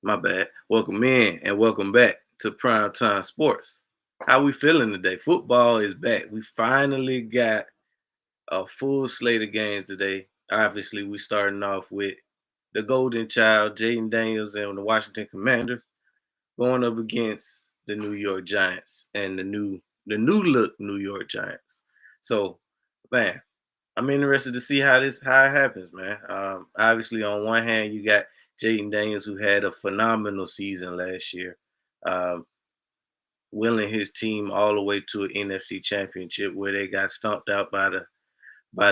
My bad. Welcome in and welcome back to Primetime Sports. How we feeling today? Football is back. We finally got a full slate of games today. Obviously, we starting off with the Golden Child, Jaden Daniels and the Washington Commanders going up against the New York Giants and the new look New York Giants. So, man, I'm interested to see how it happens, man. Obviously, on one hand, you got Jaden Daniels who had a phenomenal season last year, um, willing his team all the way to an NFC Championship where they got stomped out by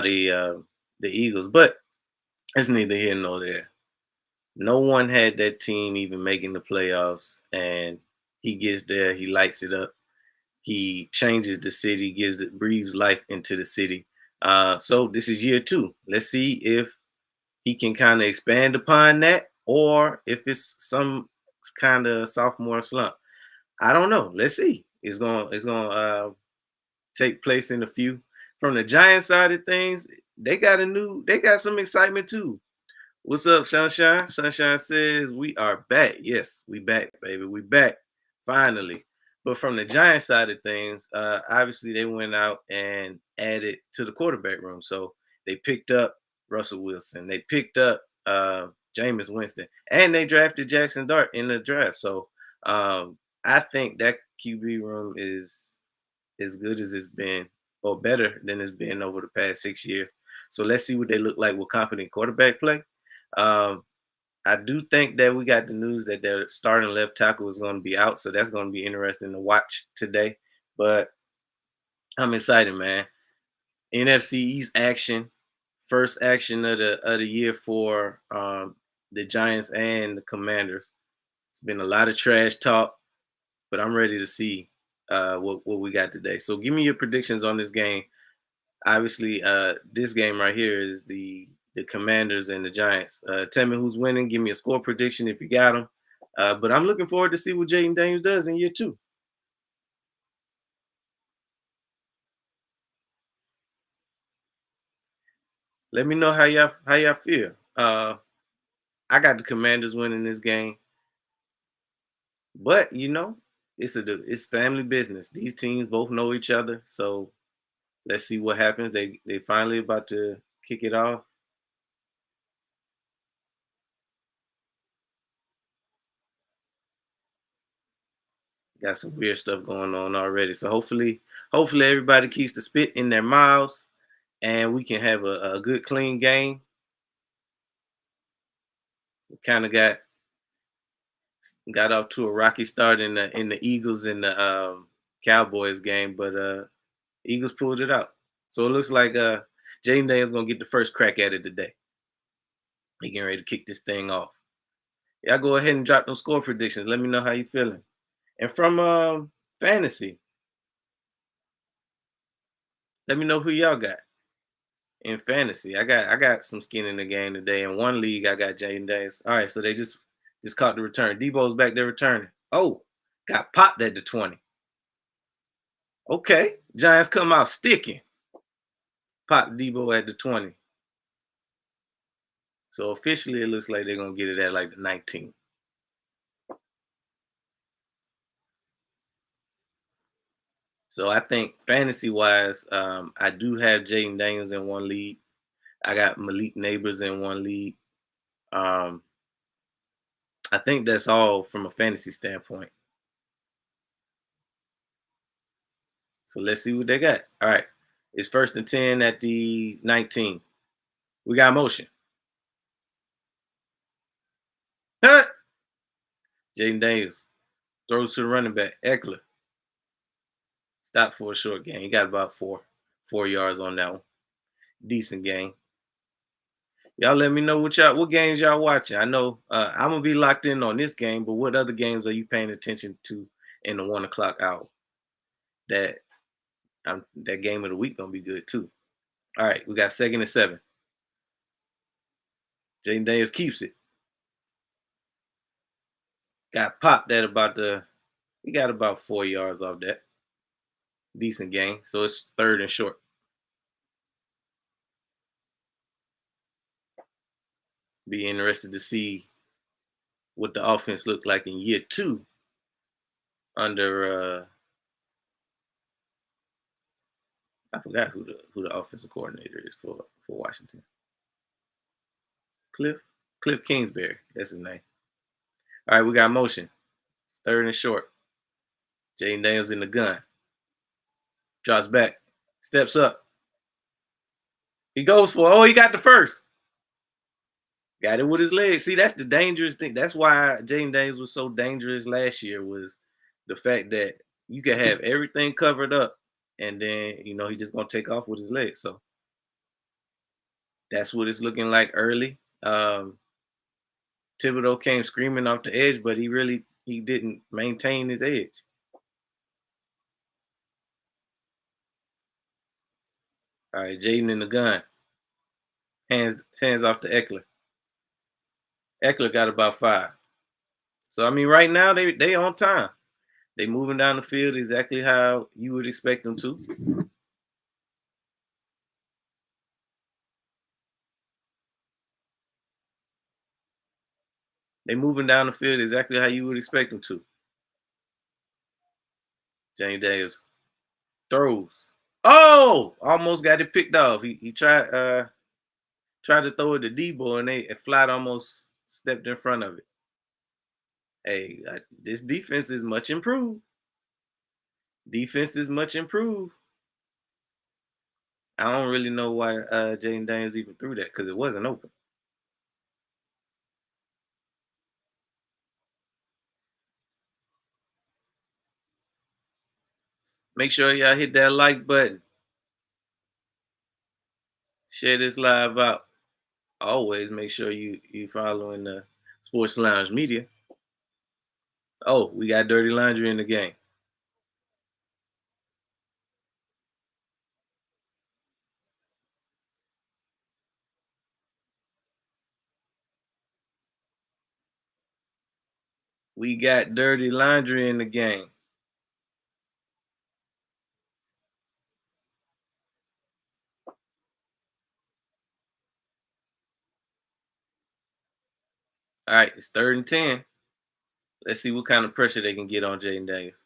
the Eagles. But it's neither here nor there. No one had that team even making the playoffs, and he gets there, he lights it up. He changes the city, breathes life into the city. So this is year two. Let's see if he can kind of expand upon that, or if it's some kind of sophomore slump. I don't know. Let's see. It's gonna take place in a few. From the Giant side of things, they got some excitement too. What's up, Sunshine? Sunshine says we are back. Yes, we back, baby. We back finally. But from the Giant side of things, obviously they went out and added to the quarterback room. So they picked up Russell Wilson. They picked up Jameis Winston, and they drafted Jackson Dart in the draft. So I think that QB room is as good as it's been, or better than it's been over the past 6 years. So let's see what they look like with competent quarterback play. Um, I do think that we got the news that their starting left tackle is going to be out, so that's going to be interesting to watch today. But I'm excited, man. NFC East action, first action of the year for the Giants and the Commanders. It's been a lot of trash talk, but I'm ready to see what we got today. So give me your predictions on this game. Obviously, this game right here is the Commanders and the Giants. Tell me who's winning. Give me a score prediction if you got them. But I'm looking forward to see what Jaden Daniels does in year two. Let me know how y'all feel. I got the Commanders winning this game, but it's family business. These teams both know each other, so let's see what happens. They finally about to kick it off. Got some weird stuff going on already. So hopefully everybody keeps the spit in their mouths and we can have a good clean game. We kind of got off to a rocky start in the Eagles and the Cowboys game, but Eagles pulled it out. So it looks like Jaden Daniels gonna get the first crack at it today. He getting ready to kick this thing off. Y'all go ahead and drop those score predictions. Let me know how you feeling. And from fantasy, let me know who y'all got. In fantasy. I got some skin in the game today. In one league, I got Jaden Davis. All right, so they just caught the return. Debo's back there returning. Oh, got popped at the 20. Okay, Giants come out sticking. Pop Debo at the 20. So officially, it looks like they're gonna get it at like the 19. So I think fantasy wise, I do have Jaden Daniels in one league. I got Malik Neighbors in one league. Um, I think that's all from a fantasy standpoint. So let's see what they got. All right. It's first and 10 at the 19. We got motion. Cut. Jaden Daniels throws to the running back. Eckler. Stop for a short gain. He got about 4 yards on that one. Decent game. Y'all let me know what games y'all watching. I know I'm gonna be locked in on this game, but what other games are you paying attention to in the 1 o'clock hour? That that game of the week gonna be good too. All right, we got second and 7. Jaden Daniels keeps it. Got popped at about the. He got about 4 yards off that. Decent game. So it's third and short. Be interested to see what the offense looked like in year two under I forgot who the offensive coordinator is for Washington. Cliff Cliff Kingsbury. That's his name. All right, we got motion. It's third and short. Jaden Daniels in the gun. Drops back. Steps up. He goes for he got the first. Got it with his legs. See, that's the dangerous thing. That's why Jaden Daniels was so dangerous last year was the fact that you could have everything covered up and then, he just gonna take off with his legs. So that's what it's looking like early. Thibodeau came screaming off the edge, but he didn't maintain his edge. All right, Jaden in the gun. Hands off to Eckler. Eckler got about 5. So I mean, right now they on time. They moving down the field exactly how you would expect them to. They moving down the field exactly how you would expect them to. James Daniels throws. Oh, almost got it picked off. He tried to throw it to Debo and Flat almost stepped in front of it. Hey, this defense is much improved. Defense is much improved. I don't really know why Jaden Daniels even threw that because it wasn't open. Make sure y'all hit that like button. Share this live out. Always make sure you following the Sports Lounge Media. Oh, we got Dirty Laundry in the game. We got Dirty Laundry in the game. All right, it's 3rd and 10. Let's see what kind of pressure they can get on Jaden Daniels.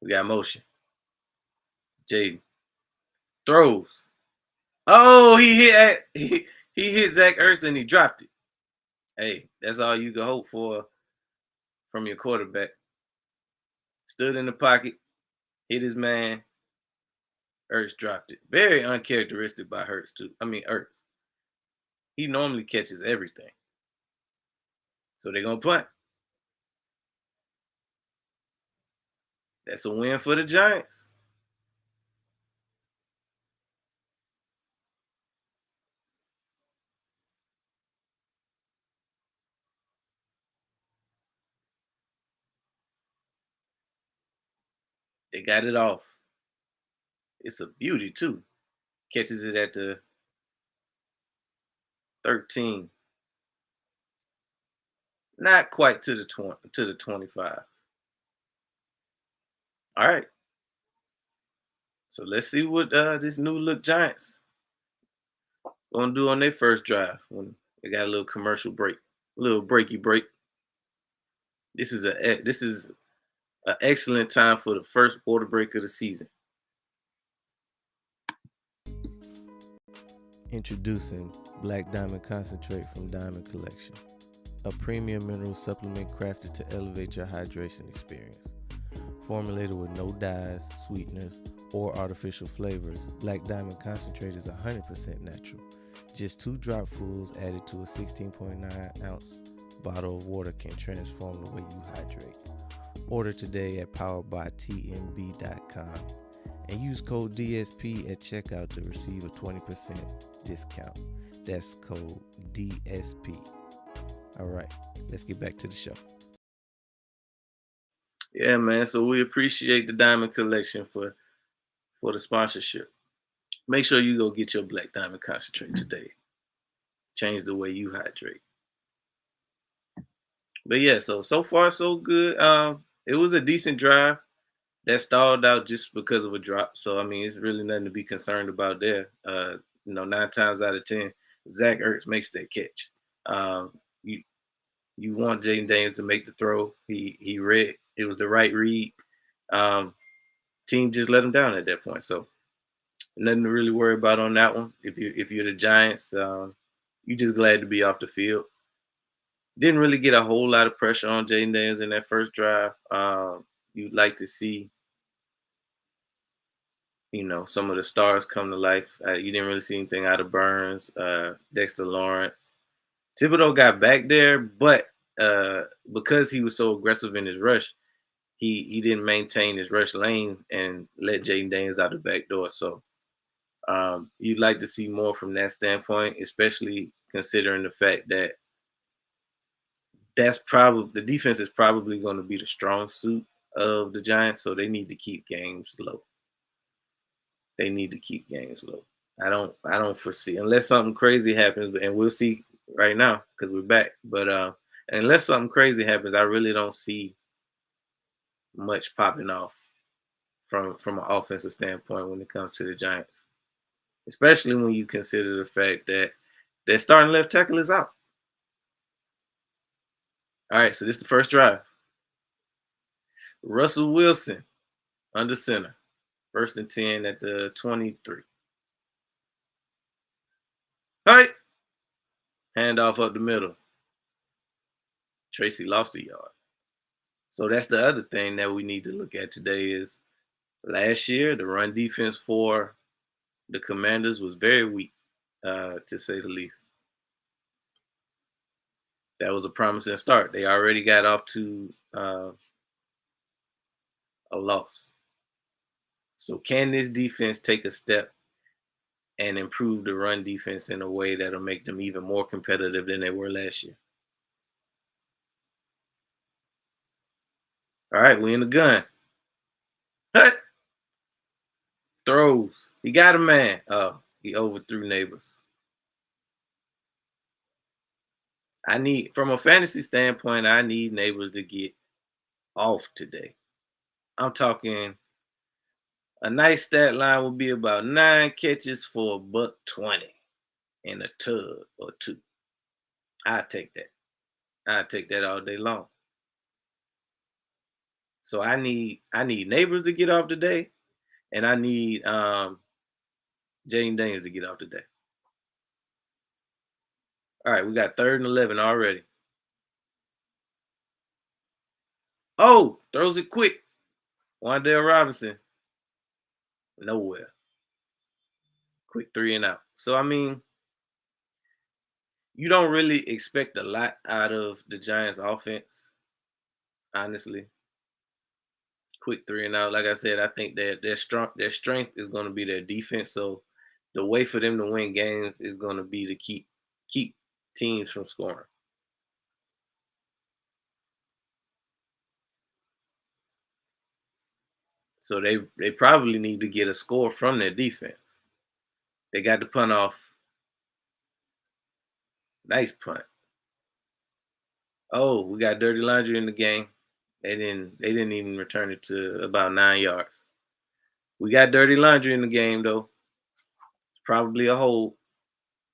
We got motion. Jaden throws. Oh, he hit Zach Ertz and he dropped it. Hey, that's all you can hope for from your quarterback. Stood in the pocket, hit his man. Ertz dropped it. Very uncharacteristic by Ertz. He normally catches everything. So they're gonna punt. That's a win for the Giants. They got it off. It's a beauty too. Catches it at the 13. Not quite to the 25. All right. So let's see what this new look Giants gonna do on their first drive when they got a little commercial break, a little breaky break. This is an excellent time for the first water break of the season. Introducing Black Diamond Concentrate from Diamond Collection, a premium mineral supplement crafted to elevate your hydration experience. Formulated with no dyes, sweeteners, or artificial flavors, Black Diamond Concentrate is 100% natural. Just 2 dropfuls added to a 16.9 ounce bottle of water can transform the way you hydrate. Order today at poweredbytmb.com and use code DSP at checkout to receive a 20% discount. That's code DSP. All right, let's get back to the show. Yeah, man. So we appreciate the Diamond Collection for the sponsorship. Make sure you go get your Black Diamond Concentrate today. Change the way you hydrate. But yeah, so far so good. It was a decent drive that stalled out just because of a drop. So I mean, it's really nothing to be concerned about there. 9 times out of 10, Zach Ertz makes that catch. You You want Jaden Daniels to make the throw. He read it was the right read. Um, Team just let him down at that point. So nothing to really worry about on that one. If you're the Giants, you just glad to be off the field. Didn't really get a whole lot of pressure on Jaden Daniels in that first drive. You'd like to see, some of the stars come to life. You didn't really see anything out of Burns, Dexter Lawrence. Thibodeau got back there, but because he was so aggressive in his rush, he didn't maintain his rush lane and let Jaden Daniels out the back door. So you'd like to see more from that standpoint, especially considering the fact that that's probably the defense is probably going to be the strong suit of the Giants. So they need to keep games low. They need to keep games low. I don't foresee unless something crazy happens, and we'll see right now because we're back. But unless something crazy happens, I really don't see much popping off from an offensive standpoint when it comes to the Giants, especially when you consider the fact that their starting left tackle is out. All right, so this is the first drive. Russell Wilson under center, 1st and 10 at the 23. Hey, handoff up the middle. Tracy lost a yard. So that's the other thing that we need to look at today is last year the run defense for the Commanders was very weak, to say the least. That was a promising start. They already got off to a loss. So can this defense take a step and improve the run defense in a way that'll make them even more competitive than they were last year? All right, we in the gun. Hut. Throws. He got a man. Oh, he overthrew Neighbors. From a fantasy standpoint, I need Neighbors to get off today. I'm talking a nice stat line would be about 9 catches for a buck 20 and a tug or two. I take that. I take that all day long. So I need Neighbors to get off today, and I need Jaden Daniels to get off today. All right, we got 3rd and 11 already. Oh, throws it quick. Wandale Robinson. Nowhere. Quick 3 and out. So I mean, you don't really expect a lot out of the Giants offense, honestly. Quick 3 and out. Like I said, I think that their strength is going to be their defense. So the way for them to win games is going to be to keep teams from scoring. So they probably need to get a score from their defense. They got the punt off. Nice punt. Oh, we got dirty laundry in the game. They didn't even return it to about 9 yards. We got dirty laundry in the game though. It's probably a hold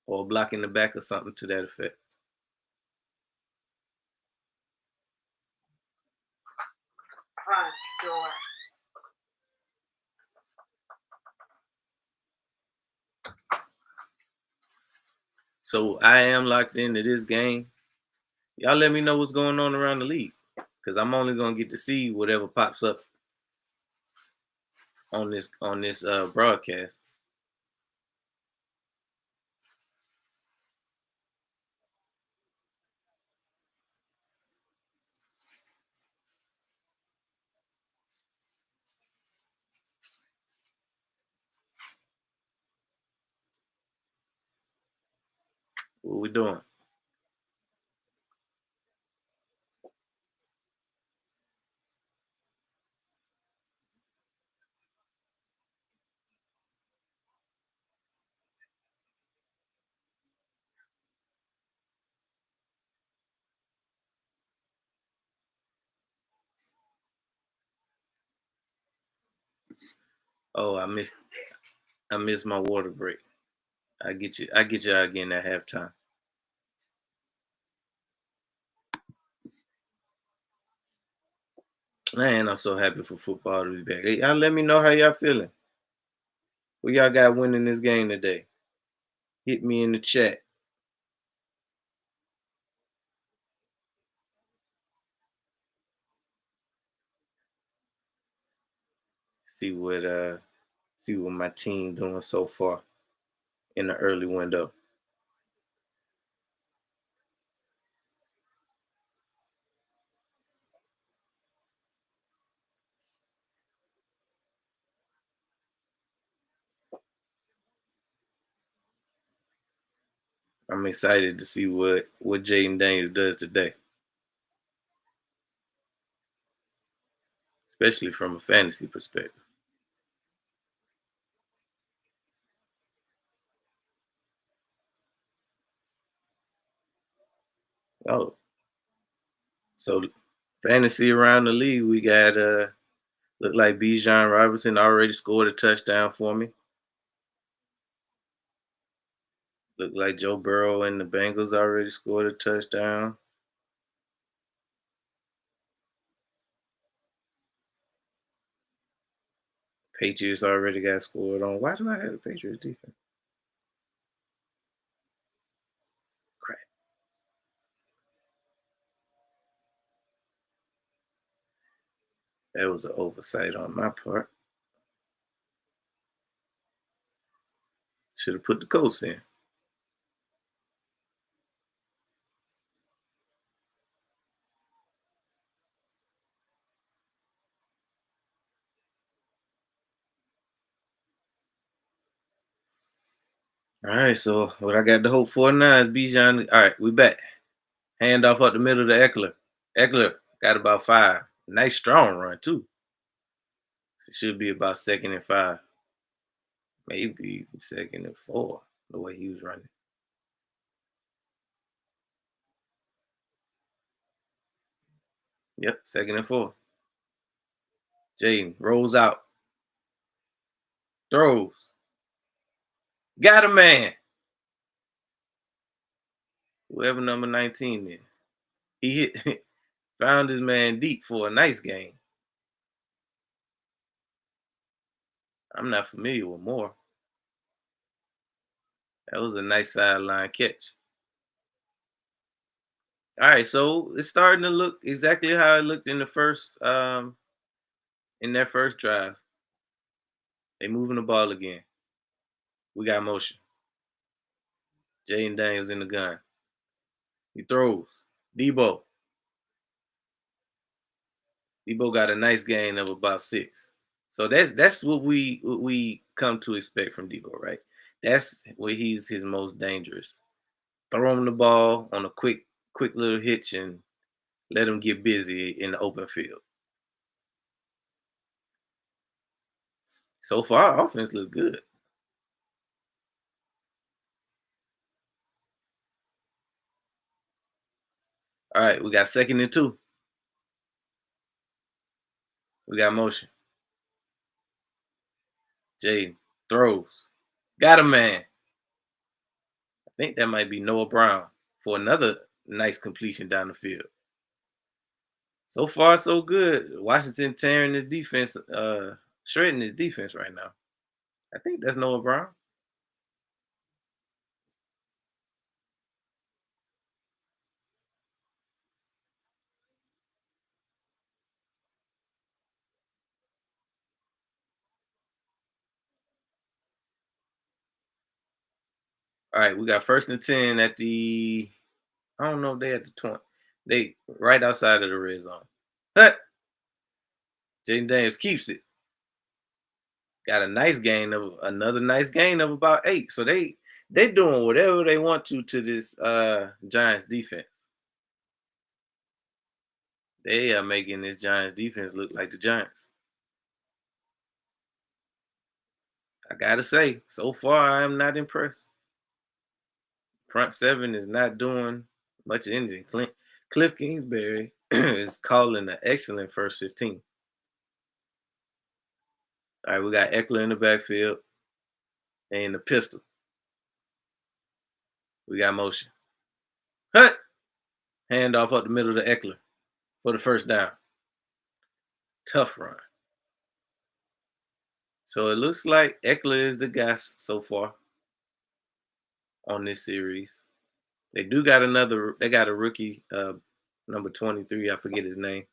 or a block in the back or something to that effect. So I am locked into this game. Y'all let me know what's going on around the league. Because I'm only gonna get to see whatever pops up on this broadcast. What we doing? Oh, I missed my water break. I get y'all again at halftime. Man, I'm so happy for football to be back. Hey, y'all let me know how y'all feeling. Who y'all got winning this game today? Hit me in the chat. See what my team doing so far in the early window. I'm excited to see what Jaden Daniels does today, especially from a fantasy perspective. Oh, so fantasy around the league, we got look like Bijan Robinson already scored a touchdown for me. Look like Joe Burrow and the Bengals already scored a touchdown. Patriots already got scored on. Why do I have the Patriots defense? Crap. That was an oversight on my part. Should have put the Colts in. All right, so what I got to hope for now is Bijan. All right, we back. Hand off up the middle to Eckler. Eckler got about 5. Nice strong run too. It should be about 2nd and 5. Maybe 2nd and 4. The way he was running. Yep, 2nd and 4. Jaden rolls out. Throws. Got a man. Whoever number 19 is. He hit found his man deep for a nice game. I'm not familiar with Moore. That was a nice sideline catch. All right, so it's starting to look exactly how it looked in the first in that first drive. They moving the ball again. We got motion. Jaden Daniels in the gun. He throws. Debo. Debo got a nice gain of about 6. So that's what we come to expect from Debo, right? That's where he's his most dangerous. Throw him the ball on a quick little hitch and let him get busy in the open field. So far, our offense look good. All right, we got 2nd and 2. We got motion. Jaden throws. Got a man. I think that might be Noah Brown for another nice completion down the field. So far, so good. Washington tearing his defense, shredding his defense right now. I think that's Noah Brown. All right, we got 1st and 10 at the. I don't know if they at the 20. They right outside of the red zone. But Jaden Daniels keeps it. Got a nice gain of another nice gain of about 8. So they doing whatever they want to this Giants defense. They are making this Giants defense look like the Giants. I gotta say, so far I am not impressed. Front seven is not doing much of anything. Cliff Kingsbury is calling an excellent first 15. All right, we got Eckler in the backfield and the pistol. We got motion. Hut! Hand off up the middle to Eckler for the first down. Tough run. So it looks like Eckler is the guy so far on this series. They do got another. They got a rookie, number 23. I forget his name.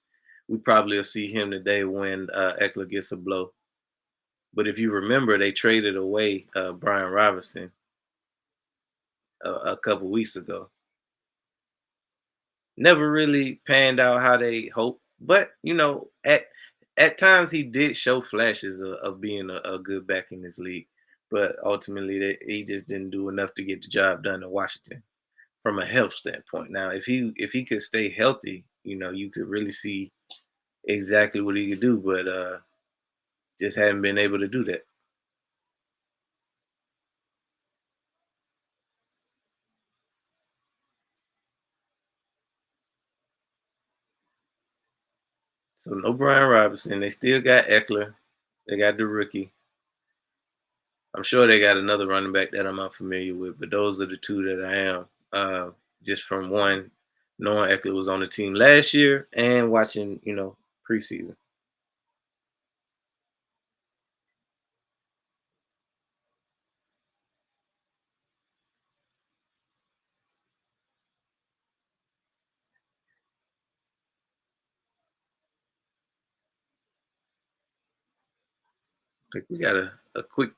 We probably will see him today when Eckler gets a blow. But if you remember, they traded away Brian Robinson a couple weeks ago. Never really panned out how they hoped, but at times he did show flashes of being a good back in this league. But ultimately, he just didn't do enough to get the job done in Washington from a health standpoint. Now, if he could stay healthy, you could really see exactly what he could do, but just haven't been able to do that. So no Brian Robinson. They still got Eckler. They got the rookie. I'm sure they got another running back that I'm unfamiliar with, but those are the two that I am. Just from one, knowing Eckler was on the team last year and watching, preseason. Like we got a quick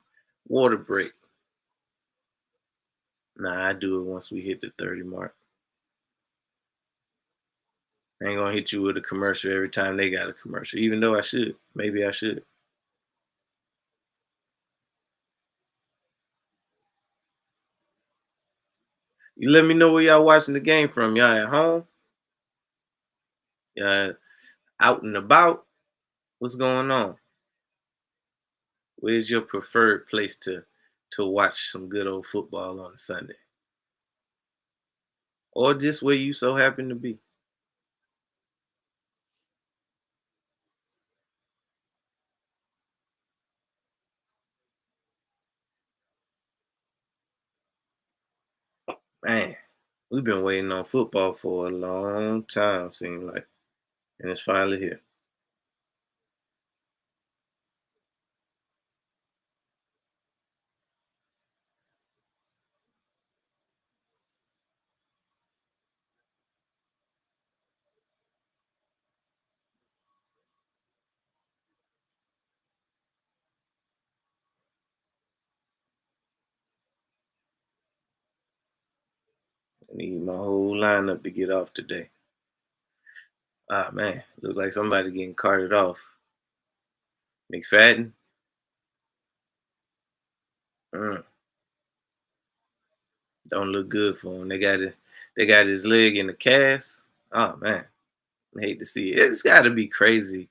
water break. Nah, I do it once we hit the 30 mark. I ain't gonna hit you with a commercial every time they got a commercial, even though I should. Maybe I should. You let me know where y'all watching the game from. Y'all at home? Y'all out and about? What's going on? Where's your preferred place to watch some good old football on a Sunday? Or just where you so happen to be? Man, we've been waiting on football for a long time, seems like. And it's finally here. I need my whole lineup to get off today. Ah man, looks like somebody getting carted off. McFadden? Mm, don't look good for him. They got his leg in the cast. Oh man, I hate to see it. It's gotta be crazy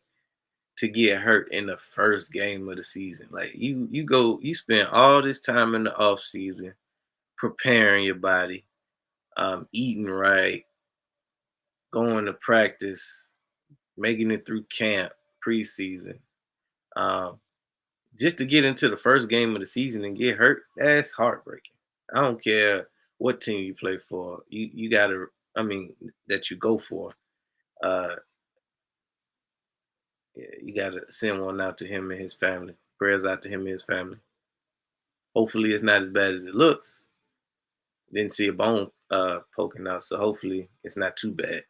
to get hurt in the first game of the season. Like you spend all this time in the off season preparing your body, eating right, going to practice, making it through camp, preseason. Um, just to get into the first game of the season and get hurt, that's heartbreaking. I don't care what team you play for. You gotta, I mean, that you go for. Uh, yeah, you gotta send one out to him and his family. Prayers out to him and his family. Hopefully, it's not as bad as it looks. Didn't see a bone poking out, so hopefully it's not too bad.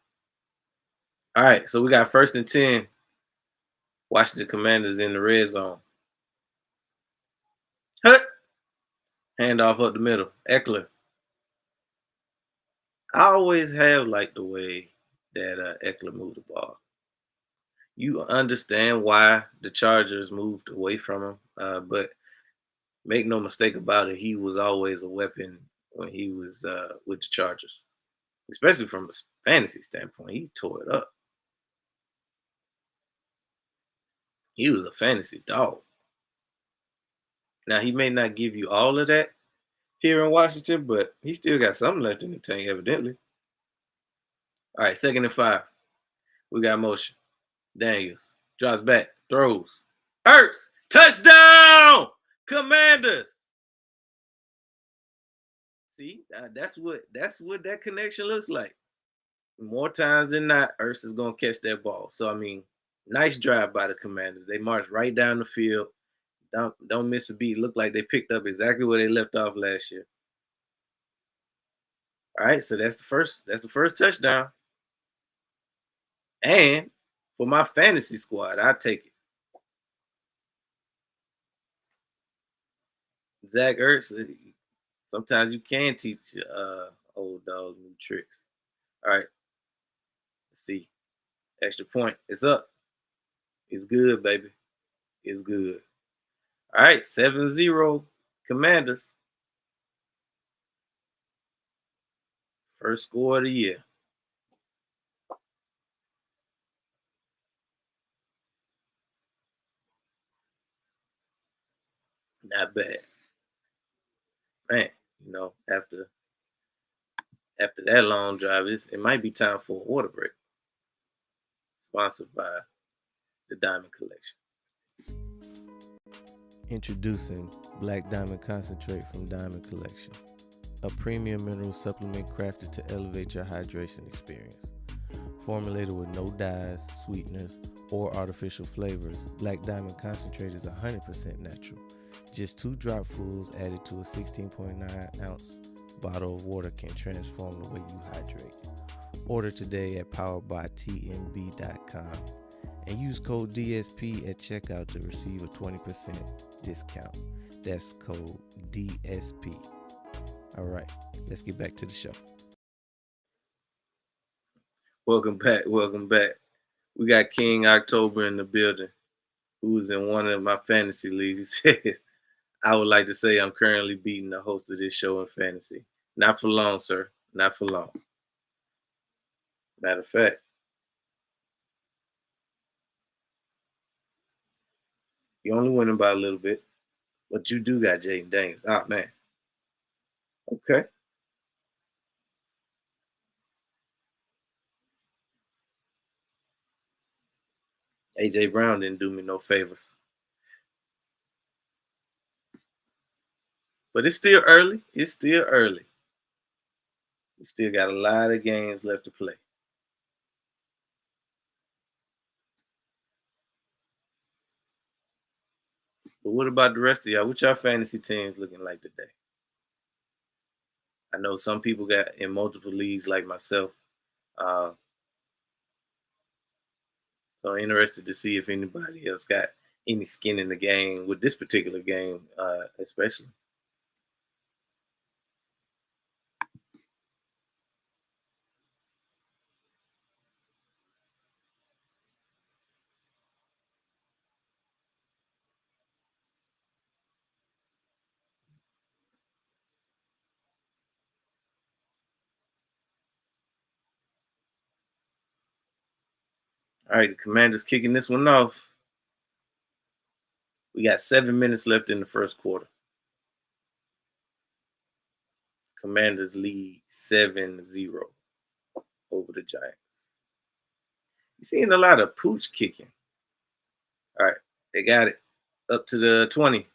All right, so we got 1st and 10. Washington Commanders in the red zone. Hut! Handoff up the middle. Eckler. I always have liked the way that Eckler moved the ball. You understand why the Chargers moved away from him, but make no mistake about it, he was always a weapon when he was with the Chargers, especially from a fantasy standpoint. He tore it up. He was a fantasy dog. Now he may not give you all of that here in Washington, but he still got something left in the tank, evidently. All right, 2nd and 5. We got motion. Daniels drops back, throws. Hurts. Touchdown! Commanders. See, that's what that connection looks like. More times than not, Ertz is gonna catch that ball. So I mean, Nice drive by the Commanders. They marched right down the field. Don't miss a beat. Looked like they picked up exactly where they left off last year. All right, so that's the first touchdown. And for my fantasy squad, I take it. Zach Ertz. Sometimes you can teach old dog new tricks. All right, let's see. Extra point. It's up. It's good, baby. It's good. All right, 7-0 Commanders. First score of the year. Not bad. Man, after that long drive, it might be time for a water break. Sponsored by the Diamond Collection. Introducing Black Diamond Concentrate from Diamond Collection, a premium mineral supplement crafted to elevate your hydration experience. Formulated with no dyes, sweeteners, or artificial flavors, Black Diamond Concentrate is 100% natural. Just 2 dropfuls added to a 16.9 ounce bottle of water can transform the way you hydrate. Order today at poweredbytmb.com and use code DSP at checkout to receive a 20% discount. That's code DSP. All right, let's get back to the show. Welcome back. Welcome back. We got King October in the building, who's in one of my fantasy leagues. He says, I would like to say I'm currently beating the host of this show in fantasy. Not for long, sir. Not for long. Matter of fact, you only winning by a little bit, but you do got Jaden Daniels. Ah, man. Okay. AJ Brown didn't do me no favors. But it's still early. It's still early. We still got a lot of games left to play. But what about the rest of y'all? What y'all fantasy teams looking like today? I know some people got in multiple leagues like myself. Uh, so I'm interested to see if anybody else got any skin in the game with this particular game, especially. All right, the Commanders kicking this one off. We got 7 minutes left in the first quarter. Commanders lead 7-0 over the Giants. You're seeing a lot of pooch kicking. All right, they got it up to the 20.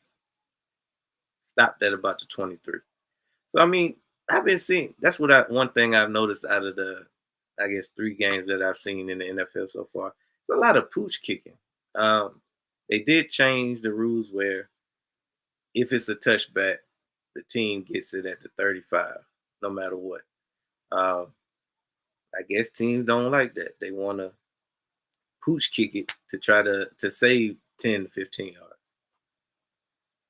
Stopped at about the 23. So I mean, I've been seeing. That's one thing I've noticed out of the, I guess, 3 games that I've seen in the NFL so far. It's a lot of pooch kicking. Um, they did change the rules where if it's a touchback, the team gets it at the 35, no matter what. Um, I guess teams don't like that. They want to pooch kick it to try to save 10 to 15 yards.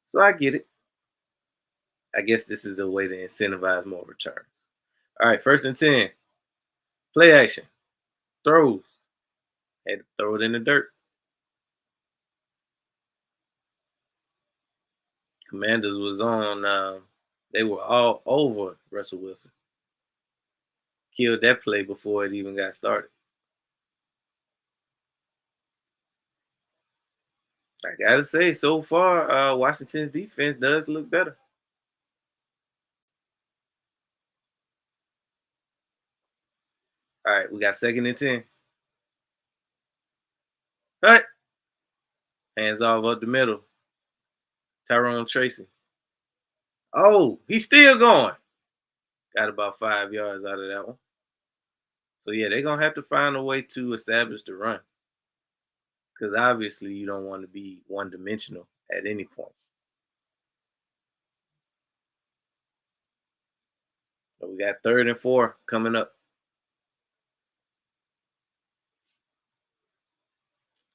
So I get it. I guess this is a way to incentivize more returns. All right, 1st and 10. Play action. Throws. Had to throw it in the dirt. Commanders was on. They were all over Russell Wilson. Killed that play before it even got started. I gotta say, so far, Washington's defense does look better. All right, we got 2nd and 10. Cut. Hands off up the middle. Tyrone Tracy. Oh, he's still going. Got about 5 yards out of that one. So yeah, they're gonna have to find a way to establish the run. because obviously you don't want to be one dimensional at any point. So we got 3rd and 4 coming up.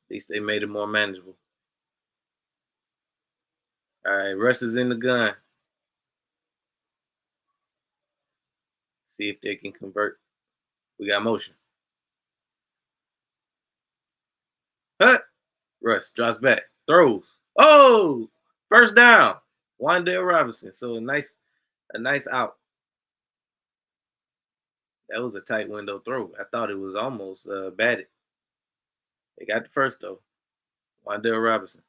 At least they made it more manageable. All right, Russ is in the gun. See if they can convert. We got motion. Hut. Russ drops back, throws. Oh, first down. Wandale Robinson. So a nice out. That was a tight window throw. I thought it was almost batted. They got the first though. Wandale Robinson.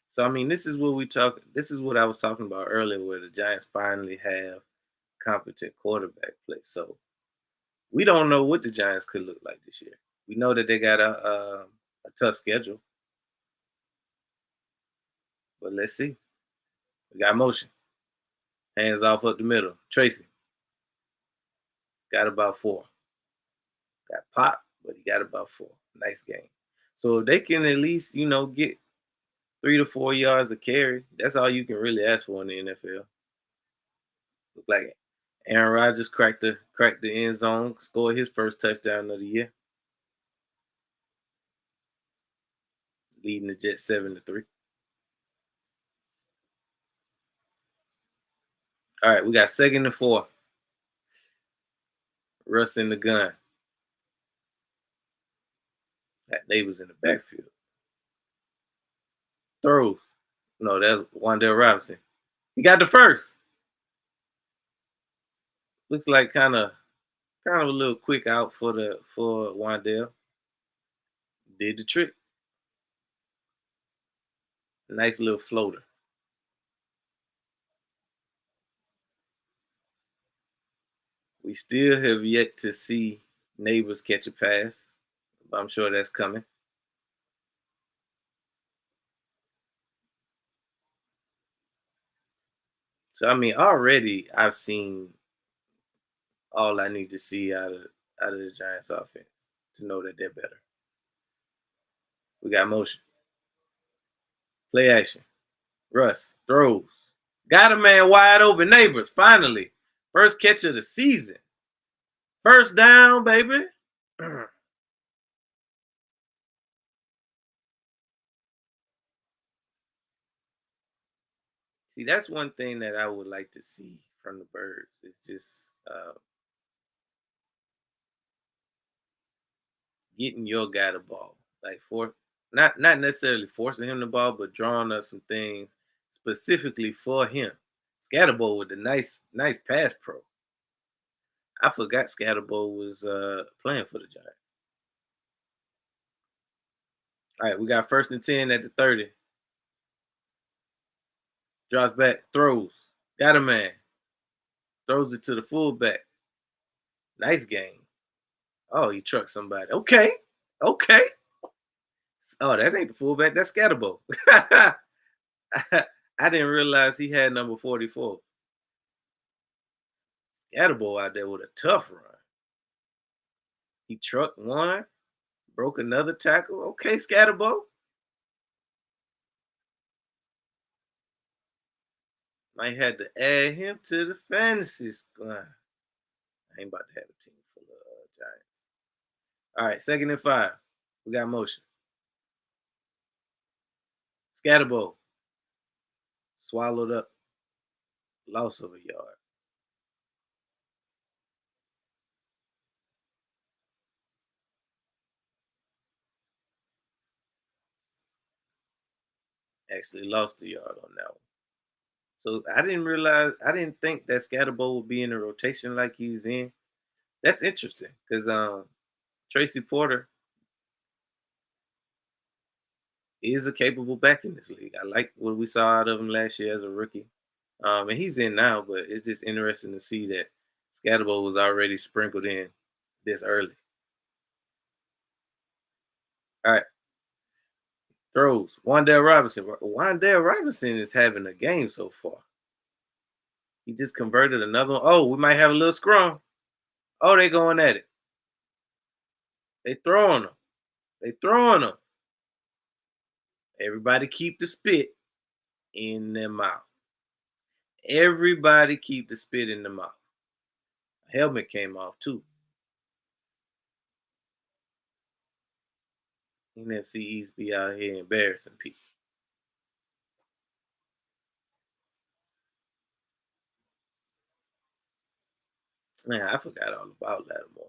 So I mean, this is what we talk. This is what I was talking about earlier, where the Giants finally have competent quarterback play. So we don't know what the Giants could look like this year. We know that they got a tough schedule, but let's see. We got motion, hands off up the middle. Tracy got about 4. Got pop, but he got about 4. Nice game. So if they can at least get 3 to 4 yards of carry, that's all you can really ask for in the NFL. Look like Aaron Rodgers cracked the end zone, scored his first touchdown of the year, leading the Jets 7-3. All right, we got 2nd and 4. Russ in the gun. That neighbor's in the backfield. Throws. No, that's Wandale Robinson. He got the first. Looks like kind of a little quick out for Wandale. Did the trick. Nice little floater. We still have yet to see Neighbors catch a pass. But I'm sure that's coming. So I mean, already I've seen all I need to see out of the Giants offense to know that they're better. We got motion. Play action. Russ throws. Got a man wide open. Neighbors, finally. First catch of the season. First down, baby. See, that's one thing that I would like to see from the Birds. It's just getting your guy the ball. Like for not necessarily forcing him the ball, but drawing up some things specifically for him. Scatterbo with the nice pass pro. I forgot Scatterbo was playing for the Giants. All right, we got 1st and 10 at the 30. Drops back, throws. Got a man. Throws it to the fullback. Nice game. Oh, he trucked somebody. Okay. Okay. Oh, that ain't the fullback. That's Scatterbo. I didn't realize he had number 44. Scatterbo out there with a tough run. He trucked one, broke another tackle. Okay, Scatterbo. Might have to add him to the fantasy squad. I ain't about to have a team full of Giants. All right, 2nd and 5. We got motion. Scatterbo swallowed up, loss of a yard. Actually lost a yard on that one. So I didn't think that Scatterbo would be in the rotation like he's in. That's interesting because Tracy Porter is a capable back in this league. I like what we saw out of him last year as a rookie. And he's in now, but it's just interesting to see that Scatterbo was already sprinkled in this early. All right, throws. Wandale Robinson. Wandale Robinson is having a game so far. He just converted another one. Oh, we might have a little scrum. Oh, they going at it. They throwing them. They throwing them. Everybody keep the spit in their mouth. Everybody keep the spit in their mouth. Helmet came off too. NFC East be out here embarrassing people. Man, I forgot all about Lattimore.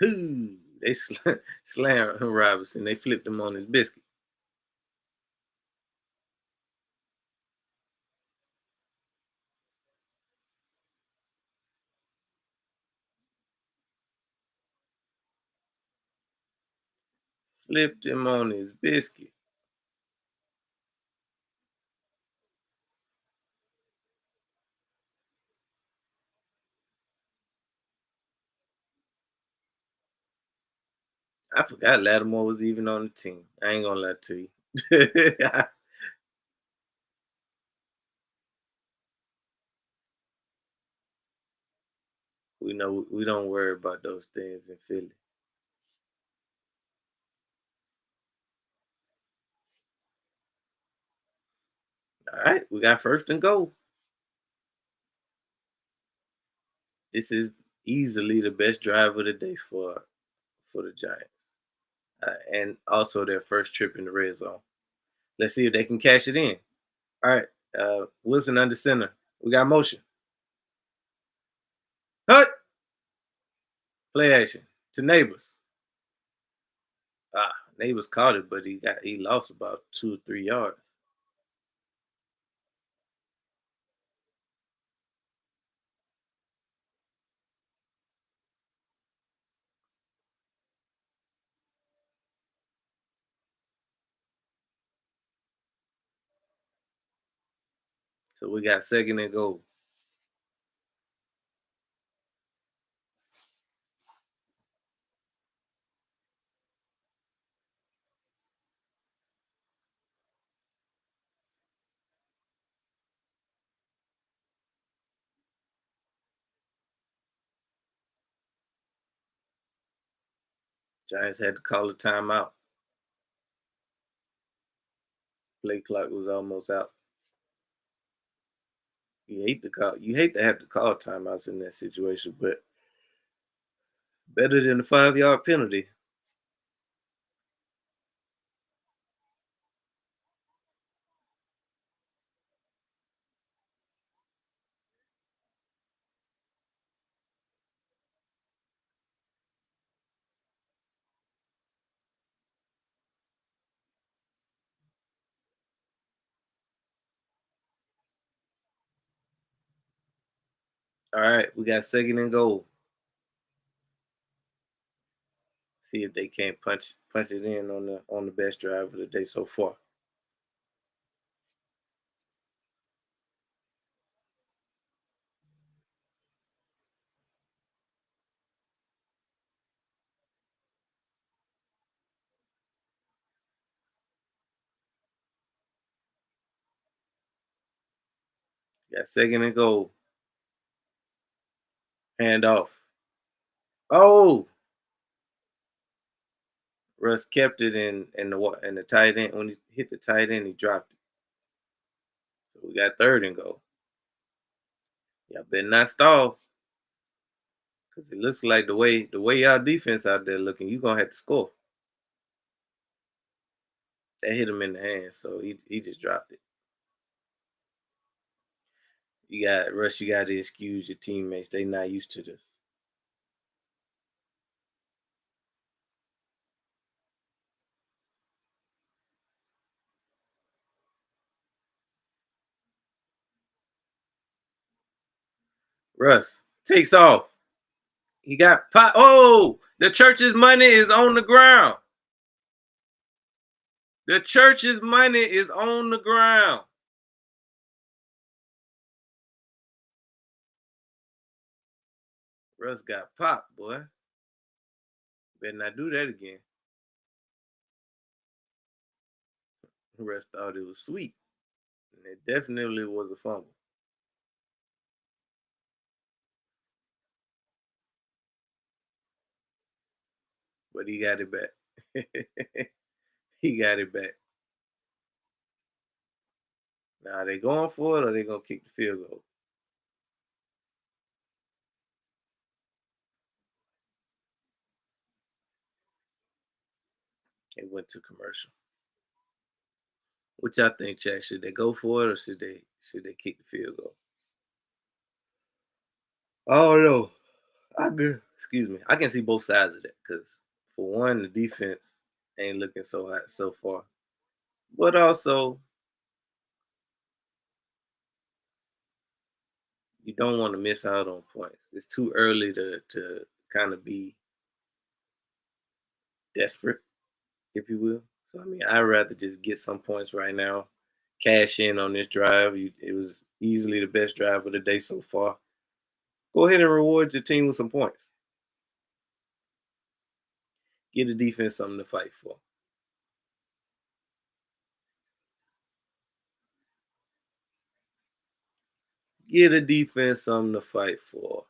Whoo! They slammed Robinson. They flipped him on his biscuit. Flipped him on his biscuit. I forgot Lattimore was even on the team. I ain't gonna lie to you. We know we don't worry about those things in Philly. All right, we got first and goal. This is easily the best drive of the day for the Giants, and also their first trip in the red zone. Let's see if they can cash it in. All right, Wilson under center. We got motion. Hut. Play action to Neighbors. Neighbors caught it, but he lost about 2 or 3 yards. So we got second and goal. Giants had to call a timeout. Play clock was almost out. You hate to have to call timeouts in that situation, but better than the 5 yard penalty. All right, we got second and goal. See if they can't punch it in on the best drive of the day so far. Got second and goal. Hand off. Oh, Russ kept it in the tight end. When he hit the tight end, he dropped it. So we got third and goal. Y'all better not stall. Cause it looks like the way y'all defense out there looking, you gonna have to score. That hit him in the hand, so he just dropped it. You got Russ, you gotta excuse your teammates. They not used to this. Russ takes off. He got pot. Oh, the church's money is on the ground. The church's money is on the ground. Russ got popped, boy. Better not do that again. Russ thought it was sweet. It definitely was a fumble, but he got it back. He got it back. Now, are they going for it or they gonna kick the field goal? It went to commercial. What y'all think, Chad? Should they go for it or should they kick the field goal? I don't know. Excuse me. I can see both sides of that because for one, the defense ain't looking so hot so far, but also you don't want to miss out on points. It's too early to kind of be desperate, if you will. So I mean, I'd rather just get some points right now, cash in on this drive. It was easily the best drive of the day so far. Go ahead and reward your team with some points. Give the defense something to fight for. Give the defense something to fight for.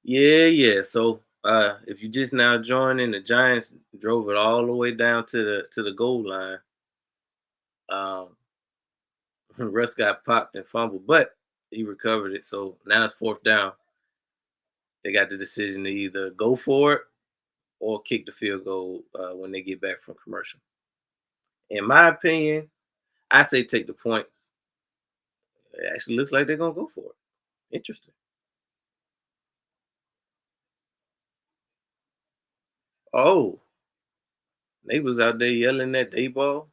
Yeah, yeah. So if you just now joining, the Giants drove it all the way down to the goal line. Um, Russ got popped and fumbled, but he recovered it. So now it's fourth down. They got the decision to either go for it or kick the field goal when they get back from commercial. In my opinion, I say take the points. It actually looks like they're gonna go for it. Interesting. Oh, they was out there yelling at day ball.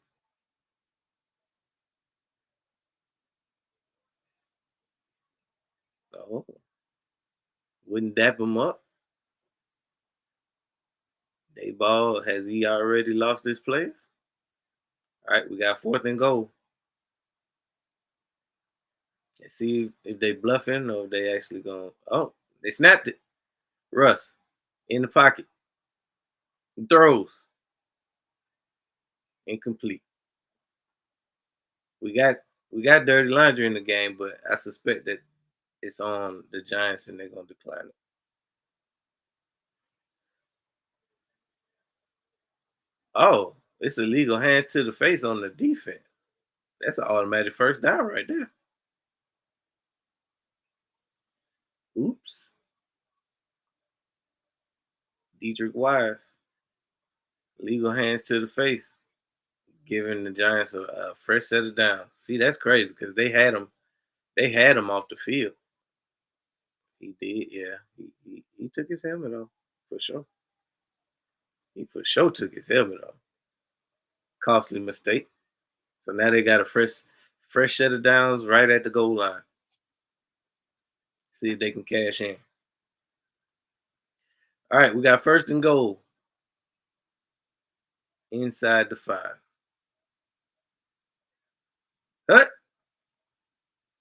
Oh, wouldn't dap him up. Day ball, has he already lost his place? All right, we got fourth and goal. Let's see if they bluffing or if they actually going. Oh, they snapped it. Russ in the pocket. He throws. Incomplete. We got we got dirty laundry in the game, but I suspect that it's on the Giants and they're gonna decline it. Oh, it's illegal hands to the face on the defense. That's an automatic first down right there. Oops. Dietrich Wise. Legal hands to the face, giving the Giants a fresh set of downs. See, that's crazy because they had him off the field. He did, yeah. He took his helmet off for sure. He for sure took his helmet off. Costly mistake. So now they got a fresh set of downs right at the goal line. See if they can cash in. All right, we got first and goal inside the 5. Hut.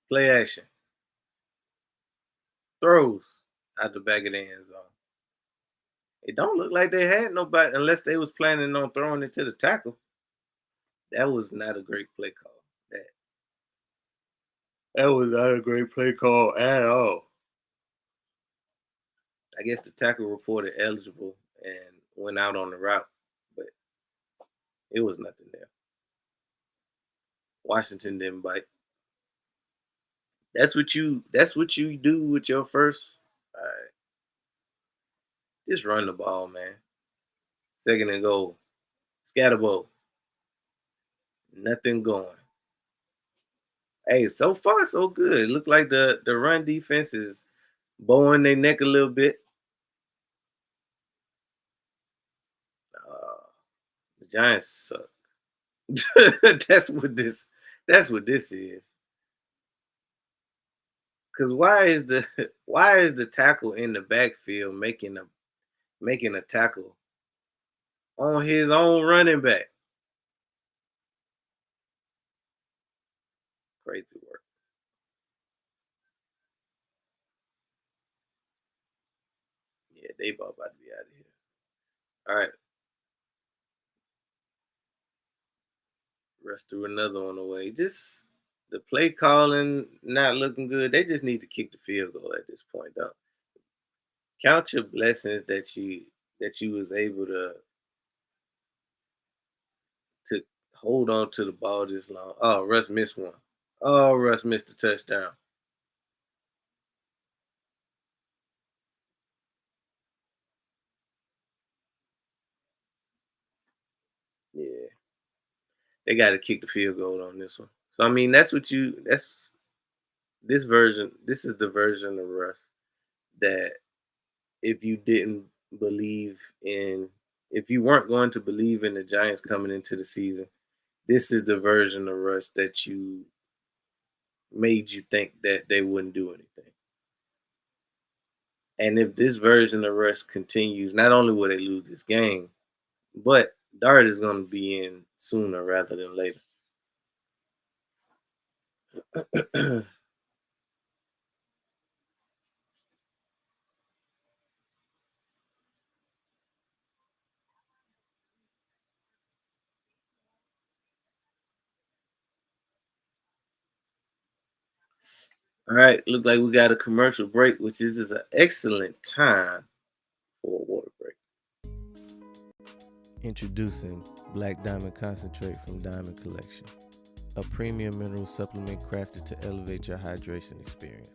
Play action. Throws out the back of the end zone. It don't look like they had nobody unless they was planning on throwing it to the tackle. That was not a great play call. That was not a great play call at all. I guess the tackle reported eligible and went out on the route, but it was nothing there. Washington didn't bite. That's what you do with your first. All right. Just run the ball, man. Second and goal. Scatterbo. Nothing going. Hey, so far so good. Look like the run defense is bowing their neck a little bit. Uh, the Giants suck. that's what this. That's what this is. Cause why is the why is the tackle in the backfield making a tackle on his own running back? Crazy work. Yeah, they both about to be out of here. All right, rush through another on the way. Just the play calling not looking good. They just need to kick the field goal at this point, though. Count your blessings that you was able to hold on to the ball this long. Oh, Russ missed one. Oh, Russ missed the touchdown. Yeah, they got to kick the field goal on this one. So I mean, that's this version. This is the version of Russ that if you didn't believe in, if you weren't going to believe in the Giants coming into the season, this is the version of Russ that you made you think that they wouldn't do anything. And if this version of Russ continues, not only will they lose this game, but Dart is going to be in sooner rather than later. All right, look like we got a commercial break, which is an excellent time for a water break. Introducing Black Diamond Concentrate from Diamond Collection, a premium mineral supplement crafted to elevate your hydration experience.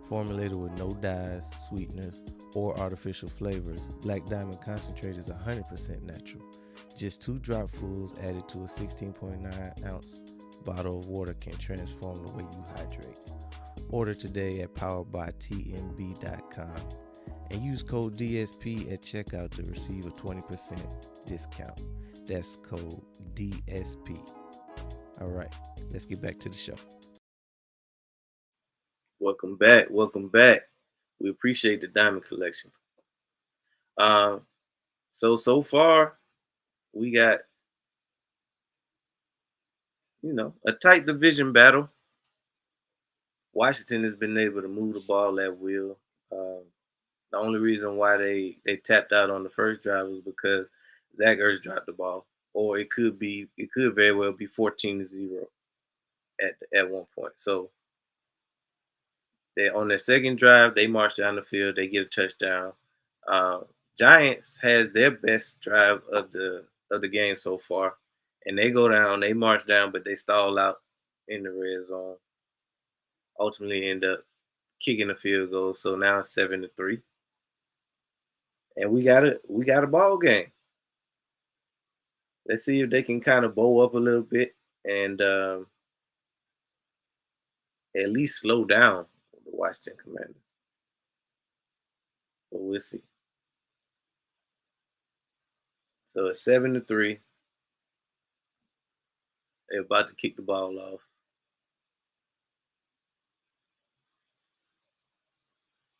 Formulated with no dyes, sweeteners, or artificial flavors, Black Diamond Concentrate is 100% natural. Just 2 dropfuls added to a 16.9 ounce bottle of water can transform the way you hydrate. Order today at poweredbytmb.com and use code DSP at checkout to receive a 20% discount. That's code DSP. All right, let's get back to the show. Welcome back. Welcome back. We appreciate the Diamond Collection. Um, so far we got a tight division battle. Washington has been able to move the ball at will. Um, the only reason why they tapped out on the first drive was because Zach Ertz dropped the ball, or it could very well be 14-0 at one point. So they on their second drive they march down the field, they get a touchdown. Um, Giants has their best drive of the game so far, and they go down, they march down, but they stall out in the red zone. Ultimately, end up kicking a field goal. So now it's 7-3, and we got a ball game. Let's see if they can kind of bow up a little bit and at least slow down the Washington Commanders. But we'll see. So it's 7-3. They're about to kick the ball off.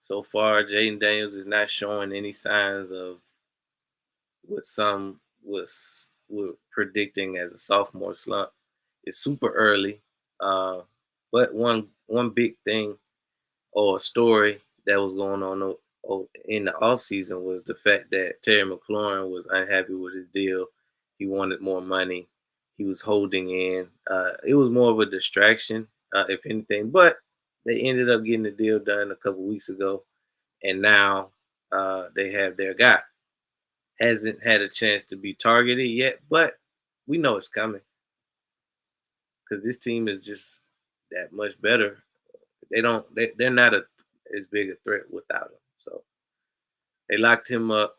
So far, Jaden Daniels is not showing any signs of what some was were predicting as a sophomore slump. It's super early, uh, but one big thing or a story that was going on in the offseason was the fact that Terry McLaurin was unhappy with his deal. He wanted more money. He was holding in. It was more of a distraction, if anything, but they ended up getting the deal done a couple weeks ago, and now they have their guy. Hasn't had a chance to be targeted yet, but we know it's coming because this team is just that much better. They're not as big a threat without him. So They locked him up.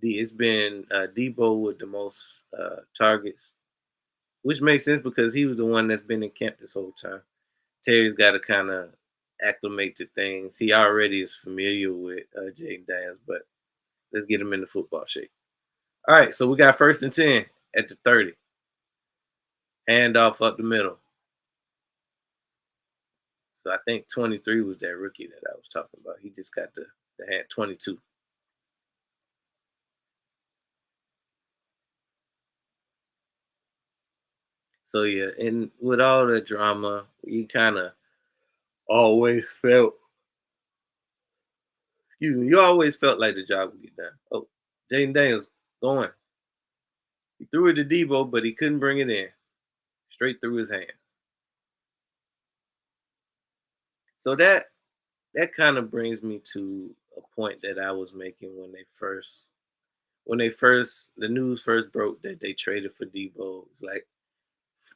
It's been Debo with the most targets, which makes sense because he was the one that's been in camp this whole time. Terry's got to kind of acclimate to things. He already is familiar with Jaden Daniels, but let's get him into football shape. All right, so we got 1st and 10 at the 30. Handoff up the middle. So I think 23 was that rookie that I was talking about. He just got the hand 22. So yeah, and with all the drama, you kind of always felt, you always felt like the job would get done. Oh, Jaden Daniels going. He threw it to Debo, but he couldn't bring it in. Straight through his hands. So that kind of brings me to a point that I was making when the news first broke that they traded for Debo. It's like,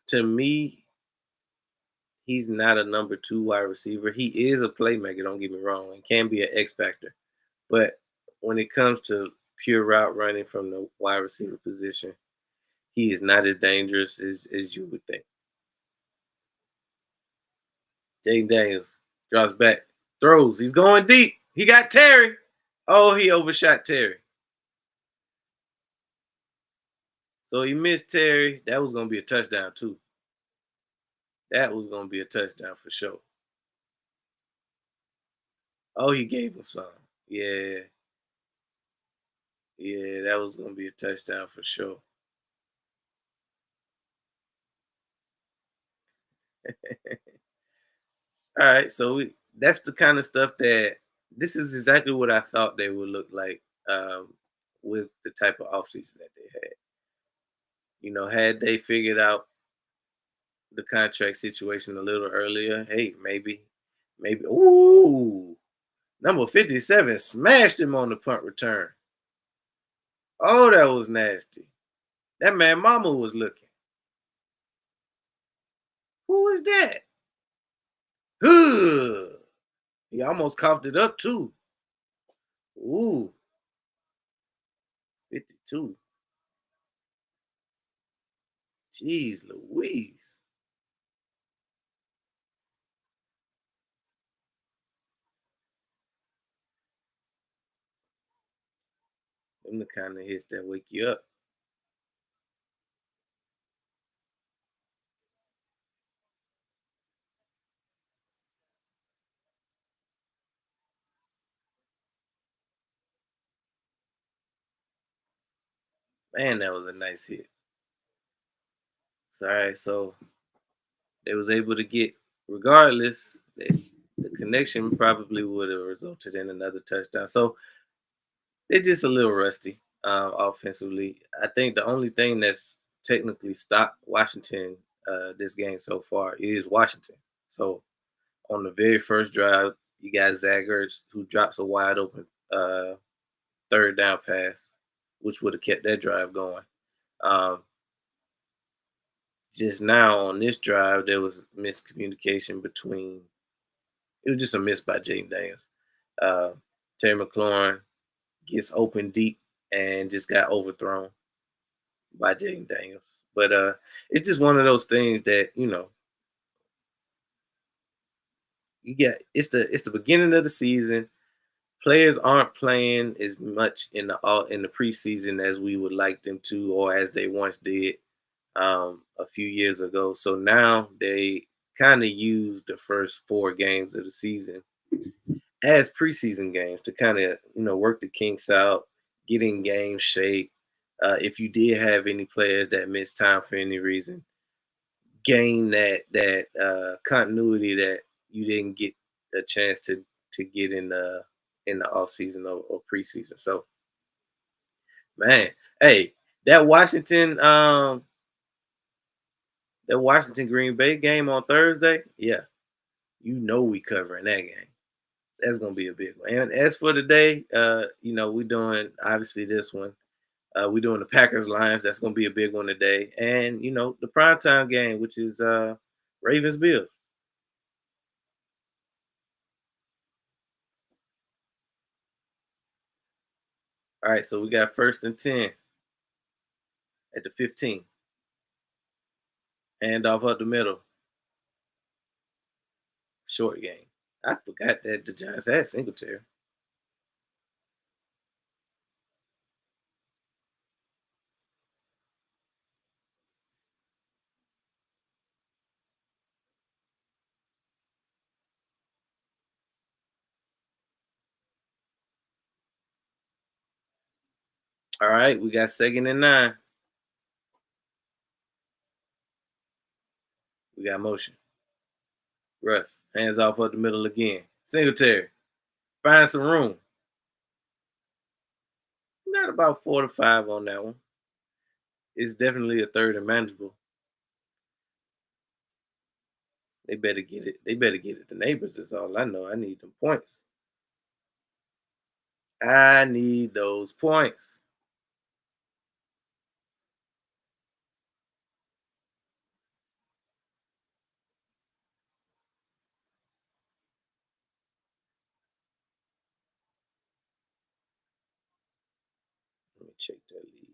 to me, he's not a number 2 wide receiver. He is a playmaker, don't get me wrong, and can be an X factor. But when it comes to pure route running from the wide receiver position, he is not as dangerous as you would think. Jaden Daniels drops back, throws. He's going deep. He got Terry. Oh, he overshot Terry. So he missed Terry. That was going to be a touchdown, too. That was going to be a touchdown for sure. Oh, he gave him some. Yeah. Yeah, that was going to be a touchdown for sure. All right. So that's the kind of stuff that this is exactly what I thought they would look like with the type of offseason that they had. Had they figured out the contract situation a little earlier, hey, maybe. Ooh, number 57 smashed him on the punt return. Oh, that was nasty. That man mama was looking. Who is that? Ugh. He almost coughed it up too. Ooh, 52. Jeez Louise. Them the kind of hits that wake you up. Man, that was a nice hit. Sorry, so they was able to get, regardless, the connection probably would have resulted in another touchdown. So they're just a little rusty offensively. I think the only thing that's technically stopped Washington this game so far is Washington. So on the very first drive, you got Zach Ertz who drops a wide open uh, third down pass, which would have kept that drive going. Um, just now on this drive, there was miscommunication between. It was just a miss by Jaden Daniels. Uh, Terry McLaurin gets open deep and just got overthrown by Jaden Daniels. But it's just one of those things that you get. It's the beginning of the season. Players aren't playing as much in the preseason as we would like them to, or as they once did a few years ago. So now they kind of use the first 4 games of the season as preseason games to kind of work the kinks out, get in game shape. If you did have any players that missed time for any reason, gain that continuity that you didn't get a chance to get in the off season or preseason. So man, hey, that Washington Green Bay game on Thursday, yeah, we covering that game. That's gonna be a big one. And as for today, we're doing obviously this one. We're doing the Packers Lions. That's gonna be a big one today. And the primetime game, which is Ravens Bills. All right, so we got first and 10 at the 15. Hand off up the middle. Short game. I forgot that the Giants had Singletary. All right, we got second and 9. We got motion. Russ. Hands off up the middle again. Singletary. Find some room. Not about 4 to 5 on that one. It's definitely a third and manageable. They better get it. They better get it. The neighbors is all I know. I need them points. I need those points. Let me check that lead.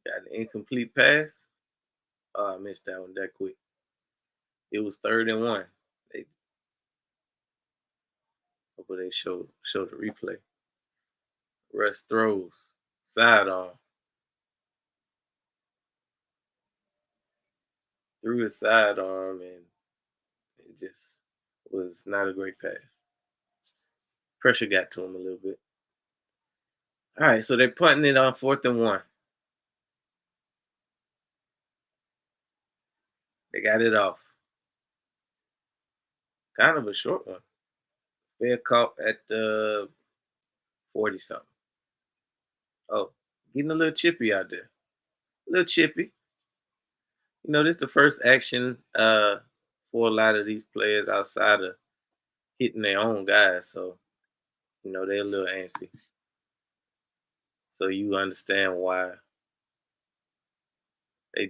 Got an incomplete pass. Oh, I missed that one that quick. It was third and 1. They hopefully they show the replay. Russ throws. Sidearm. Threw his sidearm and it just was not a great pass. Pressure got to him a little bit. All right, so they're punting it on fourth and 1. They got it off. Kind of a short one. Fair caught at the 40 something. Oh, getting a little chippy out there. A little chippy. This is the first action for a lot of these players outside of hitting their own guys. So, they're a little antsy. So you understand why they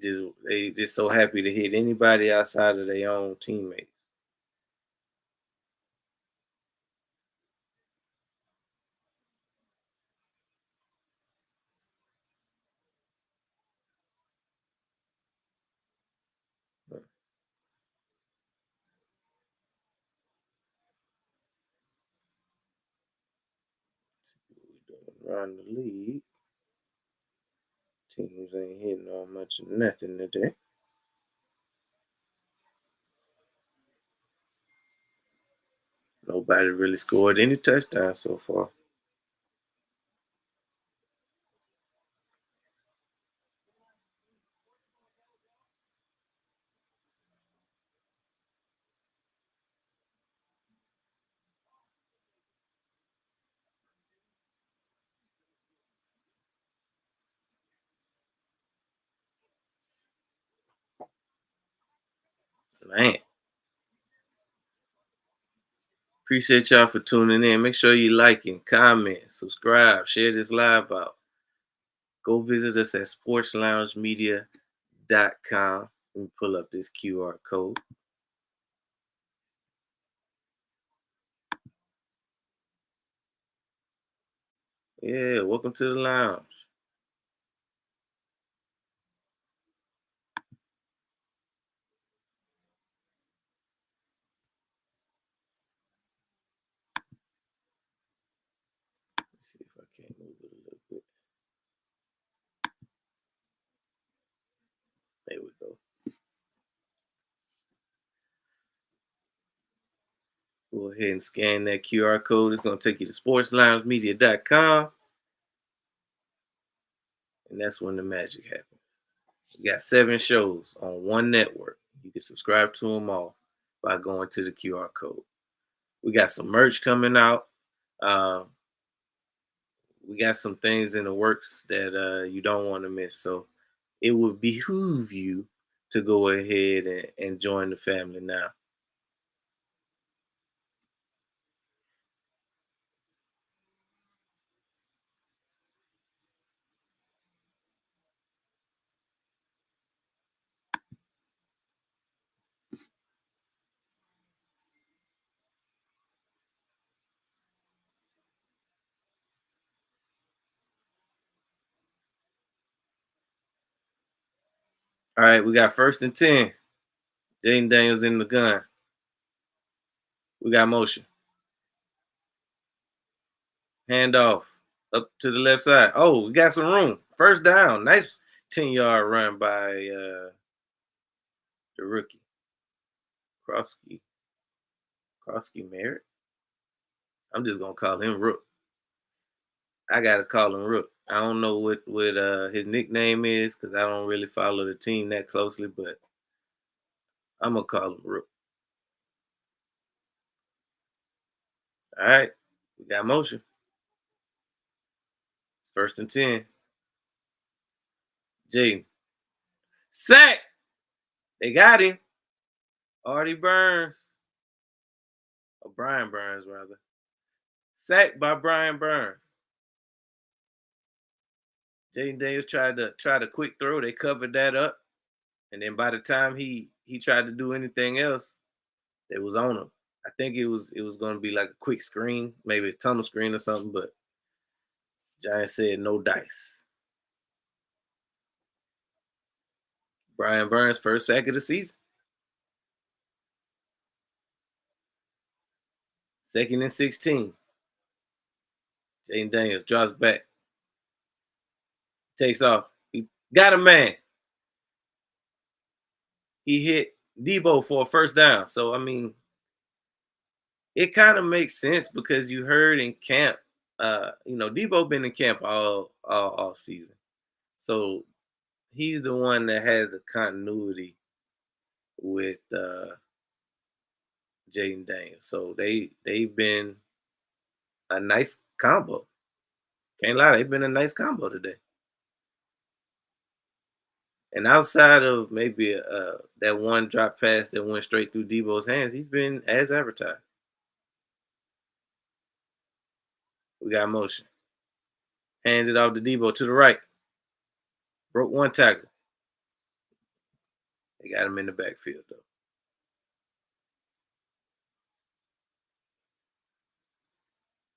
just so happy to hit anybody outside of their own teammates. Let's see what we doing around the league. Teams ain't hitting on much of nothing today. Nobody really scored any touchdowns so far. Man, appreciate y'all for tuning in. Make sure you like and comment, subscribe, share this live out. Go visit us at sportsloungemedia.com and pull up this QR code. Yeah, welcome to the lounge. Let's see if I can't move it a little bit. There we go. Go ahead and scan that QR code. It's going to take you to sportsloungemedia.com. And that's when the magic happens. We got 7 shows on one network. You can subscribe to them all by going to the QR code. We got some merch coming out. Um, we got some things in the works that you don't want to miss. So it would behoove you to go ahead and join the family now. All right, we got first and 10. Jaden Daniels in the gun. We got motion. Hand off. Up to the left side. Oh, we got some room. First down. Nice 10-yard run by the rookie. Krosky. Krosky Merritt. I'm just gonna call him Rook. I gotta call him Rook. I don't know what his nickname is because I don't really follow the team that closely, but I'm gonna call him Rook. All right, we got motion. It's first and 10. Jaden. Sack! They got him. Artie Burns. Or Brian Burns, rather. Sacked by Brian Burns. Jaden Daniels tried to quick throw. They covered that up. And then by the time he tried to do anything else, it was on him. I think it was gonna be like a quick screen, maybe a tunnel screen or something, but Giants said no dice. Brian Burns' first sack of the season. Second and 16. Jaden Daniels drops back. Takes off. He got a man. He hit Debo for a first down. So I mean, it kind of makes sense because you heard in camp, Debo been in camp all off season. So he's the one that has the continuity with Jaden Daniels. So they've been a nice combo. Can't lie, they've been a nice combo today. And outside of maybe that one drop pass that went straight through Debo's hands, he's been as advertised. We got motion. Hands it off to Debo to the right. Broke one tackle. They got him in the backfield though.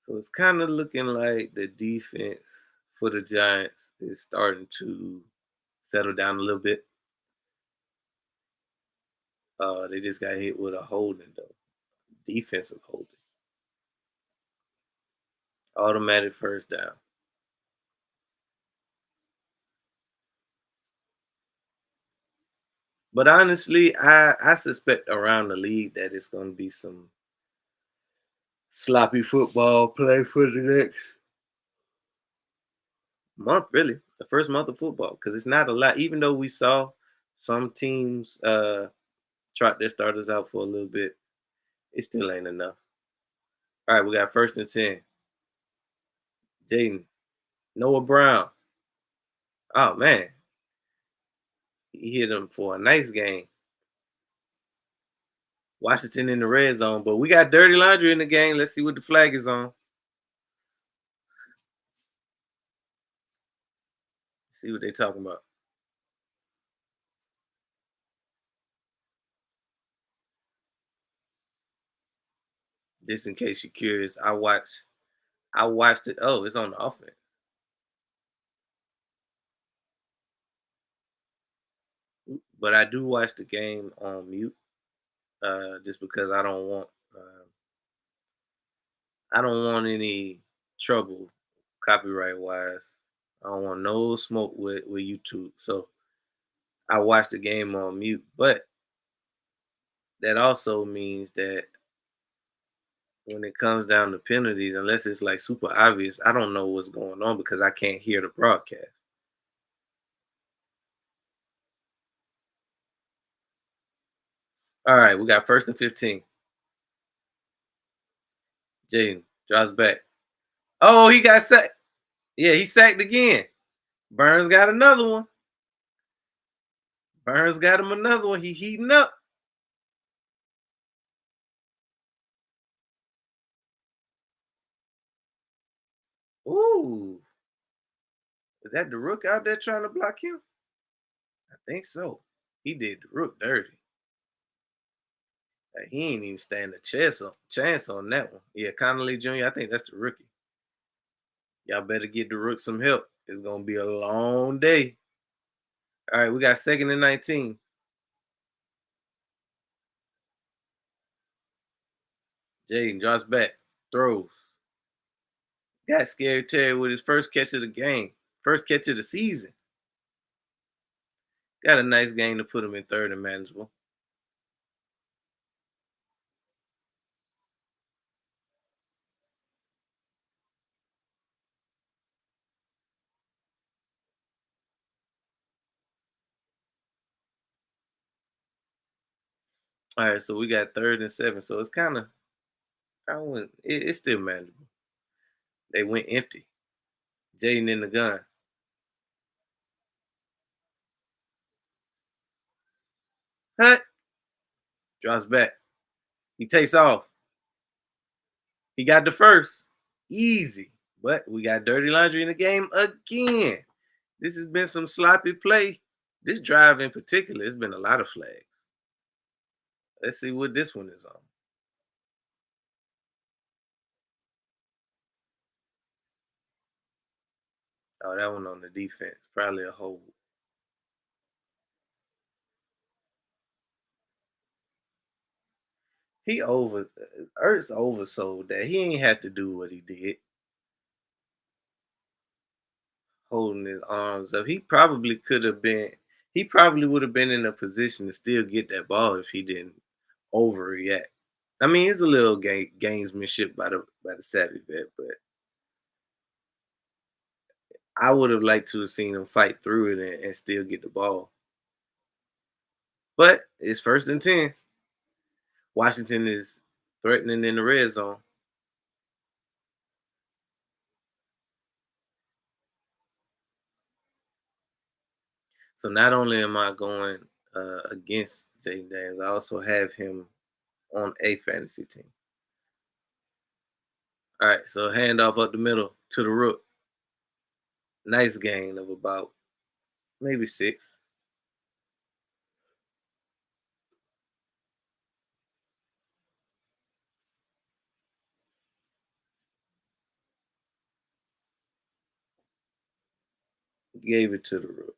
So it's kind of looking like the defense for the Giants is starting to settle down a little bit. They just got hit with a holding though, defensive holding, automatic first down. But honestly, I suspect around the league that it's going to be some sloppy football play for the next month, really, the first month of football, because it's not a lot. Even though we saw some teams trot their starters out for a little bit, it still ain't enough. All right, we got first and 10. Jaden, Noah Brown. Oh man, he hit him for a nice game. Washington in the red zone, but we got dirty laundry in the game. Let's see what the flag is on. See what they talking about. Just in case you're curious, I watched it. Oh, it's on the offense. But I do watch the game on mute, just because I don't want any trouble copyright wise. I don't want no smoke with YouTube. So I watch the game on mute. But that also means that when it comes down to penalties, unless it's like super obvious, I don't know what's going on because I can't hear the broadcast. All right, we got first and 15. Jaden drops back. Oh, he got sacked. Yeah, he sacked again. Burns got another one. Burns got him another one. He heating up. Ooh. Is that the Rook out there trying to block him? I think so. He did the Rook dirty. Like, he ain't even stand a chance on that one. Yeah, Connolly Jr., I think that's the rookie. Y'all better get the Rook some help. It's gonna be a long day. All right, we got second and 19. Jaden drops back, throws. Got scared Terry with his first catch of the game, first catch of the season. Got a nice game to put him in third and manageable. All right, so we got third and 7. So it's kind of, I went, it's still manageable. They went empty. Jaden in the gun. Hut. Drops back. He takes off. He got the first. Easy. But we got dirty laundry in the game again. This has been some sloppy play. This drive in particular, it's been a lot of flags. Let's see what this one is on. Oh, that one on the defense. Probably a hold. He over Ertz oversold that. He ain't have to do what he did. Holding his arms up. He probably could have been he probably would have been in a position to still get that ball if he didn't overreact. I mean, it's a little gamesmanship by the savvy vet, but I would have liked to have seen him fight through it and still get the ball. But it's first and 10. Washington is threatening in the red zone. So not only am I going against Jaden Daniels, I also have him on a fantasy team. All right, so handoff up the middle to the rook. Nice gain of about maybe 6. Gave it to the rook.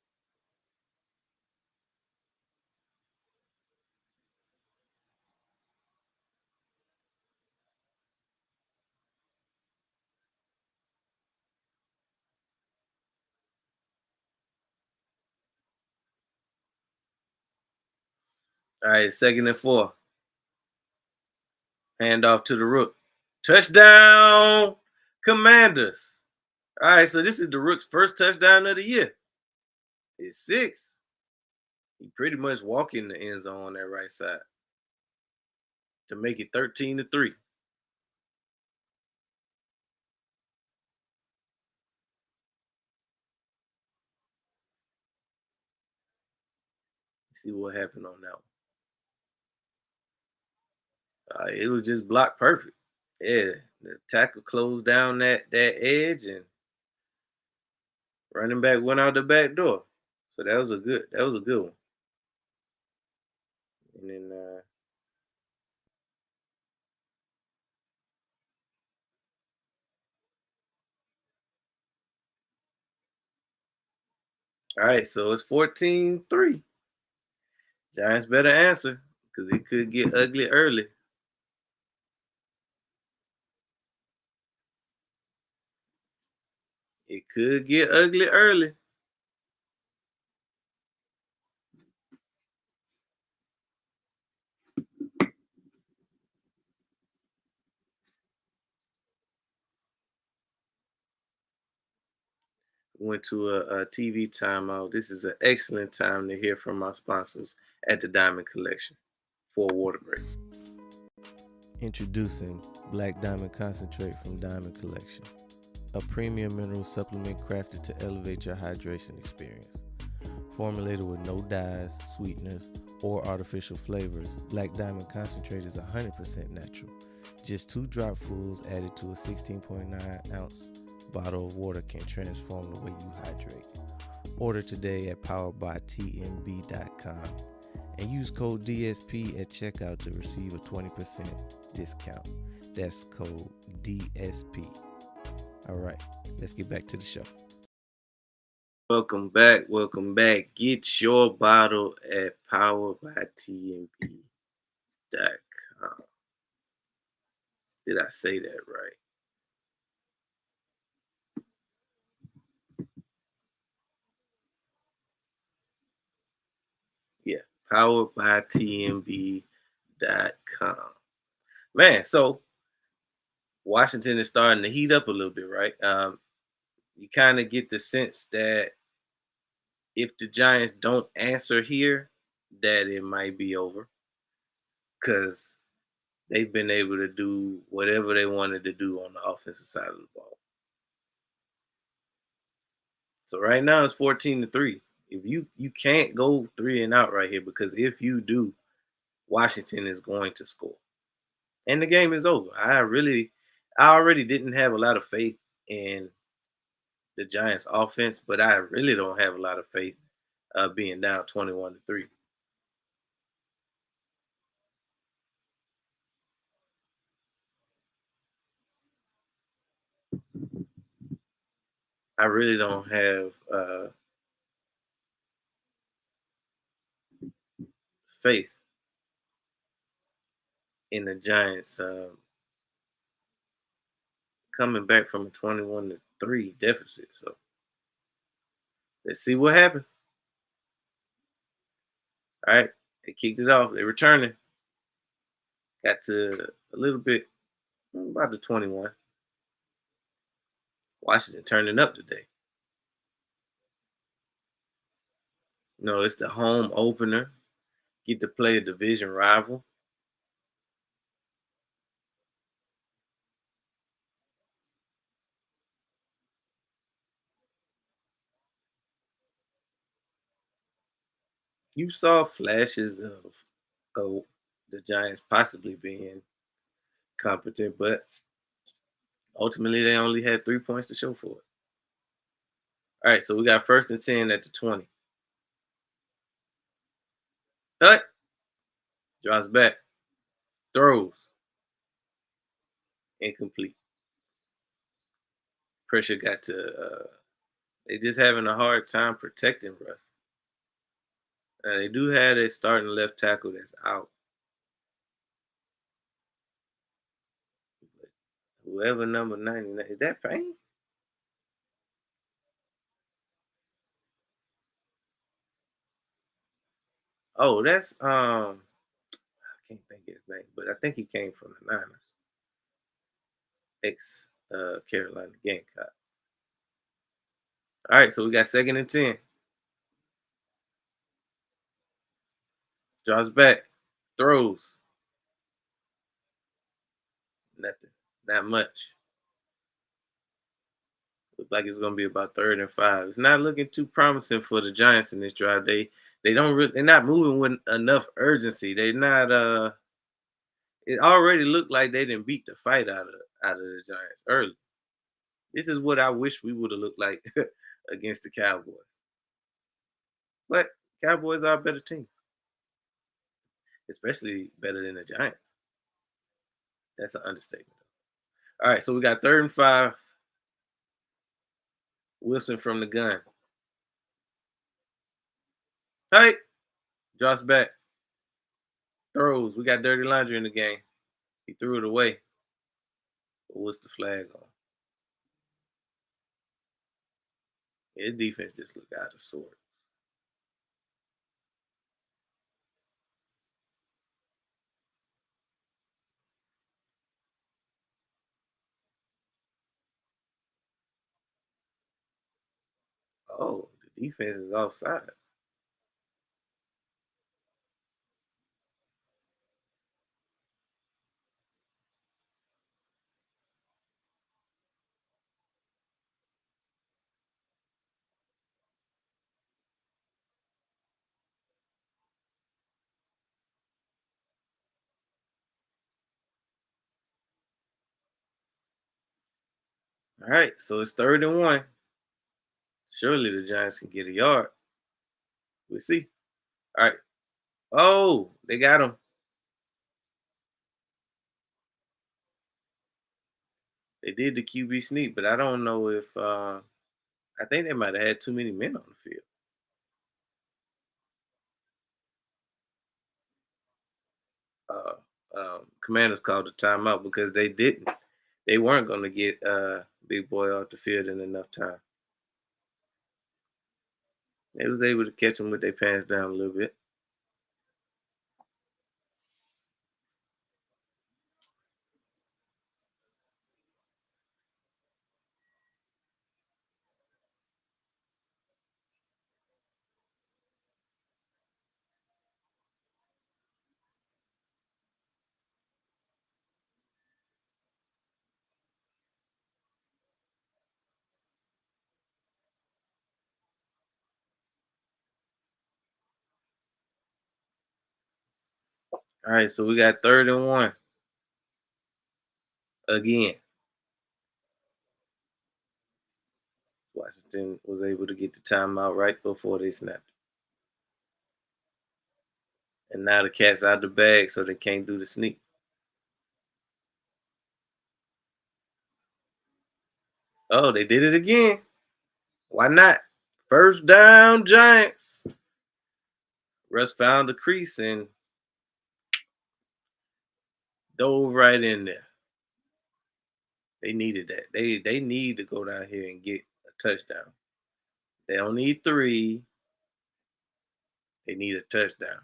All right, second and 4. Handoff to the rook. Touchdown, Commanders. All right, so this is the rook's first touchdown of the year. It's 6. He pretty much walking in the end zone on that right side to make it 13-3. See what happened on that one. It was just blocked perfect. Yeah, the tackle closed down that edge and running back went out the back door. So that was a good one. And then all right, so it's 14-3. Giants better answer because it could get ugly early. It could get ugly early. Went to a TV timeout. This is an excellent time to hear from our sponsors at the Diamond Collection for a water break. Introducing Black Diamond Concentrate from Diamond Collection, a premium mineral supplement crafted to elevate your hydration experience. Formulated with no dyes, sweeteners, or artificial flavors, Black Diamond Concentrate is 100% natural. Just 2 dropfuls added to a 16.9 ounce bottle of water can transform the way you hydrate. Order today at poweredbytmb.com and use code DSP at checkout to receive a 20% discount. That's code DSP. All right, let's get back to the show. Welcome back. Welcome back. Get your bottle at Power by TNB.com. Did I say that right? Yeah. Power by TNB.com. Man, so Washington is starting to heat up a little bit, right? You kind of get the sense that if the Giants don't answer here, that it might be over because they've been able to do whatever they wanted to do on the offensive side of the ball. So right now it's 14-3. If you can't go three and out right here because if you do, Washington is going to score. And the game is over. I already didn't have a lot of faith in the Giants offense, but I really don't have a lot of faith being down 21-3. I really don't have faith in the Giants coming back from a 21-3 deficit. So let's see what happens. All right. They kicked it off. They returning. Got to a little bit about the 21. Washington turning up today. No, it's the home opener. Get to play a division rival. You saw flashes of the Giants possibly being competent, but ultimately they only had 3 points to show for it. All right, so we got first and 10 at the 20. Cut. Draws back. Throws. Incomplete. Pressure got to. They just having a hard time protecting Russ. They do have a starting left tackle that's out. But whoever number 99 is that Payne? Oh, that's I can't think of his name, but I think he came from the Niners, ex Carolina Gamecock. All right, so we got second and 10. Draws back, throws, nothing, not much. Looks like it's gonna be about third and 5. It's not looking too promising for the Giants in this drive. They don't really, they're not moving with enough urgency. They're not it already looked like they didn't beat the fight out of the Giants early. This is what I wish we would have looked like against the Cowboys. But Cowboys are a better team, especially better than the Giants. That's an understatement. All right, so we got third and 5. Wilson from the gun. Hey, drops back, throws. We got dirty laundry in the game. He threw it away. But what's the flag on? His defense just looked out of sorts. Oh, the defense is offside. All right, so it's third and 1. Surely the Giants can get a yard. We'll see. All right. Oh, they got him. They did the QB sneak, but I don't know if I think they might have had too many men on the field. Uh, Commanders called a timeout because they didn't. They weren't going to get Big Boy off the field in enough time. They was able to catch him with their pants down a little bit. All right, so we got 3rd and 1 again. Washington was able to get the timeout right before they snapped. And now the cat's out the bag, so they can't do the sneak. Oh, they did it again. Why not? First down, Giants. Russ found the crease and dove right in there. They needed that. They need to go down here and get a touchdown. They don't need 3. They need a touchdown.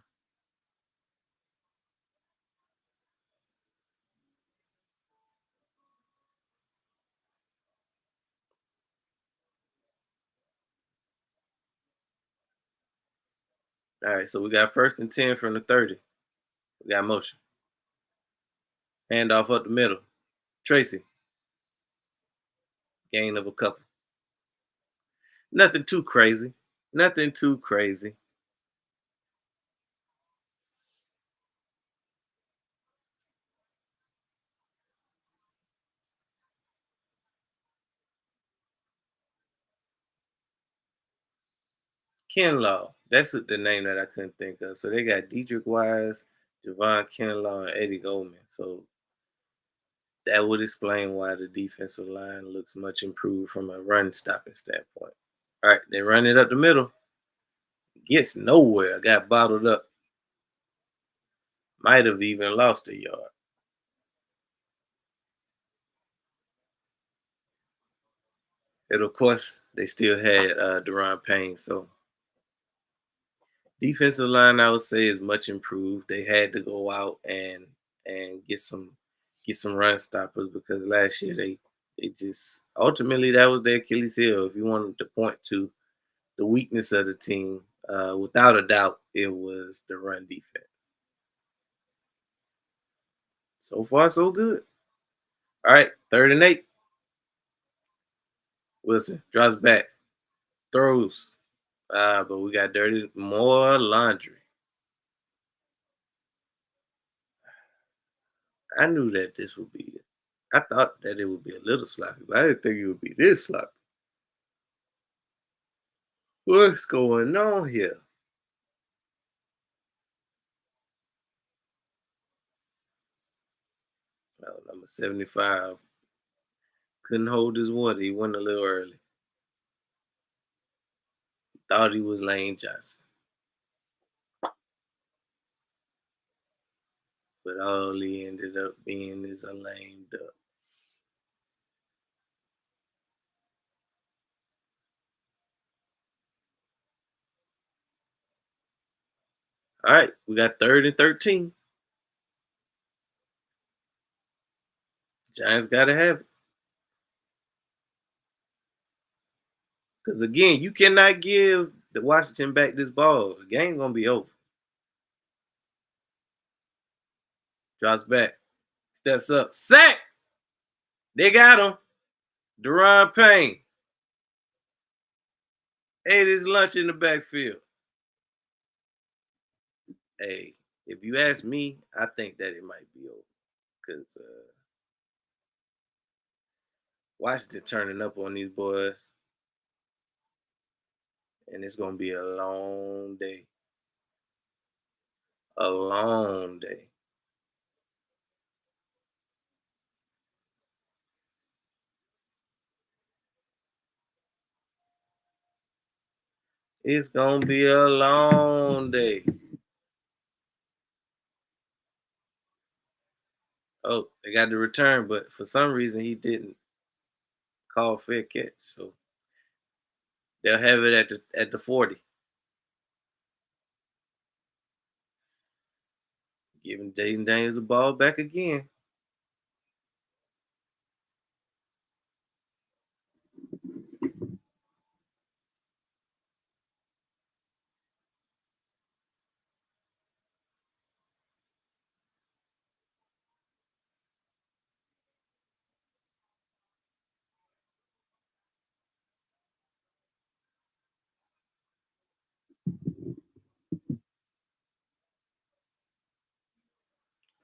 All right, so we got 1st and 10 from the 30. We got motion. Handoff up the middle. Tracy. Gain of a couple. Nothing too crazy. Nothing too crazy. Kinlaw. That's what the name that I couldn't think of. So they got Dedrick Wise, Javon Kinlaw, and Eddie Goldman. So that would explain why the defensive line looks much improved from a run stopping standpoint. All right, they run it up the middle. Gets nowhere. Got bottled up. Might have even lost a yard. And of course, they still had Deron Payne. So defensive line, I would say, is much improved. They had to go out and get some run stoppers because last year they just ultimately that was their Achilles heel. If you wanted to point to the weakness of the team, without a doubt, it was the run defense. So far, so good. All right, 3rd and 8. Wilson drops back, throws. But we got dirty more laundry. I knew that this would be it. I thought that it would be a little sloppy, but I didn't think it would be this sloppy. What's going on here? Number 75 couldn't hold his water. He went a little early. Thought he was Lane Johnson, but all he ended up being is a lame duck. All right, we got 3rd and 13. Giants got to have it. Because again, you cannot give the Washington back this ball. The game gonna be over. Drops back, steps up, sack. They got him. Deron Payne ate his lunch in the backfield. Hey, if you ask me, I think that it might be over because Washington turning up on these boys, and it's gonna be a long day. A long day. It's gonna be a long day. Oh, they got the return, but for some reason he didn't call fair catch. So they'll have it at the 40. Giving Jaden Daniels the ball back again.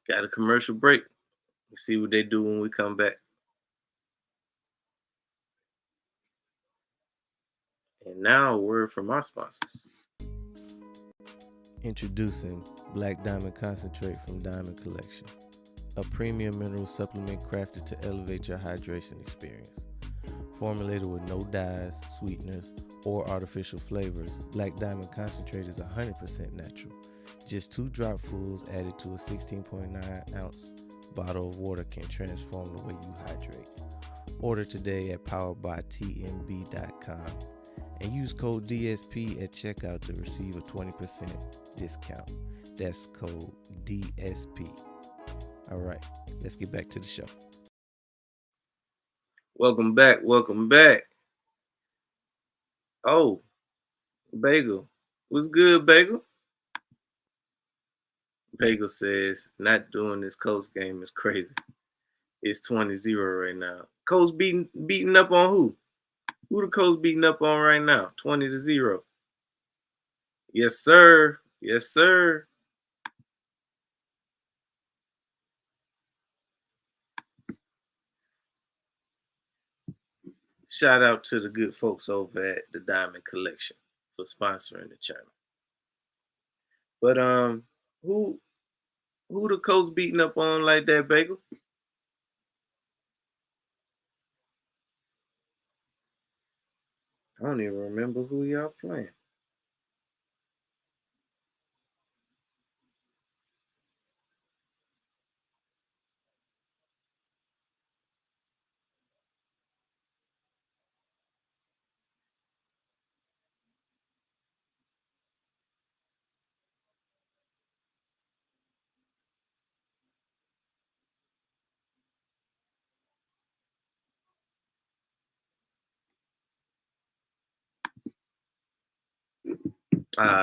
Got a commercial break. We'll see what they do when we come back. And now a word from our sponsors. Introducing Black Diamond Concentrate from Diamond Collection, a premium mineral supplement crafted to elevate your hydration experience. Formulated with no dyes, sweeteners, or artificial flavors, Black Diamond Concentrate is 100% natural. Just 2 dropfuls added to a 16.9 ounce bottle of water can transform the way you hydrate. Order today at poweredbytmb.com and use code DSP at checkout to receive a 20% discount. That's code DSP. All right, let's get back to the show. Welcome back. Welcome back. Oh, Bagel. What's good, Bagel? Bagel says, not doing this Colts game is crazy. It's 20-0 right now. Colts beating up on who? Who the Colts beating up on right now? 20-0. Yes, sir. Yes, sir. Shout out to the good folks over at the Diamond Collection for sponsoring the channel. But who the Colts beating up on like that, Bagel? I don't even remember who y'all playing.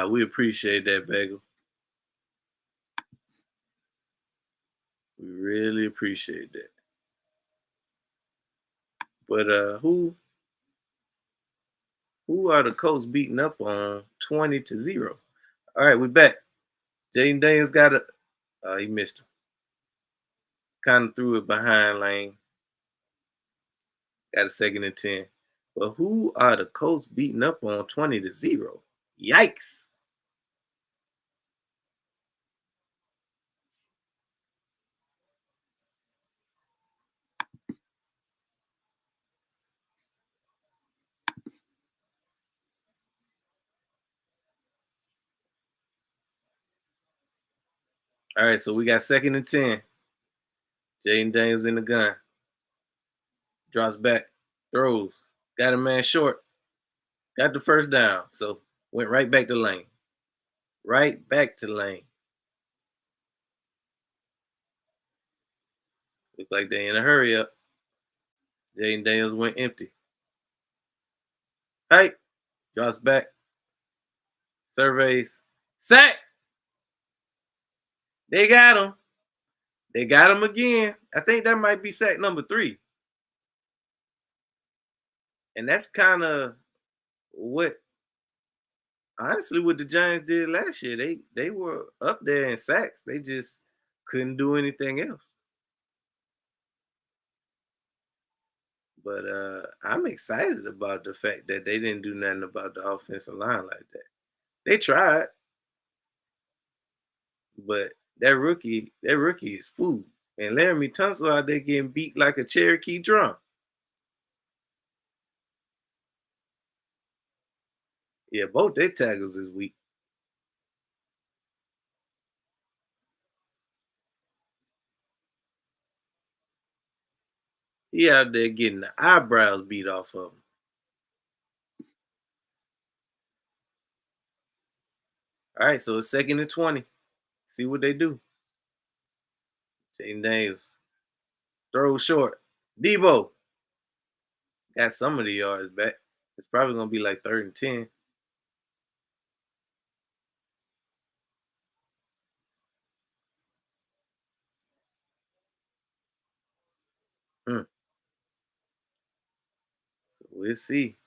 We appreciate that, Bagel. We really appreciate that. But who are the Colts beating up on 20-0? All right, we back. Jaden Daniels got a he missed him. Kind of threw it behind lane. Got a 2nd and 10. But who are the Colts beating up on 20-0? Yikes. All right, so we got 2nd and 10. Jaden Daniels in the gun. Drops back. Throws. Got a man short. Got the first down. So went right back to lane. Right back to lane. Look like they in a hurry up. Jaden Daniels went empty. Hey, drops back. Surveys. Sack. They got him. They got him again. I think that might be sack number 3. And that's kind of what, honestly, what the Giants did last year. They were up there in sacks. They just couldn't do anything else. But I'm excited about the fact that they didn't do nothing about the offensive line like that. They tried, but that rookie is food. And Laramie Tunsil out there getting beat like a Cherokee drum. Yeah, both their tackles is weak. He out there getting the eyebrows beat off of him. All right, so it's 2nd and 20. See what they do. Jaden Daniels throws short. Debo got some of the yards back. It's probably gonna be like 3rd and 10. Hmm. So we'll see.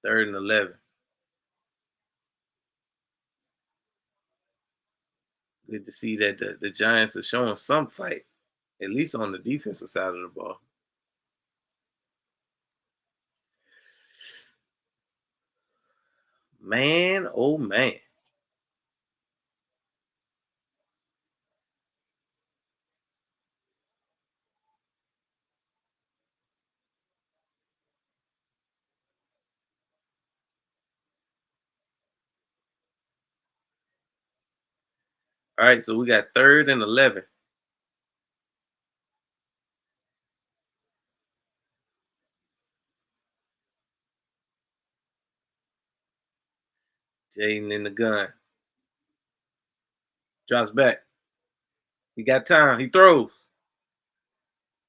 3rd and 11. Good to see that the Giants are showing some fight, at least on the defensive side of the ball. Man, oh man. All right, so we got 3rd and 11. Jaden in the gun. Drops back. He got time. He throws.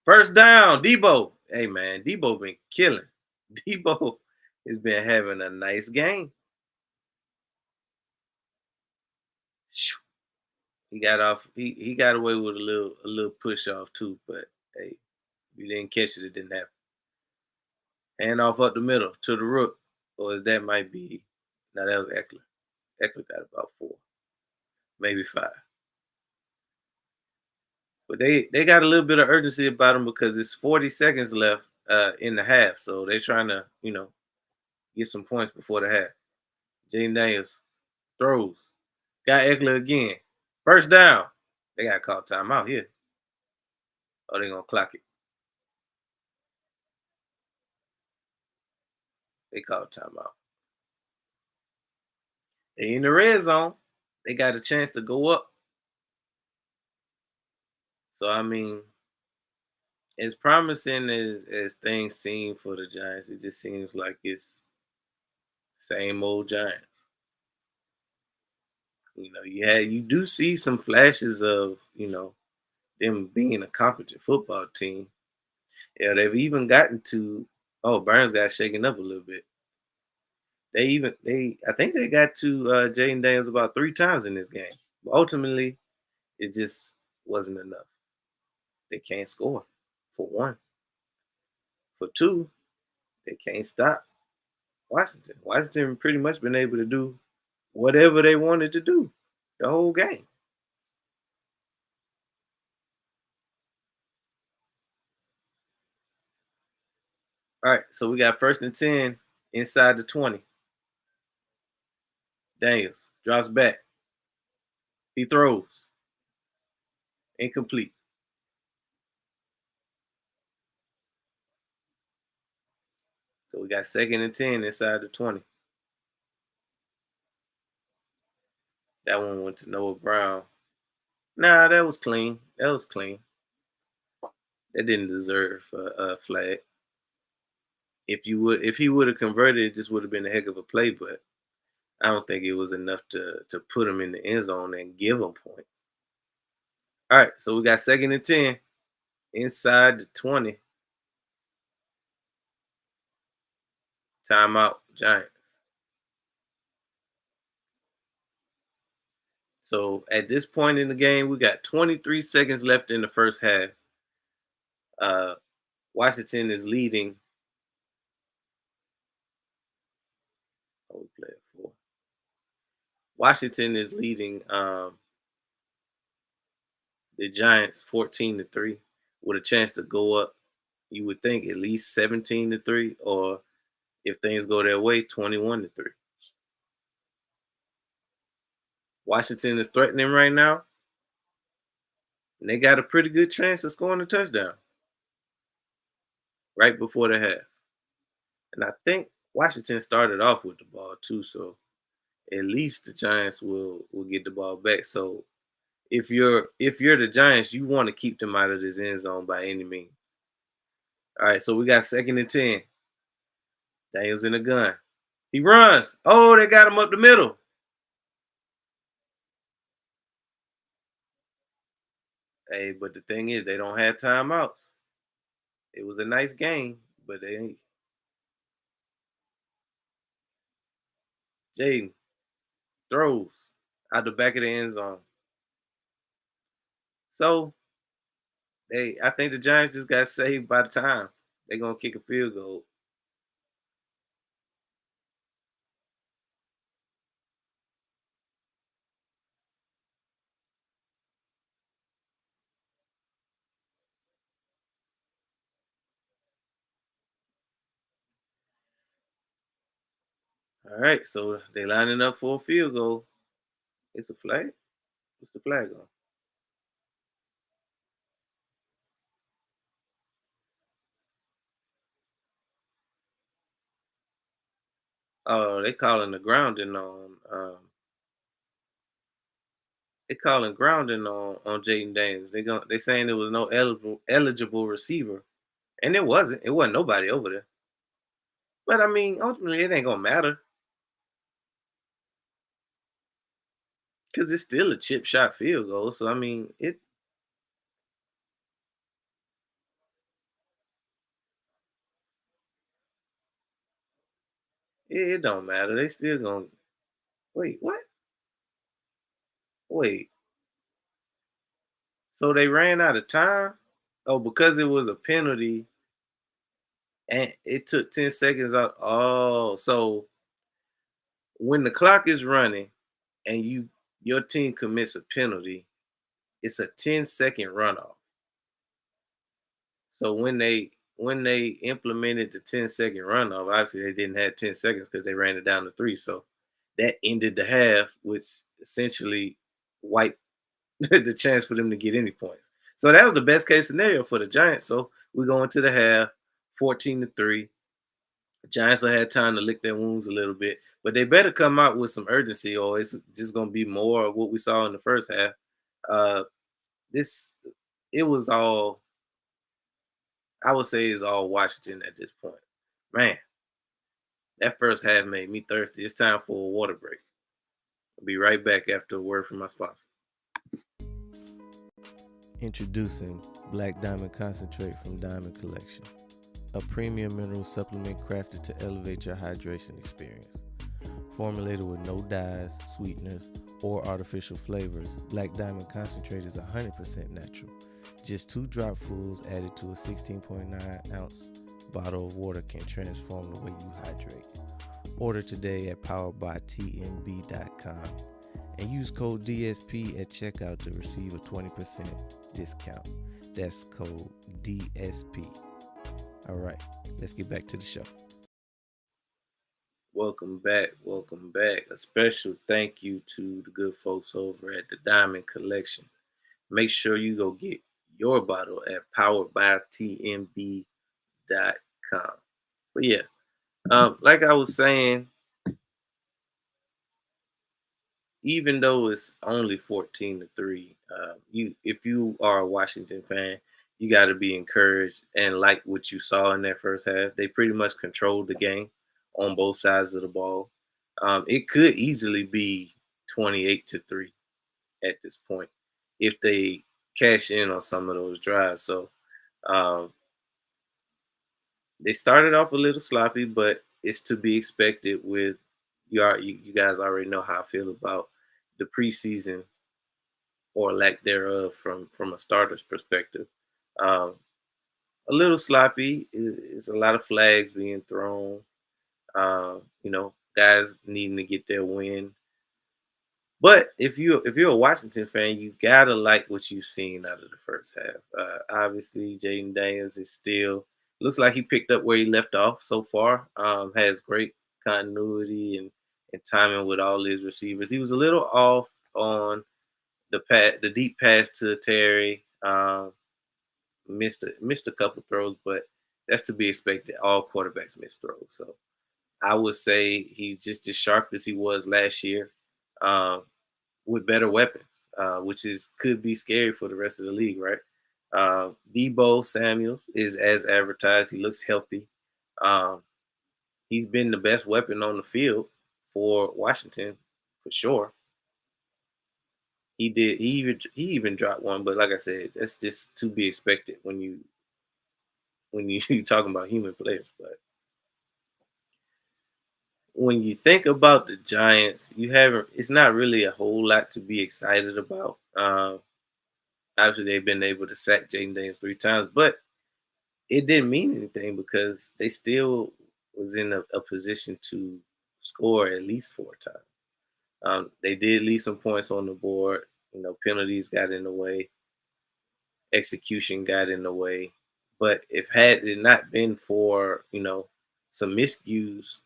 First down, Debo. Hey man, Debo been killing. Debo has been having a nice game. Shoo. He got off. He got away with a little push off too. But hey, if you didn't catch it, it didn't happen. Hand off up the middle to the rook, or as that might be. Now that was Eckler. Eckler got about 4, maybe 5. But they got a little bit of urgency about them because it's 40 seconds left in the half, so they're trying to get some points before the half. Jaden Daniels throws, got Eckler again. First down. They got to call timeout here. Oh, they gonna clock it. They call timeout. They in the red zone. They got a chance to go up. So I mean, as promising as things seem for the Giants, it just seems like it's same old Giants. You do see some flashes of them being a competent football team. Yeah, they've even gotten to. Oh, Burns got shaken up a little bit. I think they got to Jaden Daniels about 3 times in this game. But ultimately, it just wasn't enough. They can't score. For one. For two, they can't stop Washington. Washington pretty much been able to do whatever they wanted to do the whole game. All right, so we got 1st and 10 inside the 20. Daniels drops back. He throws. Incomplete. So we got 2nd and 10 inside the 20. That one went to Noah Brown. Nah, that was clean. That was clean. That didn't deserve a flag. If he would have converted, it just would have been a heck of a play. But I don't think it was enough to put him in the end zone and give him points. All right, so we got 2nd and 10 inside the 20. Timeout, Giants. So at this point in the game, we got 23 seconds left in the first half. Uh, Washington is leading. Oh, we play at 4. Washington is leading the Giants 14-3 with a chance to go up. You would think at least 17-3, or if things go their way, 21-3. Washington is threatening right now, and they got a pretty good chance of scoring a touchdown right before the half. And I think Washington started off with the ball too, so at least the Giants will get the ball back. So if you're the Giants, you want to keep them out of this end zone by any means. All right, so we got 2nd and 10. Daniels in the gun. He runs. Oh, they got him up the middle. Hey, but the thing is, they don't have timeouts. It was a nice game, but they ain't. Jaden throws out the back of the end zone. So I think the Giants just got saved by the time. They're gonna kick a field goal. All right, so they lining up for a field goal. It's a flag. What's the flag on? Oh, they calling the grounding on. They calling grounding on Jaden Daniels. They saying there was no eligible receiver, and it wasn't. It wasn't nobody over there. But I mean, ultimately, it ain't gonna matter because it's still a chip shot field goal. So I mean, it don't matter. They still gonna wait. What? Wait. So they ran out of time? Oh, because it was a penalty and it took 10 seconds out. Oh, so when the clock is running and your team commits a penalty, it's a 10-second runoff. So when they implemented the 10-second runoff, obviously they didn't have 10 seconds because they ran it down to 3. So that ended the half, which essentially wiped the chance for them to get any points. So that was the best case scenario for the Giants. So we go into the half, 14-3. The Giants will have time to lick their wounds a little bit, but they better come out with some urgency, or it's just gonna be more of what we saw in the first half. Uh, this it was all I would say is all Washington at this point. Man, that first half made me thirsty. It's time for a water break. I'll be right back after a word from my sponsor. Introducing Black Diamond Concentrate from Diamond Collection, a premium mineral supplement crafted to elevate your hydration experience. Formulated with no dyes, sweeteners, or artificial flavors, Black Diamond Concentrate is 100% natural. Just 2 dropfuls added to a 16.9 ounce bottle of water can transform the way you hydrate. Order today at poweredbytnb.com and use code DSP at checkout to receive a 20% discount. That's code DSP. All right, let's get back to the show. Welcome back. Welcome back. A special thank you to the good folks over at the Diamond Collection. Make sure you go get your bottle at poweredbytnb.com. But yeah, like I was saying, even though it's only 14-3, you if you are a Washington fan, you got to be encouraged and like what you saw in that first half. They pretty much controlled the game on both sides of the ball. It could easily be 28-3 at this point if they cash in on some of those drives. So um, they started off a little sloppy, but it's to be expected. With you guys already know how I feel about the preseason or lack thereof from a starter's perspective. Um, a little sloppy. It's a lot of flags being thrown. Guys needing to get their win. But if you're a Washington fan, you gotta like what you've seen out of the first half. Obviously, Jaden Daniels is still looks like he picked up where he left off so far. Has great continuity and timing with all his receivers. He was a little off on the deep pass to Terry. Missed a couple throws, but That's to be expected. All quarterbacks miss throws. So I would say he's just as sharp as he was last year, um, with better weapons, which is could be scary for the rest of the league, right? Debo Samuels is as advertised. He looks healthy. Um, he's been the best weapon on the field for Washington for sure. He did. He even dropped one, but like I said, that's just to be expected when you you talking about human players. But when you think about the Giants, you haven't. It's not really a whole lot to be excited about. Obviously, they've been able to sack Jaden Daniels 3 times, but it didn't mean anything because they still was in a position to score at least 4 times. They did leave some points on the board. Penalties got in the way, execution got in the way. But if had it not been for some miscues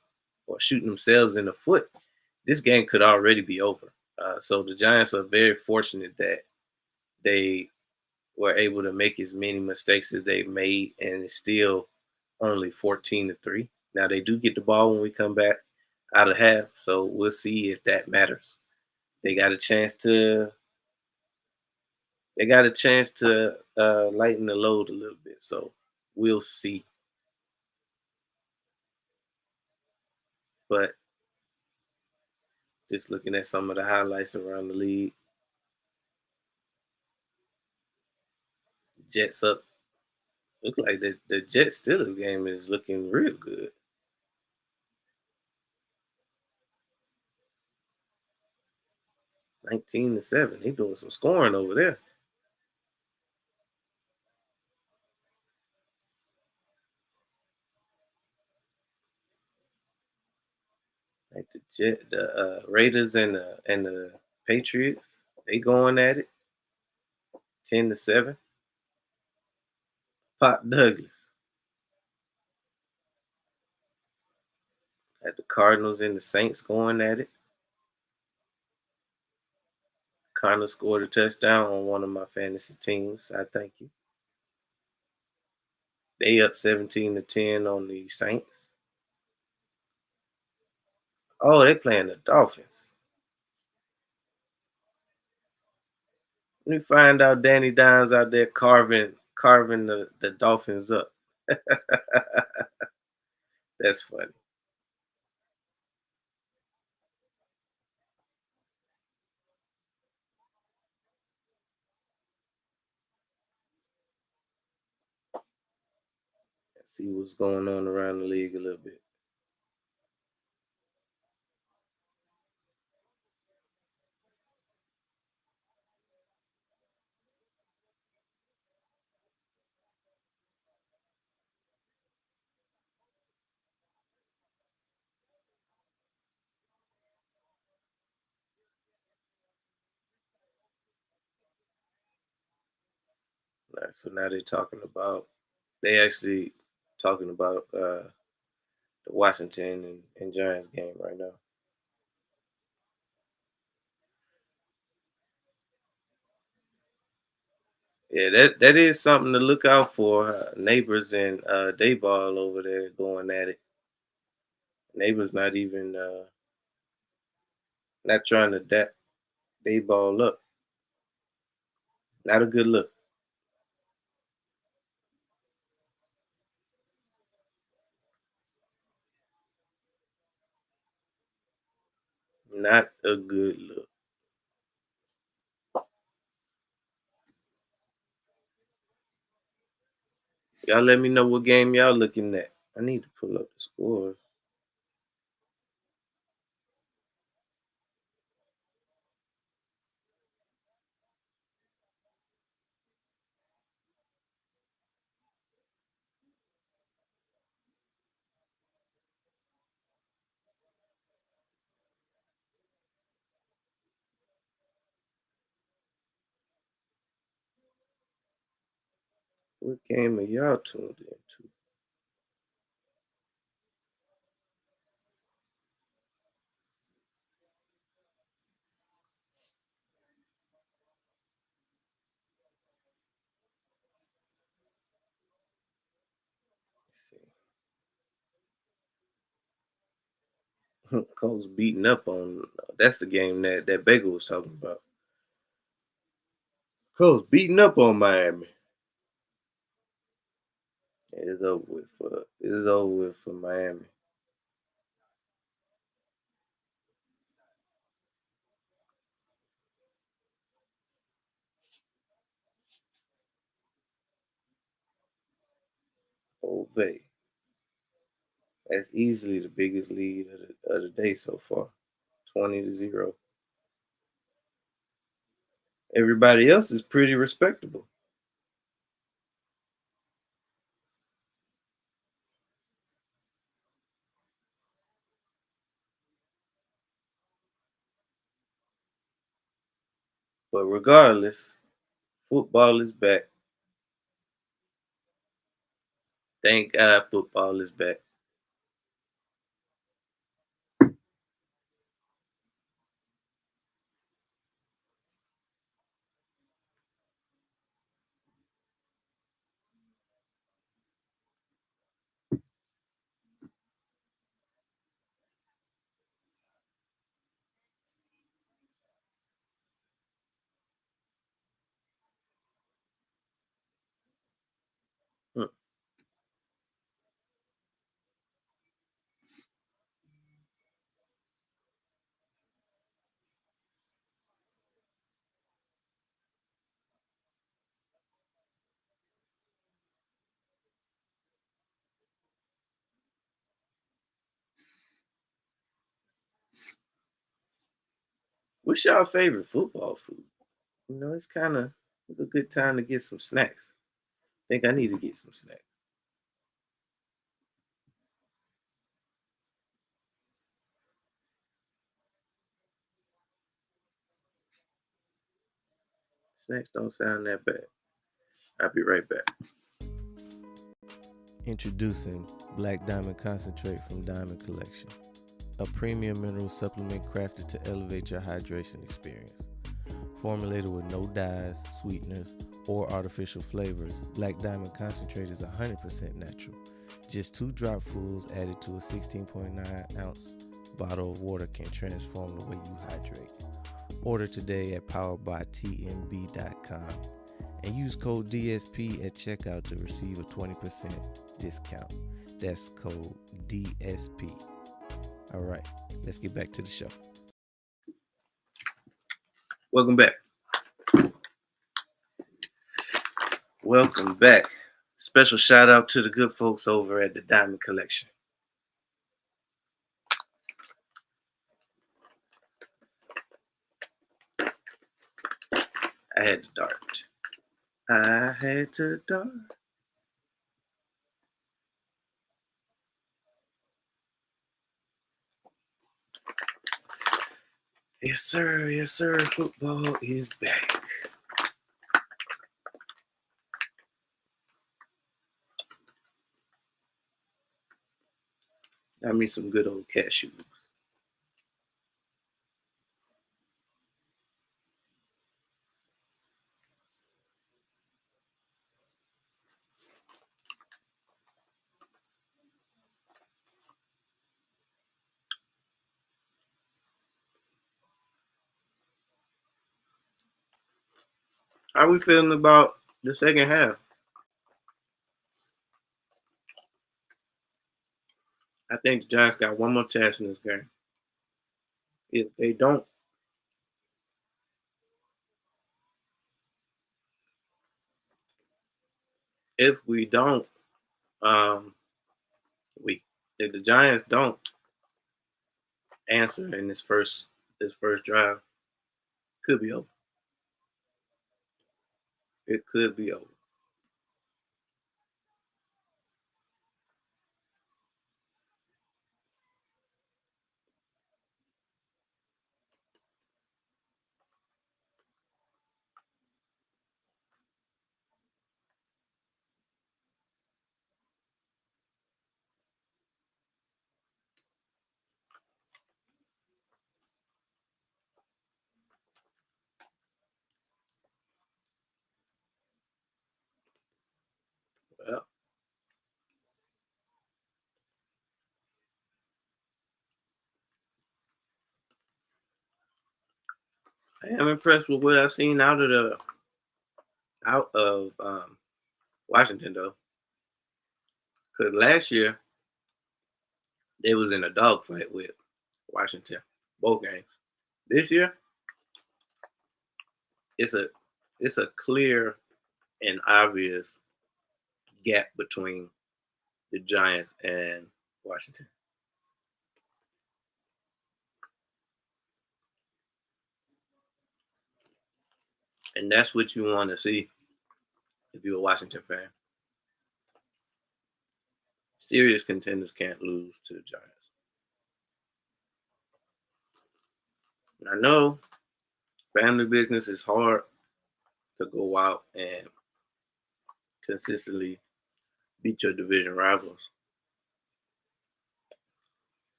or shooting themselves in the foot, this game could already be over. So the Giants are very fortunate that they were able to make as many mistakes as they made, and it's still only 14-3. Now they do get the ball when we come back out of half, so we'll see if that matters. They got a chance to they got a chance to lighten the load a little bit, so we'll see. But just looking at some of the highlights around the league, Jets up. Look like the Jets Steelers game is looking real good. 19-7. They doing some scoring over there. Like the Raiders and the Patriots, they going at it 10-7. Pop Douglas at the Cardinals and the Saints going at it. Connor scored a touchdown on one of my fantasy teams. I thank you. They up 17-10 on the Saints. Oh, they playing the Dolphins. Let me find out Danny Dimes out there carving the Dolphins up. That's funny. Let's see what's going on around the league a little bit. All right, so now they actually talking about the Washington and Giants game right now. Yeah, that is something to look out for. Neighbors and Dayball over there going at it. Neighbors not trying to Dayball up. Not a good look. Not a good look. Y'all let me know what game y'all looking at. I need to pull up the scores. What game are y'all tuned into? Colts beating up on. That's the game that Baker was talking about. Colts beating up on Miami. It is over with for Miami. Ove. That's easily the biggest lead of the day so far. 20-0. Everybody else is pretty respectable. But regardless, football is back. Thank God football is back. Hmm. What's y'all favorite football food? It's a good time to get some snacks. Think I need to get some snacks. Snacks don't sound that bad. I'll be right back. Introducing Black Diamond Concentrate from Diamond Collection, a premium mineral supplement crafted to elevate your hydration experience. Formulated with no dyes, sweeteners, or artificial flavors, Black Diamond Concentrate is 100% natural. Just 2 dropfuls added to a 16.9-ounce bottle of water can transform the way you hydrate. Order today at poweredbytnb.com and use code DSP at checkout to receive a 20% discount. That's code DSP. All right, let's get back to the show. Welcome back. Welcome back. Special shout out to the good folks over at the Diamond Collection. I had to dart. I had to dart. Yes, sir. Yes, sir. Football is back. I mean, some good old cashews. How we feeling about the second half? I think the Giants got one more chance in this game. If they don't, if we don't, um, we if the Giants don't answer in this first drive, could be over. It could be over. I am impressed with what I've seen out of Washington though, because last year they was in a dogfight with Washington, both games. This year, it's a it's a clear and obvious gap between the Giants and Washington, and that's what you want to see if you're a Washington fan. Serious contenders can't lose to the Giants. And I know family business is hard to go out and consistently beat your division rivals,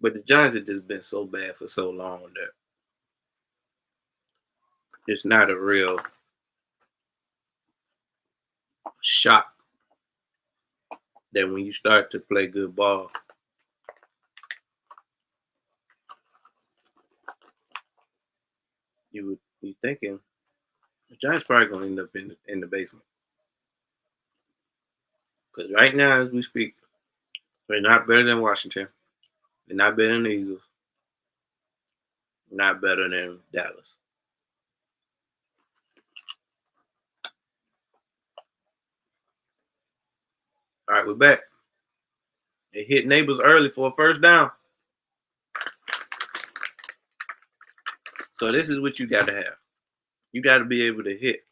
but the Giants have just been so bad for so long that it's not a real shock that when you start to play good ball, you thinking the Giants probably gonna end up in the basement because right now as we speak, they're not better than Washington, they're not better than the Eagles, not better than Dallas. All right, we're back. They hit neighbors early for a first down, so this is what you got to have. You got to be able to hit.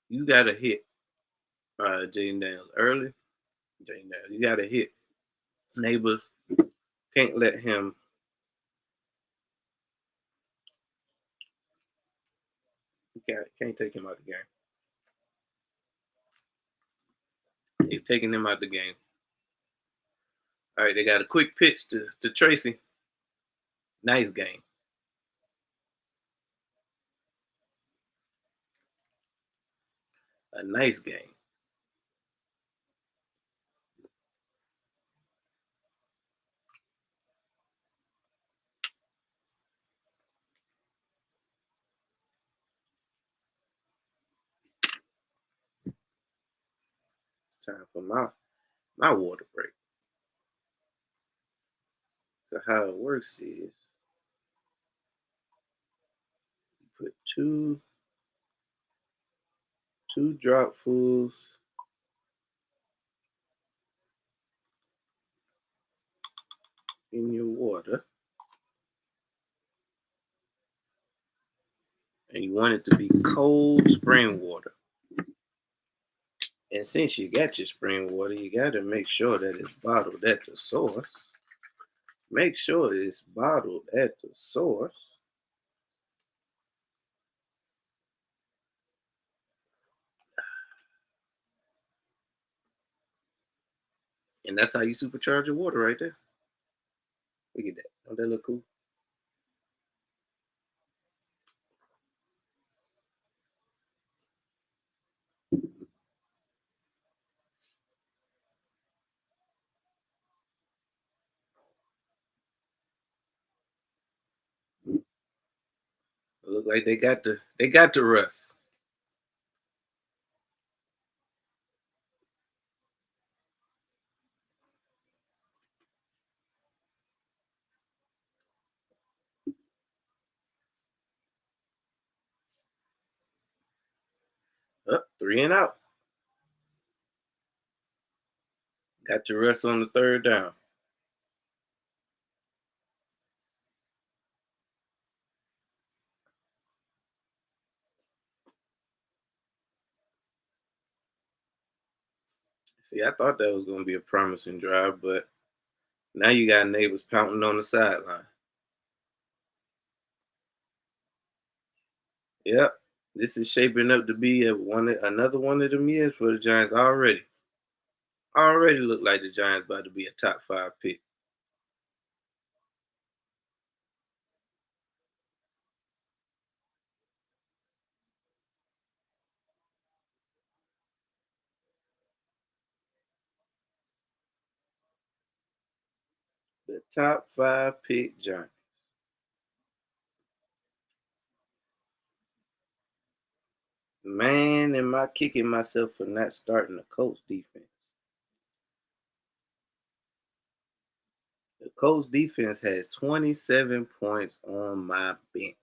You got to hit Jaden Daniels early. Jaden Daniels, you got to hit neighbors. Can't let him. You can't take him out the game. They've taken him out the game. All right, they got a quick pitch to Tracy. Nice game. A nice game. It's time for my water break. So how it works is you put two dropfuls in your water, and you want it to be cold spring water. And since you got your spring water, you got to make sure that it's bottled at the source. Make sure it's bottled at the source. And that's how you supercharge your water right there. Look at that. Don't that look cool? It look like they got the rust. Up, 3 and out. Got your rest on the third down. See, I thought that was gonna be a promising drive, but now you got neighbors pounding on the sideline. Yep, this is shaping up to be another one of them years for the Giants already. Already look like the Giants about to be a top five pick. The top five pick Giants. Man, am I kicking myself for not starting the Colts defense? The Colts defense has 27 points on my bench.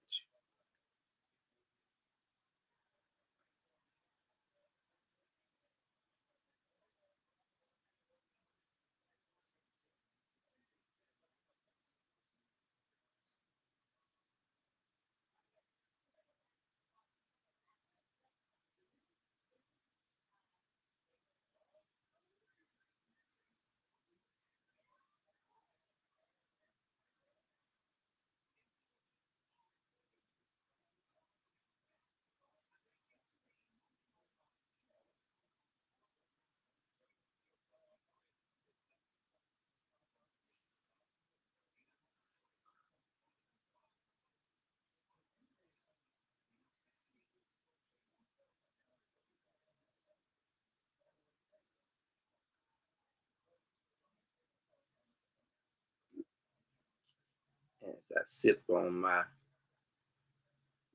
As I sip on my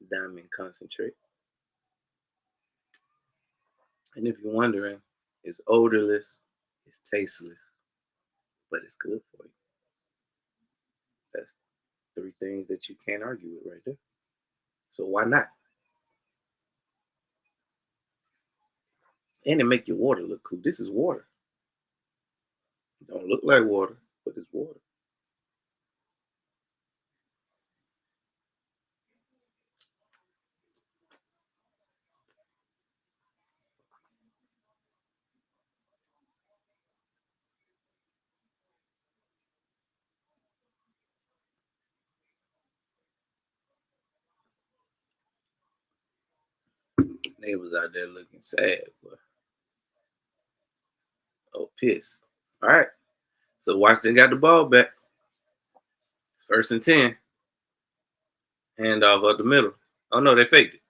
diamond concentrate. And if you're wondering, it's odorless, it's tasteless, but it's good for you. That's three things that you can't argue with right there. So why not? And it make your water look cool. This is water. It don't look like water, but it's water. Neighbors out there looking sad, but oh piss. All right. So Washington got the ball back. It's 1st and 10. Handoff up the middle. Oh no, they faked it.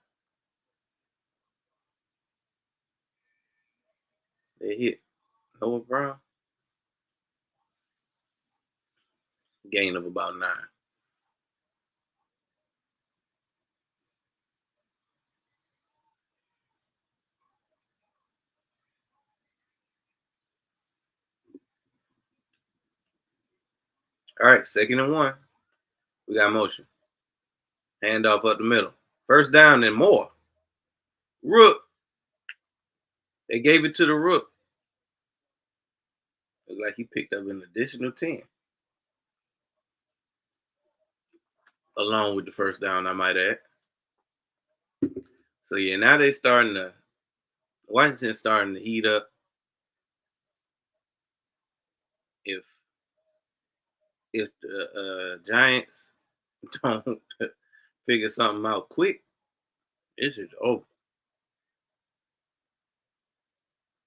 They hit Noah Brown. Gain of about 9. All right, 2nd and 1. We got motion. Handoff up the middle. First down and more. Rook. They gave it to the Rook. Looked like he picked up an additional 10. Along with the first down, I might add. So yeah, now they starting to Washington starting to heat up. If the Giants don't figure something out quick, this is over.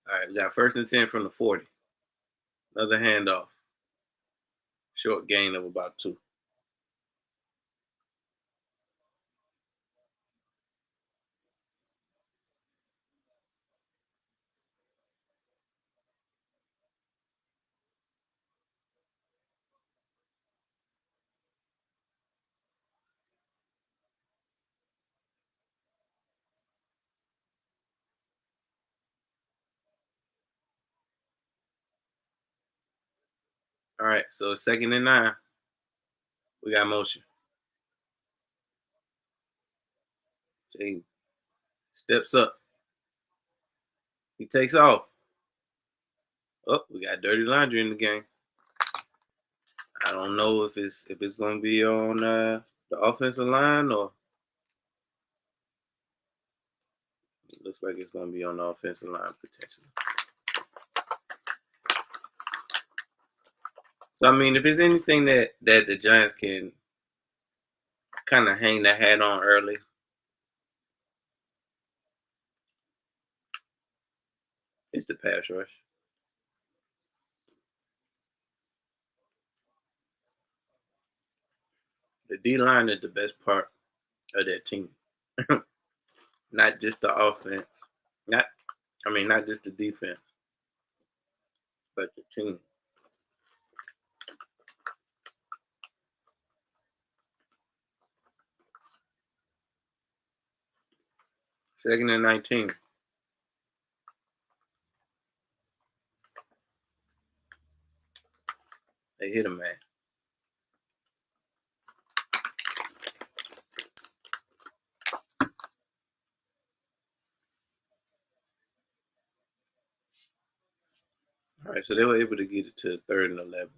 All right, we got 1st and 10 from the 40. Another handoff. Short gain of about 2. All right, so 2nd and 9. We got motion. Jay steps up. He takes off. Oh, we got dirty laundry in the game. I don't know if it's gonna be on the offensive line or it looks like it's gonna be on the offensive line potentially. So I mean, if it's anything that the Giants can kind of hang their hat on early, it's the pass rush. The D line is the best part of that team, not just the offense. Not, I mean, not just the defense, but the team. Second and 19. They hit him, man. All right, so they were able to get it to third and 11.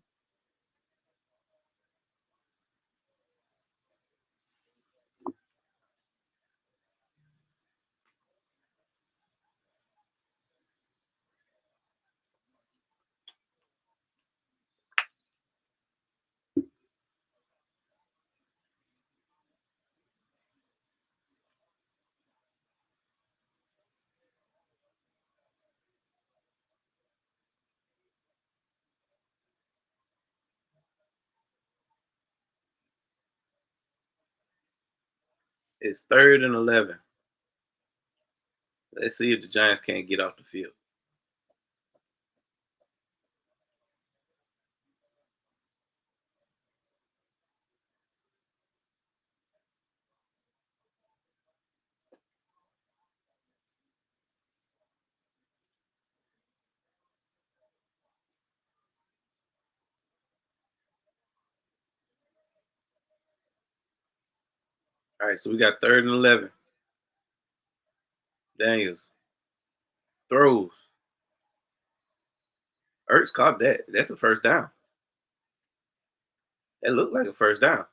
It's third and 11. Let's see if the Giants can't get off the field. All right, so we got third and 11. Daniels throws. Ertz caught that. That's a first down. That looked like a first down.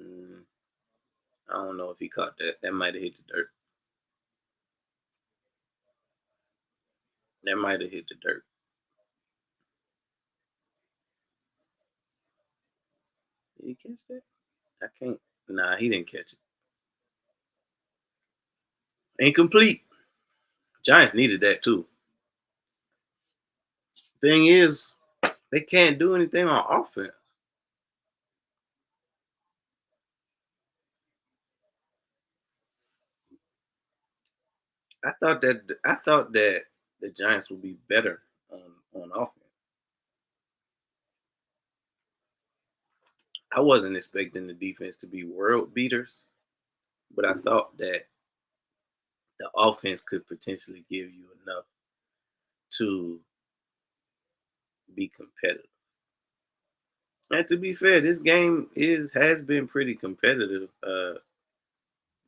Mm, I don't know if he caught that. That might have hit the dirt. That might have hit the dirt. Did he catch that? I can't. Nah, he didn't catch it. Incomplete. Giants needed that too. Thing is, they can't do anything on offense. I thought that the Giants would be better on offense. I wasn't expecting the defense to be world beaters, but I thought that the offense could potentially give you enough to be competitive. And to be fair, this game is has been pretty competitive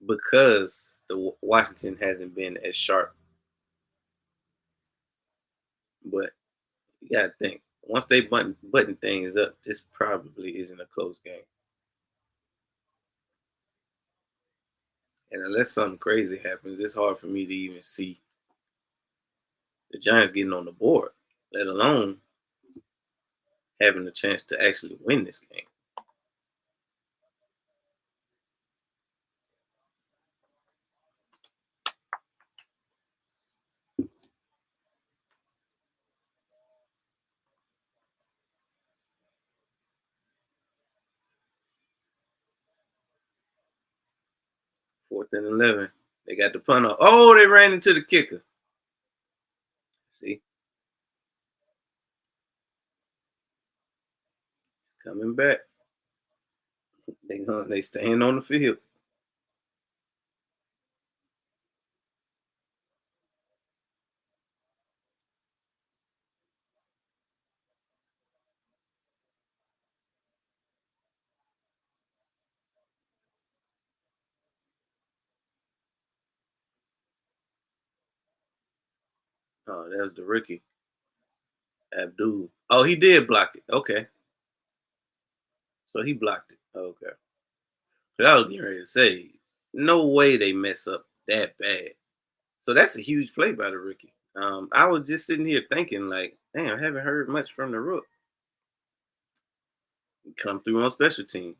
because the Washington hasn't been as sharp. But you gotta think once they button things up, this probably isn't a close game. And unless something crazy happens, it's hard for me to even see the Giants getting on the board, let alone having the chance to actually win this game. 4th and 11. They got the punt off. Oh, they ran into the kicker. See, coming back. They staying on the field. Oh, that's the rookie, Abdul. Oh, he did block it. Okay. So he blocked it. Okay. 'Cause I was getting ready to say, no way they mess up that bad. So that's a huge play by the rookie. I was just sitting here thinking, like, damn, I haven't heard much from the rook. Come through on special teams.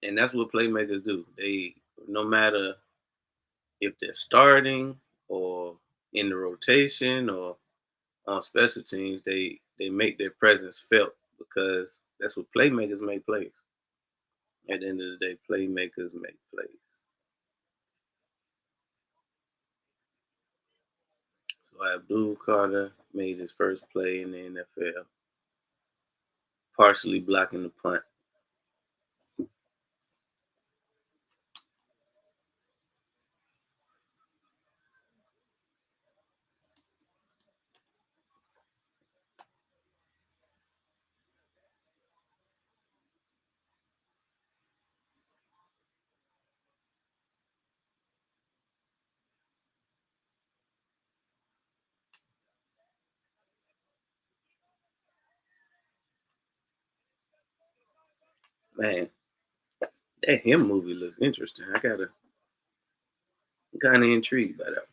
And that's what playmakers do. They, no matter if they're starting or in the rotation or on special teams, they make their presence felt because that's what playmakers make plays. At the end of the day, playmakers make plays. So Abdul Carter made his first play in the NFL. partially blocking the punt. Man, that him movie looks interesting. I'm kind of intrigued by that.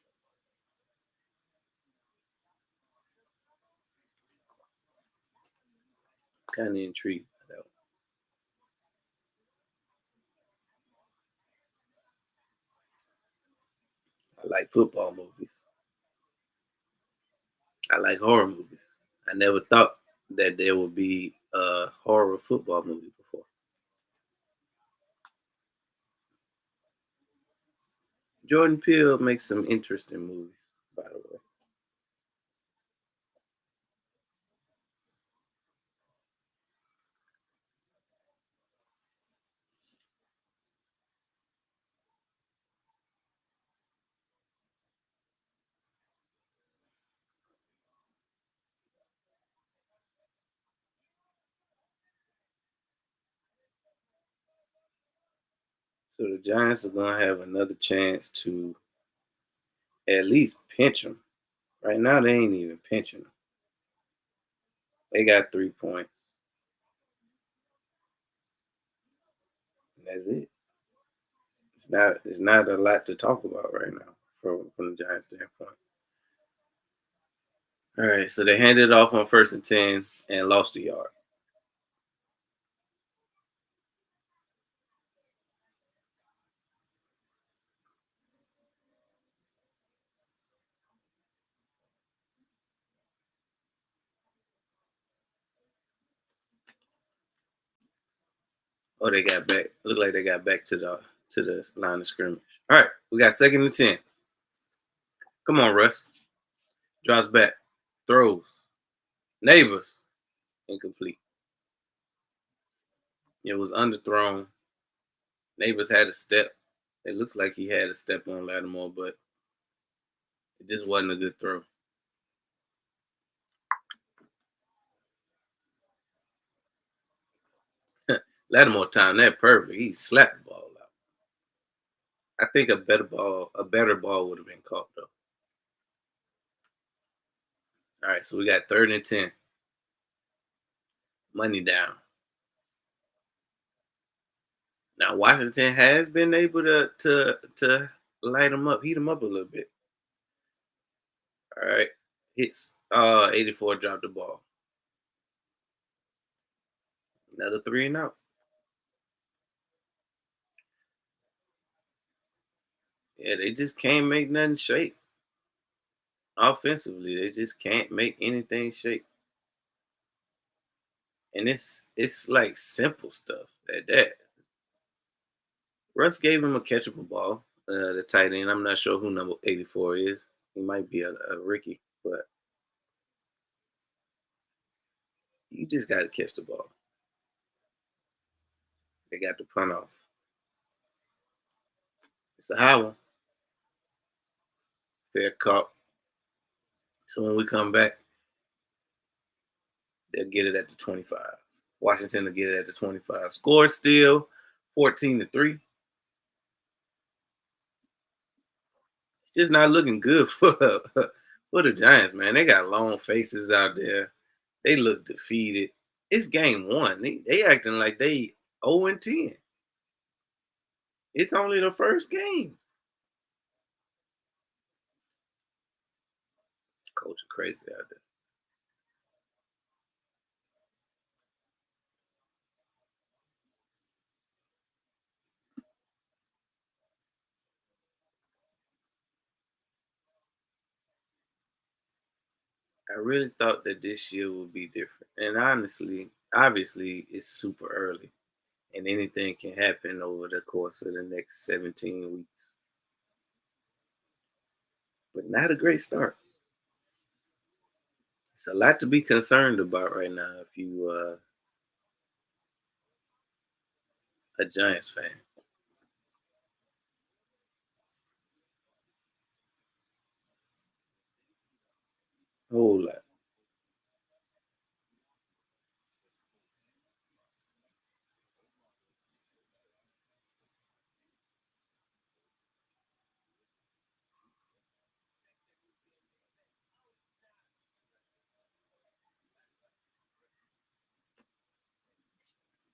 Kind of intrigued by that. I like football movies. I like horror movies. I never thought that there would be a horror football movie before. Jordan Peele makes some interesting movies, by the way. So the Giants are gonna have another chance to at least pinch them. Right now, they ain't even pinching them. They got 3 points, and that's it. It's not a lot to talk about right now from the Giants' standpoint. All right, so they handed it off on 1st and 10 and lost a yard. Oh, they got back. Look like they got back to the line of scrimmage. All right, we got 2nd and 10. Come on, Russ. Drops back, throws, neighbors, incomplete. It was underthrown. Neighbors had a step. It looks like he had a step on Lattimore, but it just wasn't a good throw. Lattimore timed that perfect. He slapped the ball out. I think a better ball would have been caught though. All right, so we got 3rd and 10. Money down. Now Washington has been able to light him up, heat him up a little bit. All right, hits. 84 dropped the ball. Another 3 and out. Yeah, they just can't make nothing shake. Offensively, they just can't make anything shake. And it's like simple stuff at that. Russ gave him a catchable ball, the tight end. I'm not sure who number 84 is. He might be a rookie, but you just got to catch the ball. They got the punt off. It's a high one. Fair caught. So when we come back, they'll get it at the 25. Washington will get it at the 25. Score still 14-3. It's just not looking good for the Giants, man. They got long faces out there. They look defeated. It's game one. They acting like they 0-10. It's only the first game. Coach is crazy out there. I really thought that this year would be different. And honestly, obviously, it's super early. And anything can happen over the course of the next 17 weeks. But not a great start. It's a lot to be concerned about right now if you A Giants fan. Whole lot.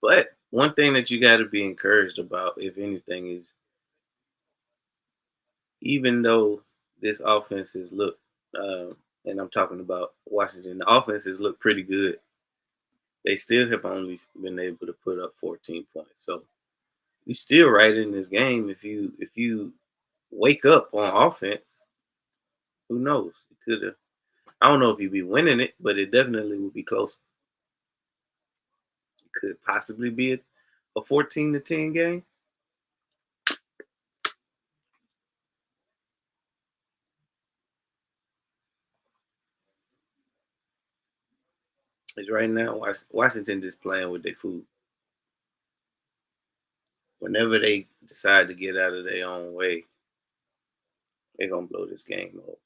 But one thing that you got to be encouraged about, if anything, is even though this offense has looked, and I'm talking about Washington, the offense has looked pretty good. They still have only been able to put up 14 points. So you still right in this game. If you wake up on offense, who knows? You could have. I don't know if you'd be winning it, but it definitely would be close. It could possibly be a 14-10 game. It's right now. Washington just playing with their food. Whenever they decide to get out of their own way, they're gonna blow this game up.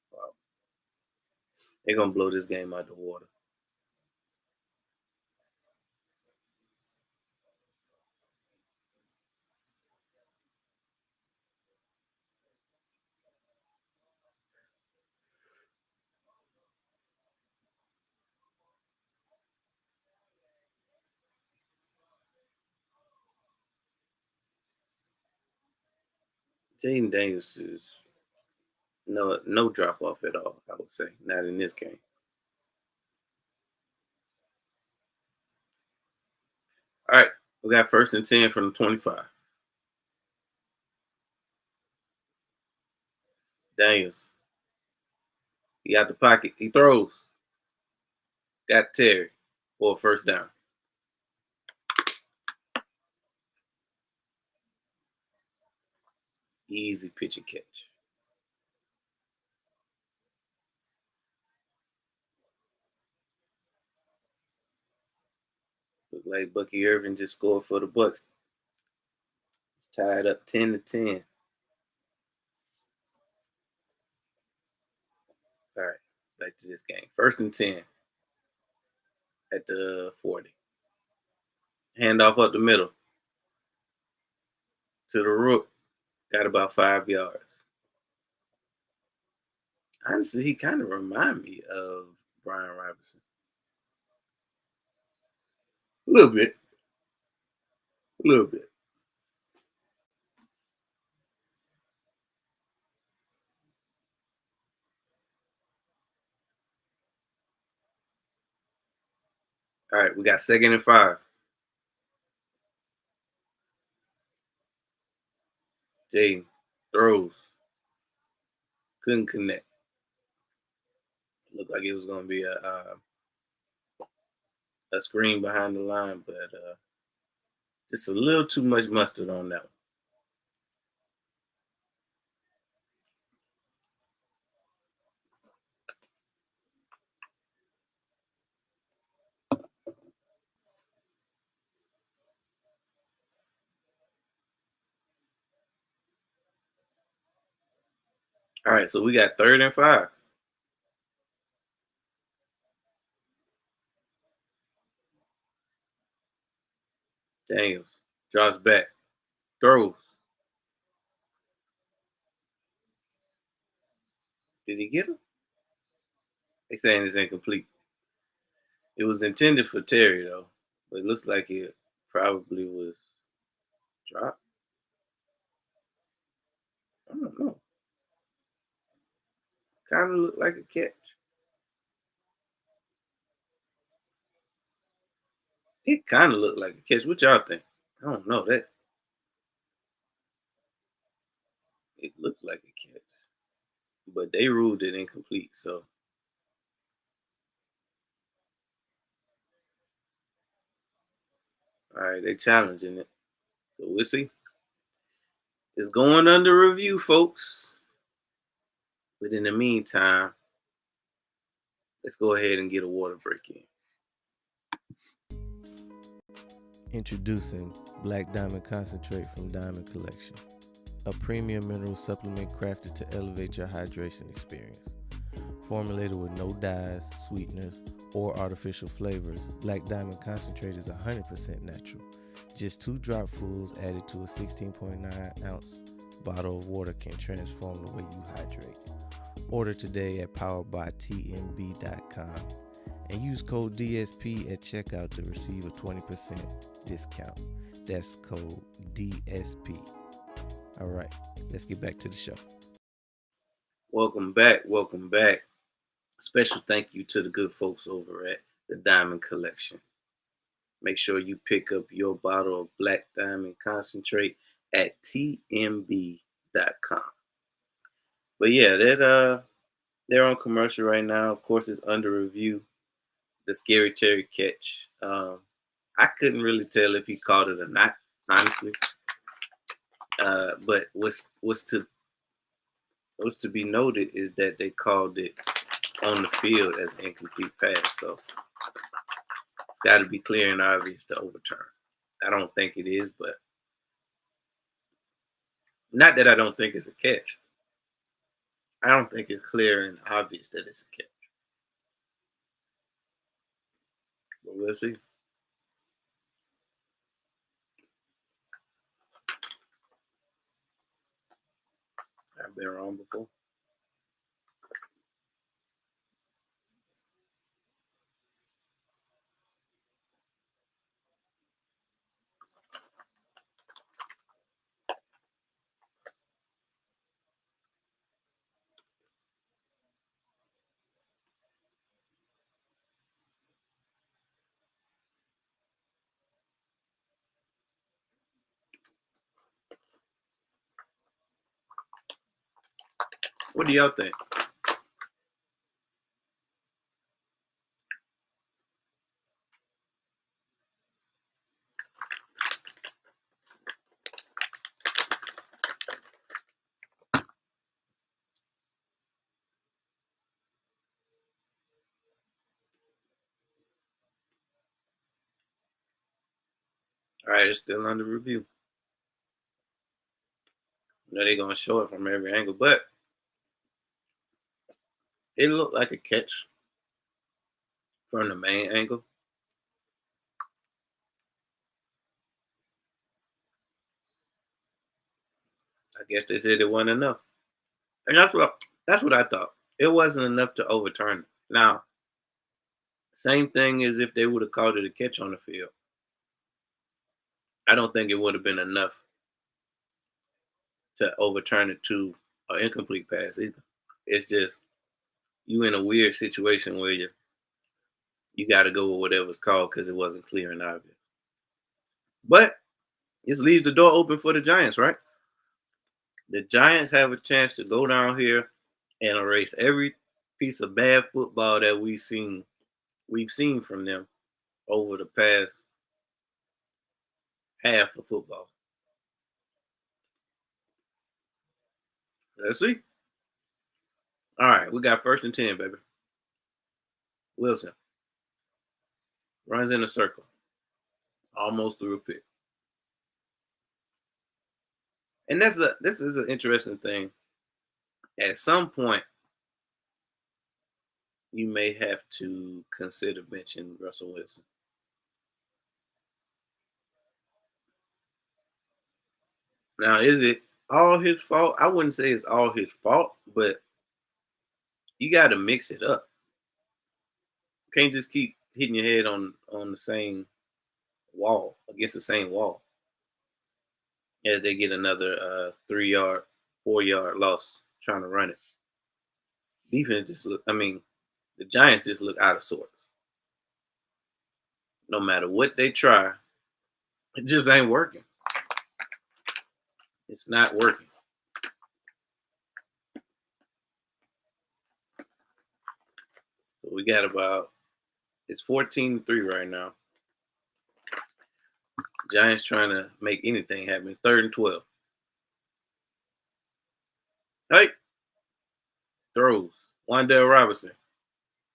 They're gonna blow this game out the water. Jaden Daniels is no drop off at all. I would say not in this game. All right, we got 1st and 10 from the 25. Daniels, he out the pocket. He throws. Got Terry for a first down. Easy pitch and catch. Look like Bucky Irvin just scored for the Bucks. Tied up 10-10. All right, back to this game. 1st and 10 at the 40. Handoff up the middle to the rook. Got about 5 yards. Honestly, he kind of remind me of Brian Robinson. A little bit. A little bit. All right, we got 2nd and 5. Jaden throws. Couldn't connect. Looked like it was going to be a screen behind the line, but just a little too much mustard on that one. All right, so we got 3rd and 5. Daniels drops back, throws. Did he get him? They saying it's incomplete. It was intended for Terry though, but it looks like it probably was dropped. I don't know. Kind of looked like a catch. It kind of looked like a catch. What y'all think? I don't know that. It looks like a catch, but they ruled it incomplete. So, all right, they challenging it. So we'll see. It's going under review, folks. But in the meantime, let's go ahead and get a water break in. Introducing Black Diamond Concentrate from Diamond Collection, a premium mineral supplement crafted to elevate your hydration experience. Formulated with no dyes, sweeteners, or artificial flavors, Black Diamond Concentrate is 100% natural. Just 2 dropfuls added to a 16.9 ounce bottle of water can transform the way you hydrate. Order today at poweredbytmb.com and use code DSP at checkout to receive a 20% discount. That's code DSP. All right, let's get back to the show. Welcome back. Welcome back. Special thank you to the good folks over at the Diamond Collection. Make sure you pick up your bottle of Black Diamond Concentrate at tmb.com. But yeah, they're on commercial right now. Of course, it's under review. The Scary Terry catch. I couldn't really tell if he caught it or not, honestly. But what's to be noted is that they called it on the field as an incomplete pass. So it's got to be clear and obvious to overturn. I don't think it is, but not that I don't think it's a catch. I don't think it's clear and obvious that it's a catch. But we'll see. I've been wrong before. What do y'all think? All right, it's still under review. They're gonna show it from every angle, but it looked like a catch from the main angle. I guess they said it wasn't enough, and that's what I thought. It wasn't enough to overturn it. Now, same thing as if they would have called it a catch on the field. I don't think it would have been enough to overturn it to an incomplete pass either. It's just you in a weird situation where you got to go with whatever's called because it wasn't clear and obvious. But this leaves the door open for the Giants, right? The Giants have a chance to go down here and erase every piece of bad football that we've seen from them over the past half of football. Let's see. All right, we got 1st and 10, baby. Wilson runs in a circle, almost through a pick. And this is an interesting thing. At some point, you may have to consider benching Russell Wilson. Now, is it all his fault? I wouldn't say it's all his fault, but you got to mix it up. You can't just keep hitting your head on the same wall against the same wall as they get another 3-yard, 4-yard loss trying to run it. Defense just look. I mean, the Giants just look out of sorts. No matter what they try, it just ain't working. It's not working. So we got it's 14-3 right now. Giants trying to make anything happen. 3rd and 12. Hey, throws. Wan'Dale Robinson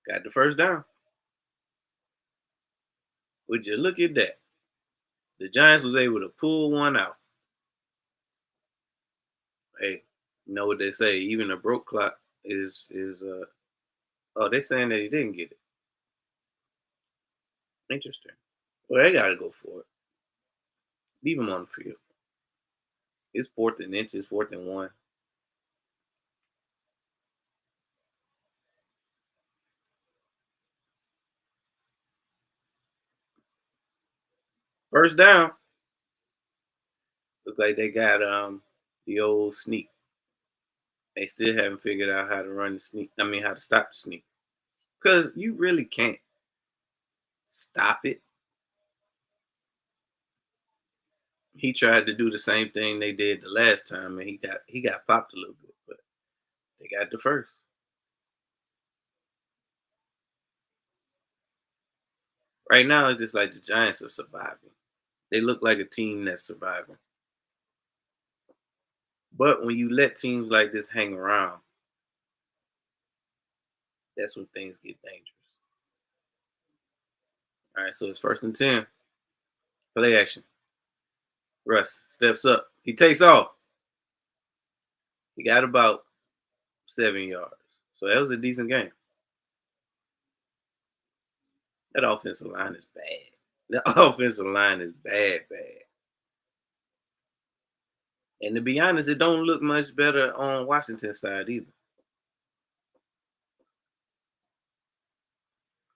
got the 1st down. Would you look at that? The Giants was able to pull one out. Hey, you know what they say? Even a broke clock is. Oh, they saying that he didn't get it. Interesting. Well, they got to go for it. Leave him on the field. It's 4th and inches, 4th and 1. First down. Look like they got the old sneak. They still haven't figured out how to run the sneak. I mean, how to stop the sneak. Because you really can't stop it. He tried to do the same thing they did the last time, and he got popped a little bit, but they got the first. Right now, it's just like the Giants are surviving. They look like a team that's surviving. But when you let teams like this hang around, that's when things get dangerous. All right, so it's 1st and 10. Play action. Russ steps up. He takes off. He got about 7 yards. So that was a decent game. That offensive line is bad. The offensive line is bad, bad. And to be honest, it don't look much better on Washington's side either,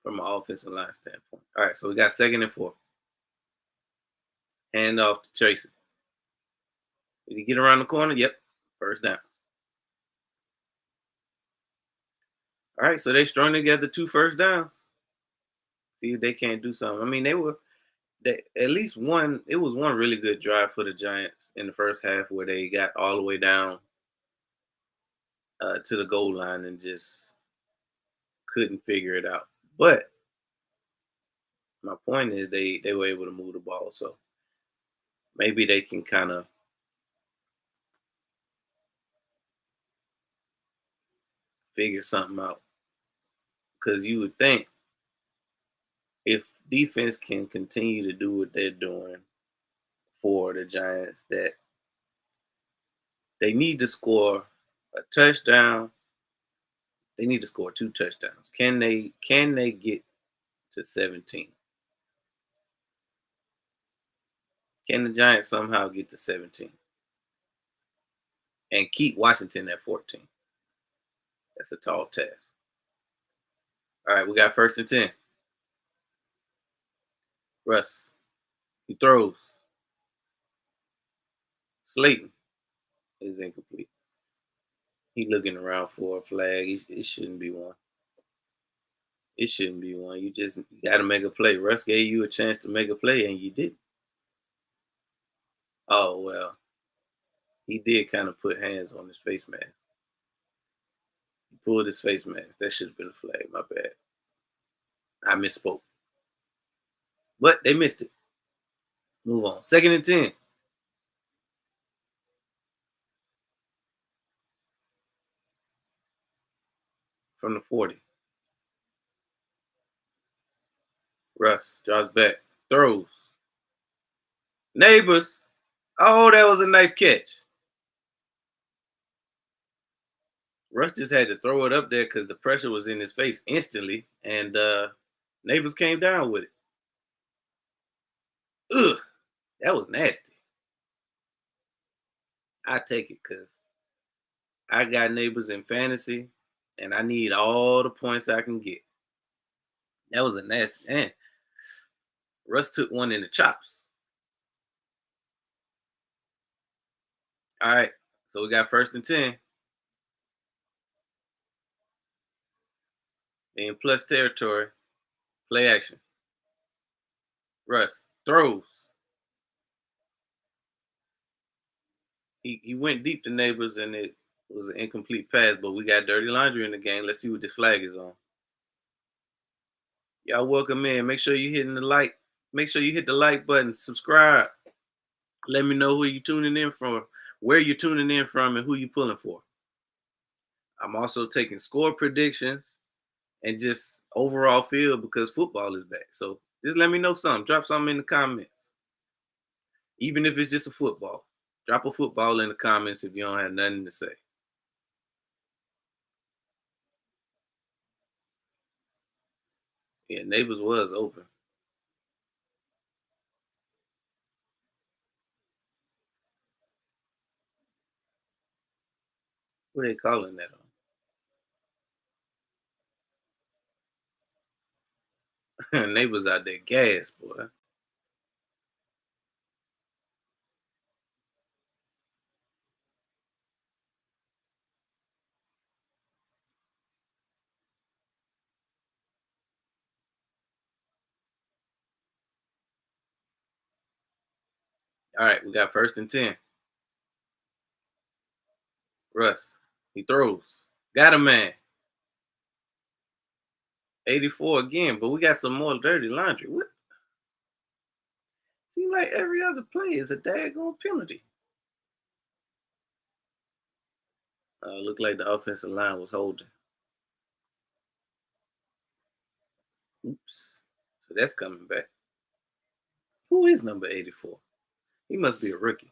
from an offensive line standpoint. All right, so we got 2nd and 4. Hand off to Tracy. Did he get around the corner? Yep. First down. All right, so they strung together 2 first downs. See if they can't do something. I mean, they at least one. It was one really good drive for the Giants in the first half where they got all the way down to the goal line and just couldn't figure it out. But my point is they were able to move the ball, so maybe they can kind of figure something out. Because you would think if defense can continue to do what they're doing for the Giants, that they need to score a touchdown. They need to score 2 touchdowns. Can they get to 17? Can the Giants somehow get to 17 and keep Washington at 14? That's a tall task. All right, we got 1st and 10. Russ, he throws. Slayton is incomplete. He looking around for a flag. It shouldn't be one. It shouldn't be one. You just got to make a play. Russ gave you a chance to make a play, and you didn't. Oh well, he did kind of put hands on his face mask. He pulled his face mask. That should have been a flag. My bad. I misspoke. But they missed it. Move on. 2nd and 10 from the 40. Russ draws back, throws. Neighbors. Oh, that was a nice catch. Russ just had to throw it up there because the pressure was in his face instantly, and Neighbors came down with it. Ugh, that was nasty. I take it because I got Neighbors in fantasy, and I need all the points I can get. That was a nasty. And Russ took one in the chops. All right, so we got 1st and 10 in plus territory. Play action. Russ throws. He went deep to Neighbors, and it was an incomplete pass, but we got dirty laundry in the game. Let's see what this flag is on. Y'all welcome in. Make sure you hitting the like. Make sure you hit the like button. Subscribe. Let me know who you tuning in from, where you're tuning in from, and who you pulling for. I'm also taking score predictions and just overall feel because football is back. So just let me know something. Drop something in the comments. Even if it's just a football. Drop a football in the comments if you don't have nothing to say. Yeah, neighbors was open. What they calling that on? Neighbors out there gas, boy. All right, we got 1st and 10. Russ. He throws. Got a man. 84 again, but we got some more dirty laundry. What? Seems like every other play is a daggone penalty. Looked like the offensive line was holding. Oops. So that's coming back. Who is number 84? He must be a rookie.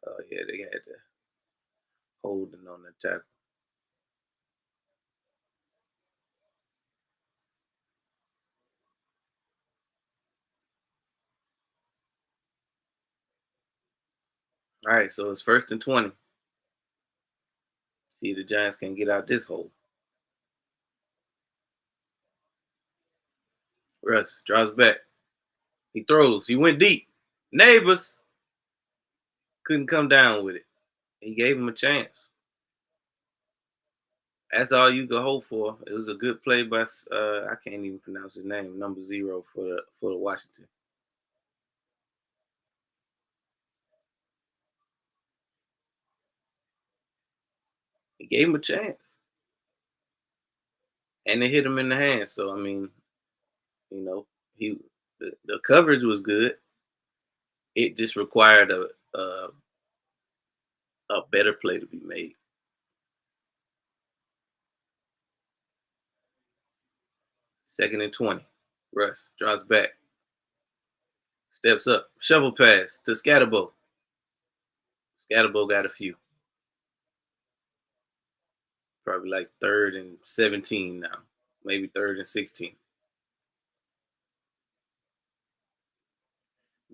Oh, yeah, they had the holding on the tackle. All right, so it's 1st and 20. See if the Giants can get out this hole. Russ draws back. He throws. He went deep. Neighbors couldn't come down with it. He gave him a chance. That's all you could hope for. It was a good play by I can't even pronounce his name, number 0 for the Washington. He gave him a chance, and it hit him in the hand. So I mean, you know, he the coverage was good. It just required a better play to be made. 2nd and 20. Russ draws back, steps up, shovel pass to Scatterbo. Scatterbo got a few. Probably like 3rd and 17 now, maybe 3rd and 16.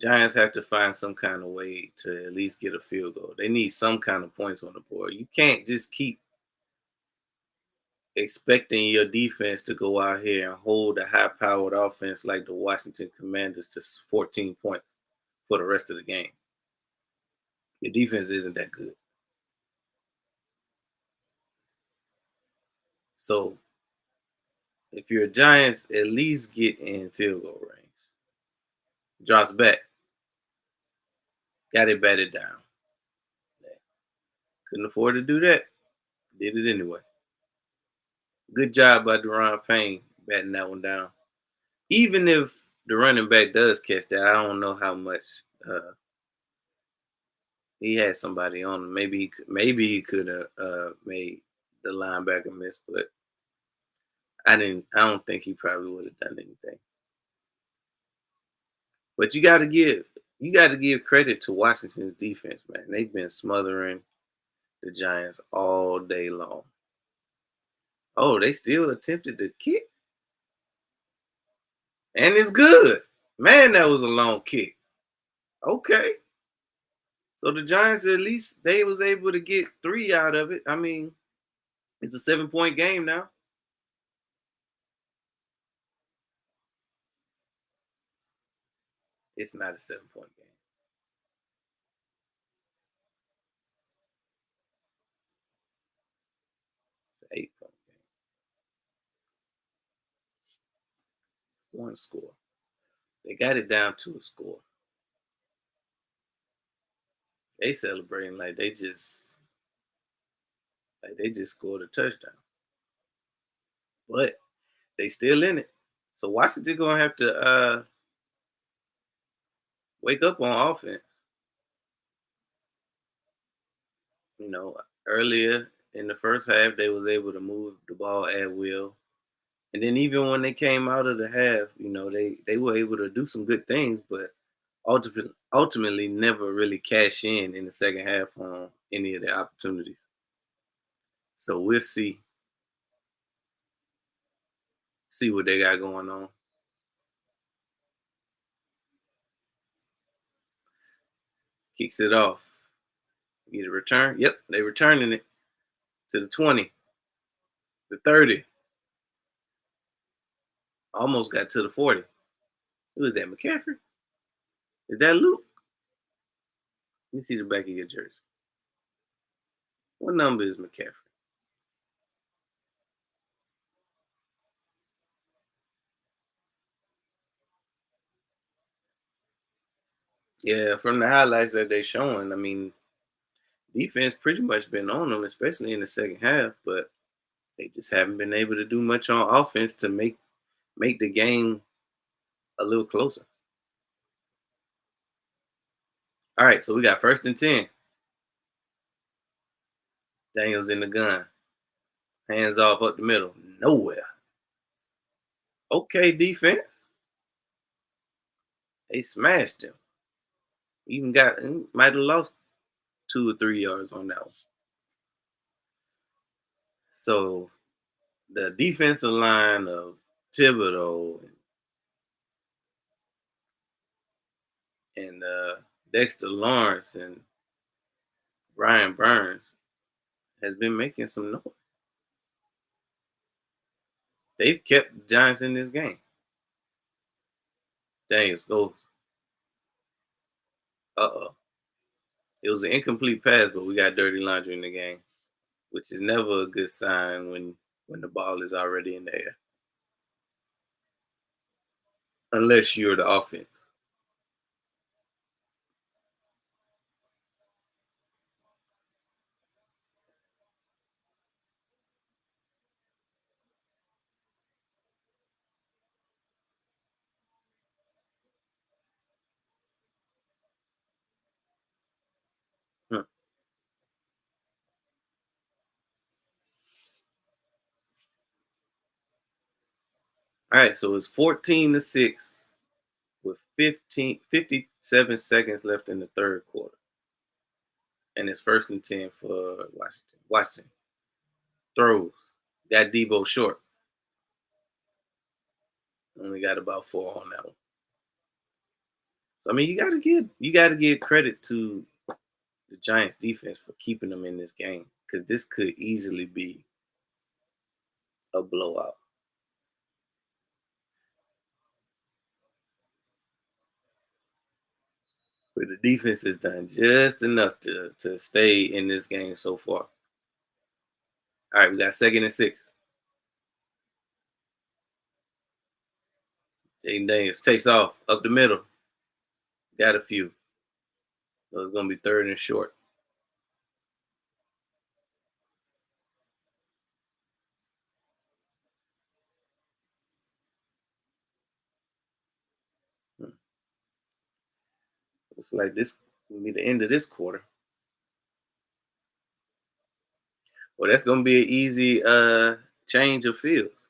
Giants have to find some kind of way to at least get a field goal. They need some kind of points on the board. You can't just keep expecting your defense to go out here and hold a high powered offense like the Washington Commanders to 14 points for the rest of the game. Your defense isn't that good. So if you're Giants, at least get in field goal range. Drops back, got it batted down. Couldn't afford to do that. Did it anyway. Good job by Deron Payne batting that one down. Even if the running back does catch that, I don't know how much he had somebody on him. Maybe he could have made the linebacker miss, but I didn't. I don't think he probably would have done anything. But you got to give credit to Washington's defense, man. They've been smothering the Giants all day long. Oh, they still attempted to kick, and it's good. Man, that was a long kick. Okay. So the Giants at least they was able to get 3 out of it. I mean, it's a 7-point game now. It's not a 7-point game. It's an 8-point game. One score. They got it down to a score. They celebrating like they just scored a touchdown. But they still in it. So Washington gonna have to wake up on offense. You know, earlier in the first half, they was able to move the ball at will. And then even when they came out of the half, they were able to do some good things, but ultimately never really cash in the second half on any of their opportunities. So we'll see what they got going on. Kicks it off. Get a return. Yep, they returning it to the 20, the 30. Almost got to the 40. Who is that, McCaffrey? Is that Luke? Let me see the back of your jersey. What number is McCaffrey? Yeah, from the highlights that they showing, I mean, defense pretty much been on them, especially in the second half, but they just haven't been able to do much on offense to make the game a little closer. All right, so we got 1st and 10. Daniels in the gun. Hands off up the middle. Nowhere. Okay, defense. They smashed him. Even might have lost 2 or 3 yards on that one. So the defensive line of Thibodeau and Dexter Lawrence and Brian Burns has been making some noise. They've kept the Giants in this game. Daniels goes. Uh-oh. It was an incomplete pass, but we got dirty laundry in the game, which is never a good sign when the ball is already in the air, unless you're the offense. Hmm. All right, so it's 14-6 with 57 seconds left in the third quarter. And it's 1st and 10 for Washington. Washington throws. Got Debo short. Only got about 4 on that one. So I mean, you gotta give credit to the Giants defense for keeping them in this game because this could easily be a blowout. But the defense has done just enough to stay in this game so far. All right, we got 2nd and 6. Jaden Daniels takes off up the middle. Got a few. So it's gonna be third and short. Hmm. Looks like this will be the end of this quarter. Well, that's gonna be an easy change of fields.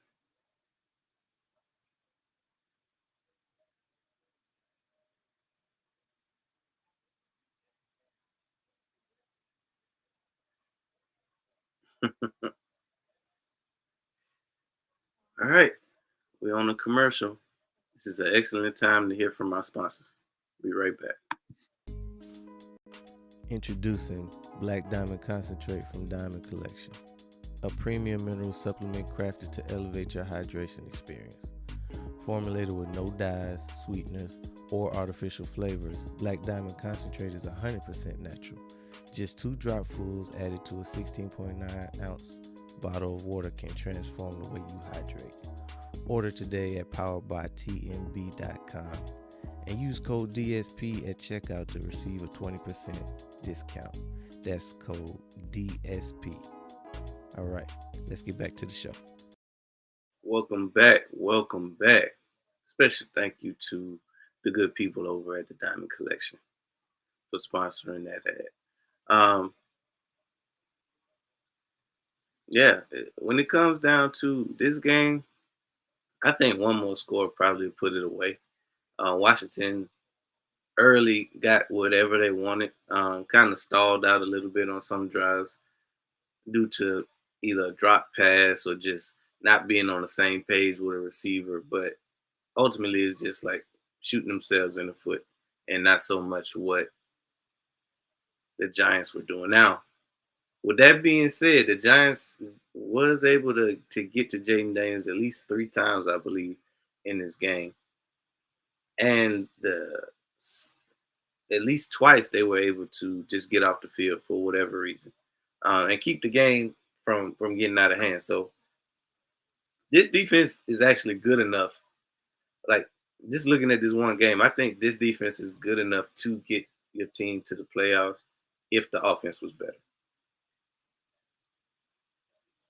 All right, we're on a commercial. This is an excellent time to hear from our sponsors. Be right back. Introducing Black Diamond Concentrate from Diamond Collection, a premium mineral supplement crafted to elevate your hydration experience. Formulated with no dyes, sweeteners, or artificial flavors, Black Diamond Concentrate is 100% natural. Just 2 dropfuls added to a 16.9-ounce bottle of water can transform the way you hydrate. Order today at poweredbytmb.com and use code DSP at checkout to receive a 20% discount. That's code DSP. All right, let's get back to the show. Welcome back. Welcome back. Special thank you to the good people over at the Diamond Collection for sponsoring that ad. Yeah, when it comes down to this game, I think one more score probably put it away. Washington early got whatever they wanted. Kind of stalled out a little bit on some drives due to either a drop pass or just not being on the same page with a receiver. But ultimately, it's just like shooting themselves in the foot, and not so much what the Giants were doing. Now, with that being said, the Giants was able to get to Jaden Daniels at least 3 times, I believe, in this game, and at least twice they were able to just get off the field for whatever reason, and keep the game from getting out of hand. So this defense is actually good enough. Like, just looking at this one game, I think this defense is good enough to get your team to the playoffs if the offense was better.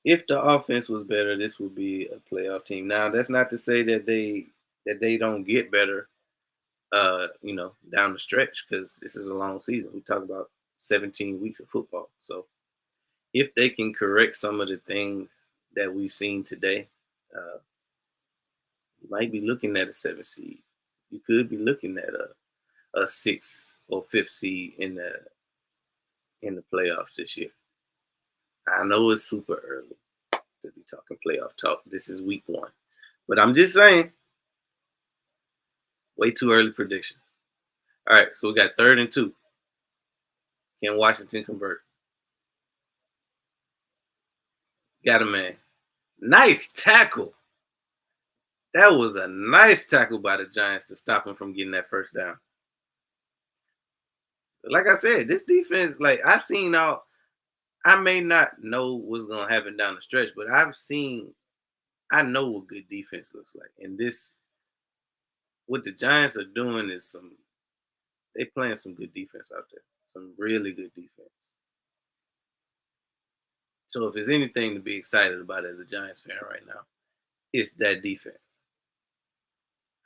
If the offense was better, this would be a playoff team. Now, that's not to say that they don't get better, down the stretch, because this is a long season. We talk about 17 weeks of football. So if they can correct some of the things that we've seen today, you might be looking at a 7 seed. You could be looking at a sixth or fifth seed in the playoffs this year. I know it's super early to be talking playoff talk. This is week one. But I'm just saying, way too early predictions. All right, so we got 3rd and 2. Can Washington convert? Got a man. Nice tackle. That was a nice tackle by the Giants to stop him from getting that first down. Like I said, this defense, like I may not know what's gonna happen down the stretch, but I know what good defense looks like. And this, what the Giants are doing is they playing some good defense out there. Some really good defense. So if there's anything to be excited about as a Giants fan right now, it's that defense.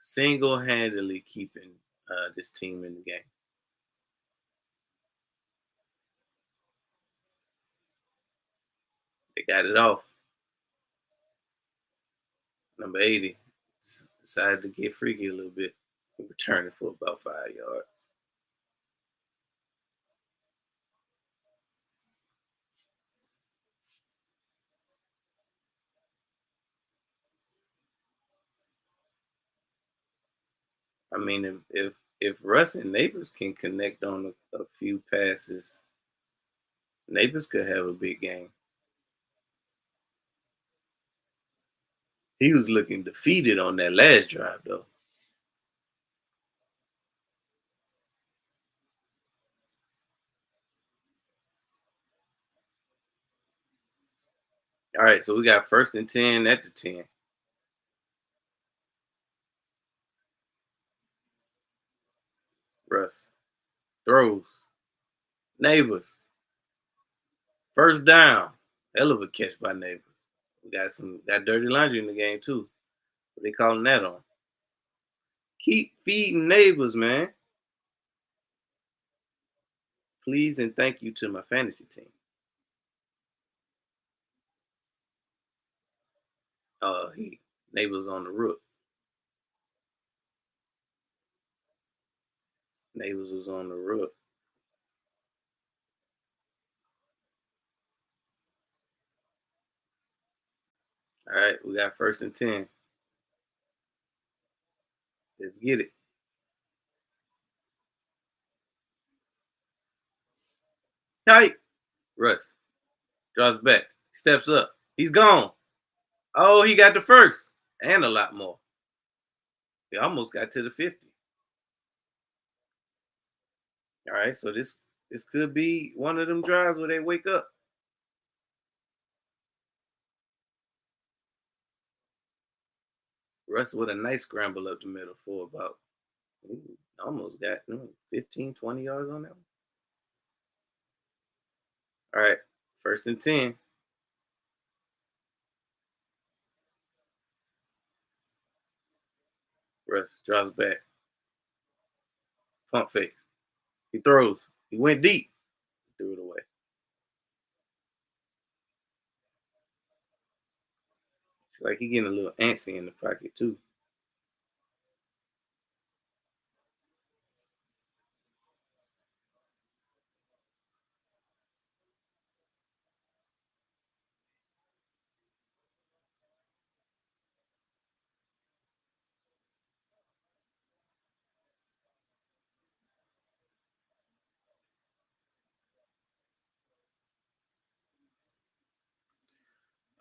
Single-handedly keeping this team in the game. They got it off. Number 80 decided to get freaky a little bit. Returning for about 5 yards. I mean, if Russ and Neighbors can connect on a few passes, Neighbors could have a big game. He was looking defeated on that last drive, though. All right, so we got 1st and 10 at the 10. Russ throws. Neighbors. First down. Hell of a catch by Neighbors. We got dirty laundry in the game too. What they calling that on? Keep feeding Neighbors, man. Please and thank you to my fantasy team. He Neighbors on the rook. Neighbors was on the rook. All right, we got 1st and 10. Let's get it. Tight. Russ draws back. Steps up. He's gone. Oh, he got the first and a lot more. He almost got to the 50. All right, so this could be one of them drives where they wake up. Russ with a nice scramble up the middle for about almost got 15, 20 yards on that one. All right, 1st and 10. Russ draws back. Pump fakes. He throws. He went deep. Threw it away. Like he getting a little antsy in the pocket too.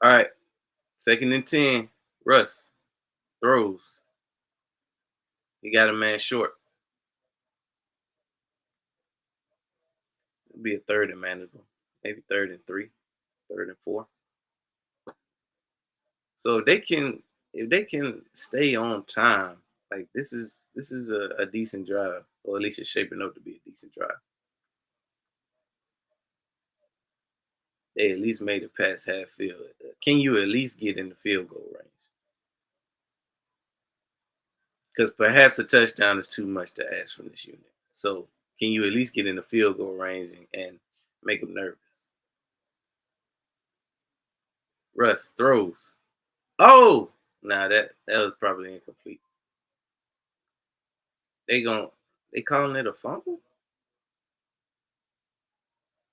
All right, 2nd and 10. Russ throws. He got a man short. It'll be a third and manageable. Maybe 3rd and 3, 3rd and 4. So if they can stay on time, like this is a decent drive, or at least it's shaping up to be a decent drive. They at least made it past half field. Can you at least get in the field goal range? Because perhaps a touchdown is too much to ask from this unit. So can you at least get in the field goal range and make them nervous? Russ throws. Oh, nah, that was probably incomplete. They gon' they calling it a fumble.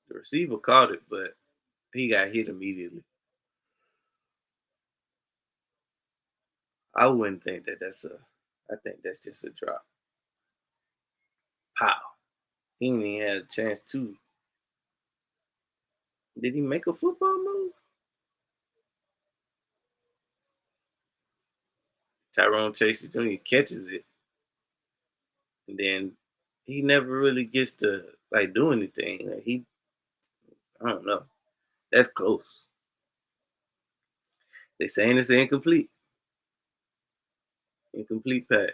The receiver caught it, but he got hit immediately. I wouldn't think that that's a. I think that's just a drop. Pow. He didn't even have a chance to. Did he make a football move? Tyrone Chase Jr. catches it, and then he never really gets to like do anything. Like I don't know. That's close. They saying it's incomplete. Incomplete pass.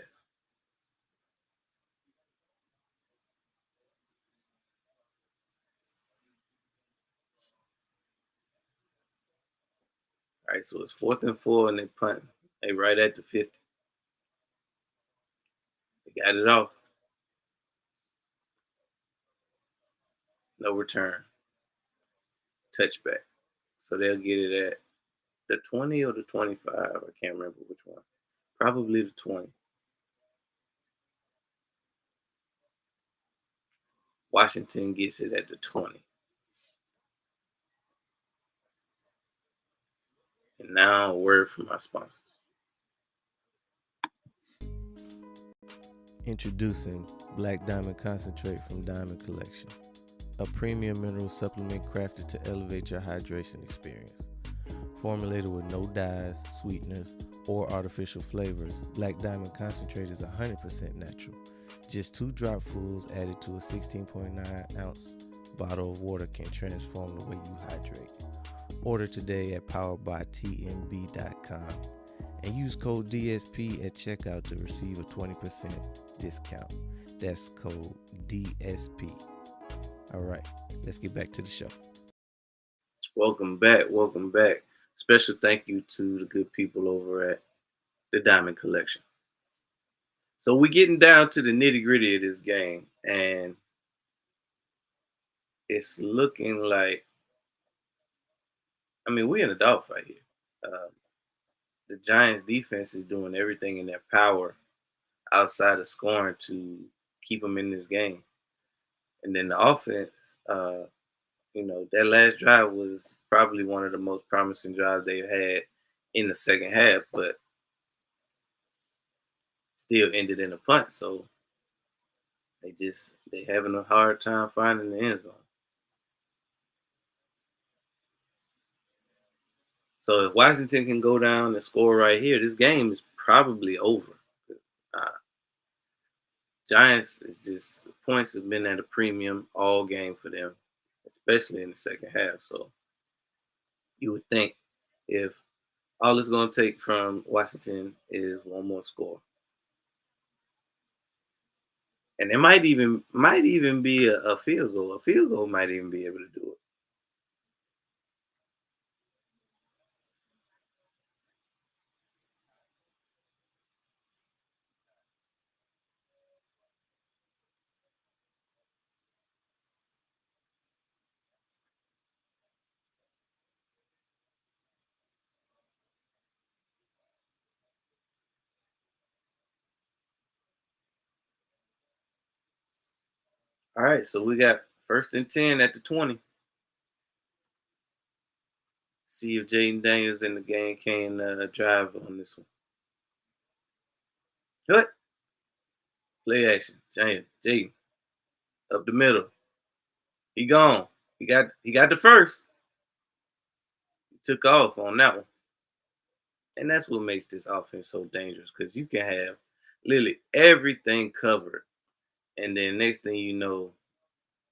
All right, so it's 4th and 4, and they punt. They right at the 50. They got it off. No return. Touchback. So they'll get it at the 20 or the 25. I can't remember which one. Probably the 20. Washington gets it at the 20. And now a word from my sponsors. Introducing Black Diamond Concentrate from Diamond Collection, a premium mineral supplement crafted to elevate your hydration experience. Formulated with no dyes, sweeteners, or artificial flavors, Black Diamond Concentrate is 100% natural. Just 2 dropfuls added to a 16.9 ounce bottle of water can transform the way you hydrate. Order today at poweredbytmb.com and use code DSP at checkout to receive a 20% discount. That's code DSP. All right, let's get back to the show. Welcome back. Welcome back. Special thank you to the good people over at the Diamond Collection. So we're getting down to the nitty gritty of this game, and it's looking like, I mean, we're in a dogfight here. Um, the Giants defense is doing everything in their power outside of scoring to keep them in this game. And then the offense, that last drive was probably one of the most promising drives they've had in the second half, but still ended in a punt. So they having a hard time finding the end zone. So if Washington can go down and score right here, this game is probably over. Uh, Giants is just points have been at a premium all game for them, especially in the second half. So you would think if all it's going to take from Washington is one more score, and it might even be a field goal. A field goal might even be able to do it. All right, so we got 1st and 10 at the 20. See if Jaden Daniels in the game can drive on this one. What? Play action. Jaden up the middle. He gone. He got the first. He took off on that one. And that's what makes this offense so dangerous because you can have literally everything covered. And then next thing you know,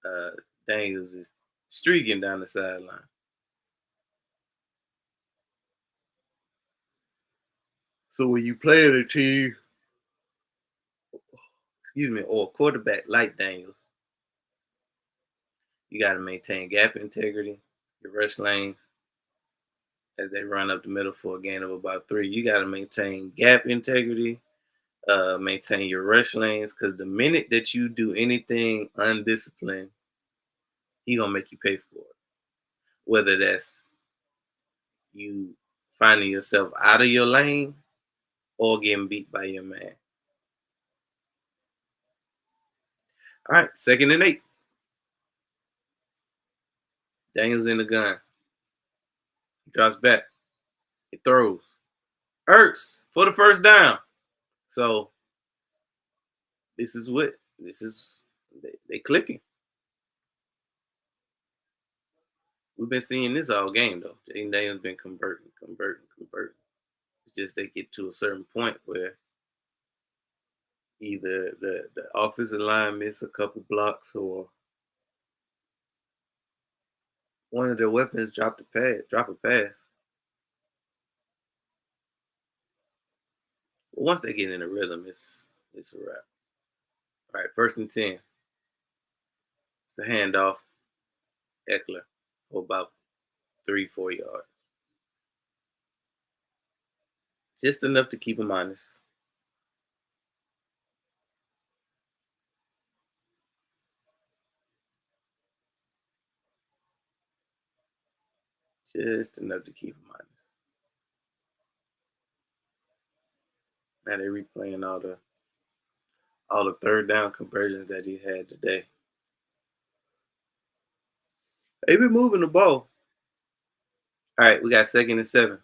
uh, Daniels is streaking down the sideline. So when you play a team, excuse me, or a quarterback like Daniels, you got to maintain gap integrity, your rush lanes as they run up the middle for a gain of about 3. You got to maintain gap integrity, maintain your rush lanes, because the minute that you do anything undisciplined, he gonna make you pay for it. Whether that's you finding yourself out of your lane or getting beat by your man. All right, 2nd and 8. Daniels in the gun. He drops back. He throws. Ertz for the first down. So this is they clicking. We've been seeing this all game though. Jaden Daniels been converting. It's just they get to a certain point where either the offensive line miss a couple blocks or one of their weapons drop a pass. But once they get in a rhythm, it's a wrap. All right, 1st and 10. It's a handoff, Eckler for about 3-4 yards, just enough to keep him honest. Just enough to keep him honest. Now they're replaying all the 3rd down conversions that he had today. They've been moving the ball. All right, we got 2nd and 7.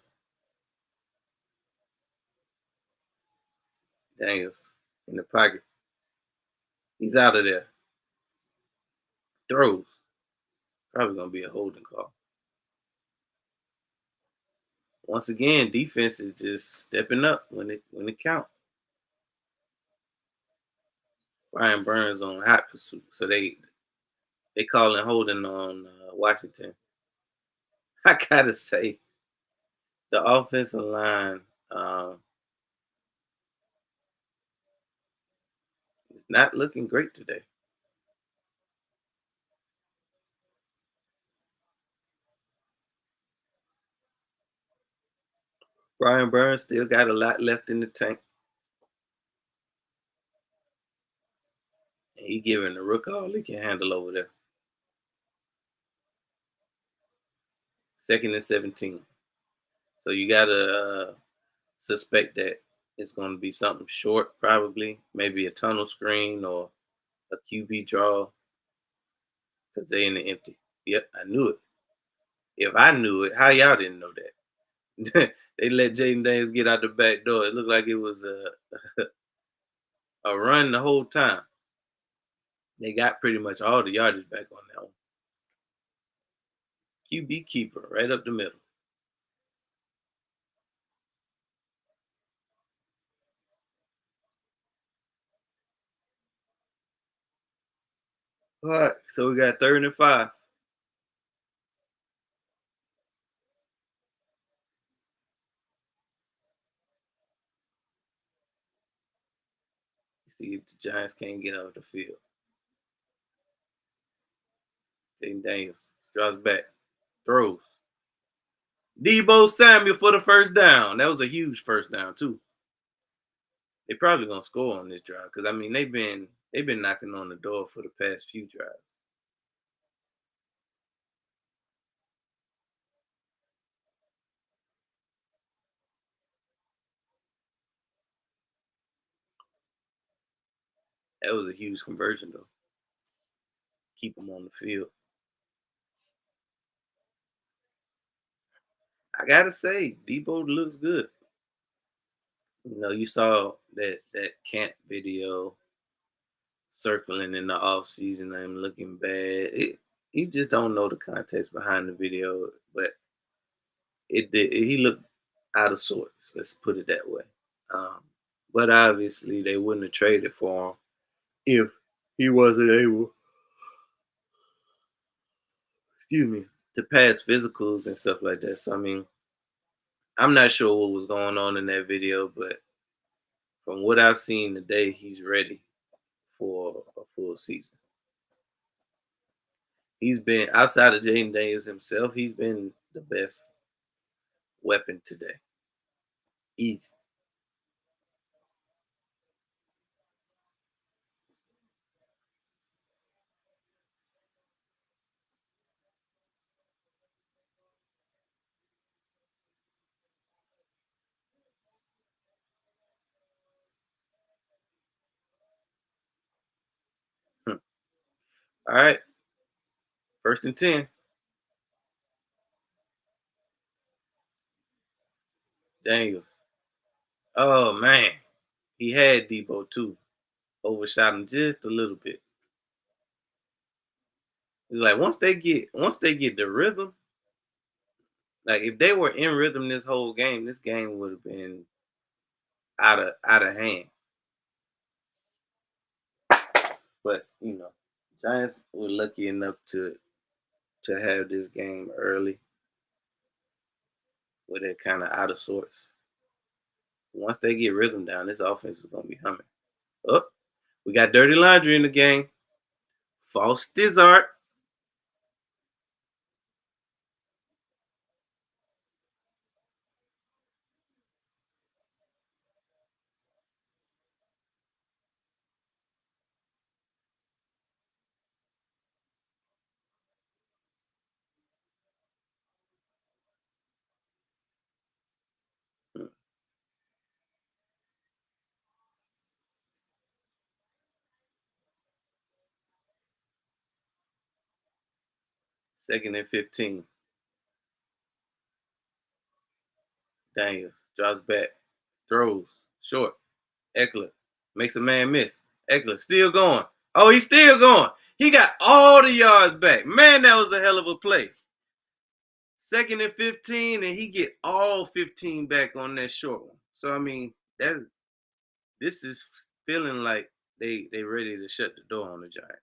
Daniels in the pocket. He's out of there. Throws. Probably gonna be a holding call. Once again, defense is just stepping up when it count. Brian Burns on hot pursuit, so they calling holding on Washington. I gotta say, the offensive line is not looking great today. Brian Burns still got a lot left in the tank. And he giving the rook all he can handle over there. 2nd and 17. So you gotta suspect that it's gonna be something short, probably, maybe a tunnel screen or a QB draw, because they in the empty. Yep, I knew it. If I knew it, how y'all didn't know that? They let Jaden Daniels get out the back door. It looked like it was a run the whole time. They got pretty much all the yardage back on that one. QB keeper right up the middle. All right, so we got 3rd and 5. See if the Giants can't get out of the field. Jaden Daniels drops back, throws. Debo Samuel for the first down. That was a huge first down too. They probably gonna score on this drive because I mean they've been knocking on the door for the past few drives. That was a huge conversion though. keep him on the field. I gotta say, Debo looks good. You saw that camp video circling in the off season. I'm looking bad. You just don't know the context behind the video, but he looked out of sorts. Let's put it that way. Um, but obviously, they wouldn't have traded for him if he wasn't able, excuse me, to pass physicals and stuff like that. So I mean, I'm not sure what was going on in that video, but from what I've seen today, he's ready for a full season. He's been outside of Jaden Daniels himself. He's been the best weapon today. Easy. Hmm. All right, 1st and 10. Daniels. Oh man, he had Debo too. Overshot him just a little bit. It's like once they get the rhythm, like if they were in rhythm this game would have been out of hand. But Giants were lucky enough to have this game early where they're kind of out of sorts. Once they get rhythm down, this offense is gonna be humming. Oh, we got dirty laundry in the game. False Stizart. 2nd and 15. Daniels drops back, throws short. Eckler makes a man miss. Eckler still going. Oh, he's still going. He got all the yards back. Man, that was a hell of a play. 2nd and 15, and he get all 15 back on that short one. So I mean, this is feeling like they ready to shut the door on the Giants.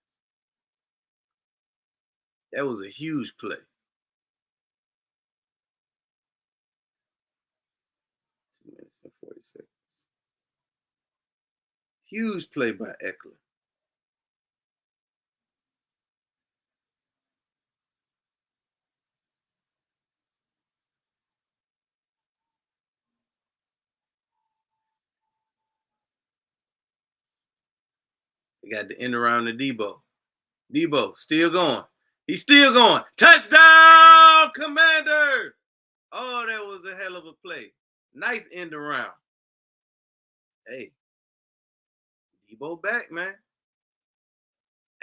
That was a huge play. 2 minutes and 40 seconds. Huge play by Eckler. They got the end around the Debo. Debo still going. He's still going. Touchdown, Commanders! Oh, that was a hell of a play. Nice end around. Hey, Debo back, man.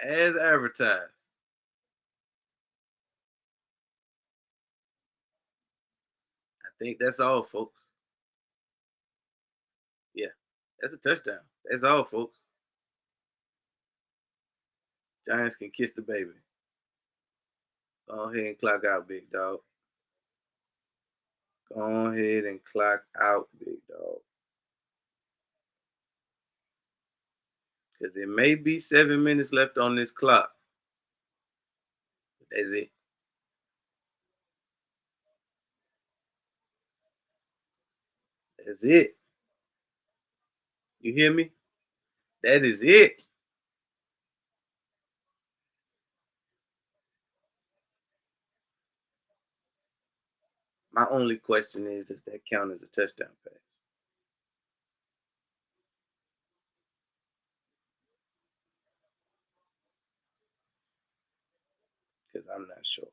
As advertised. I think that's all, folks. Yeah, that's a touchdown. That's all, folks. Giants can kiss the baby. Go ahead and clock out, big dog. Go ahead and clock out, big dog. Because it may be 7 minutes left on this clock. That's it. That's it. You hear me? That is it. My only question is, does that count as a touchdown pass? Because I'm not sure.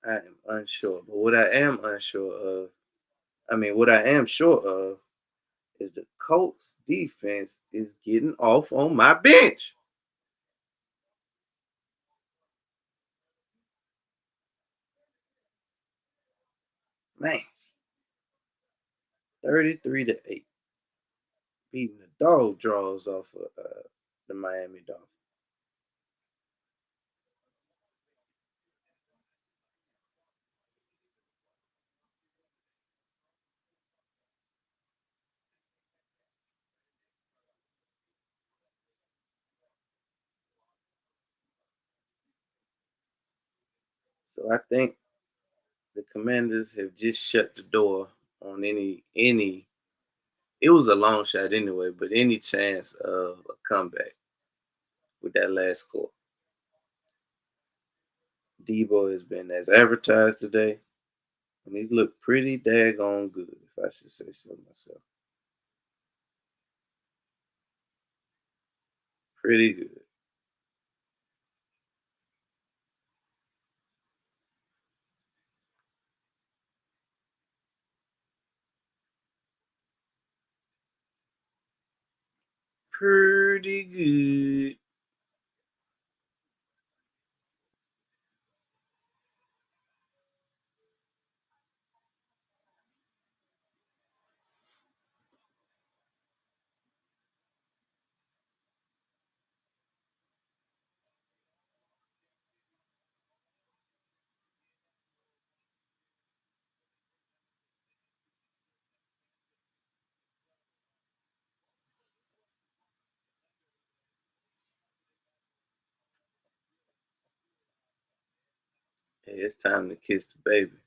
I am unsure. But what I am unsure of, what I am sure of is the Colts defense is getting off on my bench. Man, 33-8. Beating the dog draws off of the Miami Dolphins. So I think the Commanders have just shut the door on any. It was a long shot anyway, but any chance of a comeback with that last score. Debo has been as advertised today, and he's looked pretty daggone good, if I should say so myself. Pretty good. Pretty good. Hey, it's time to kiss the baby.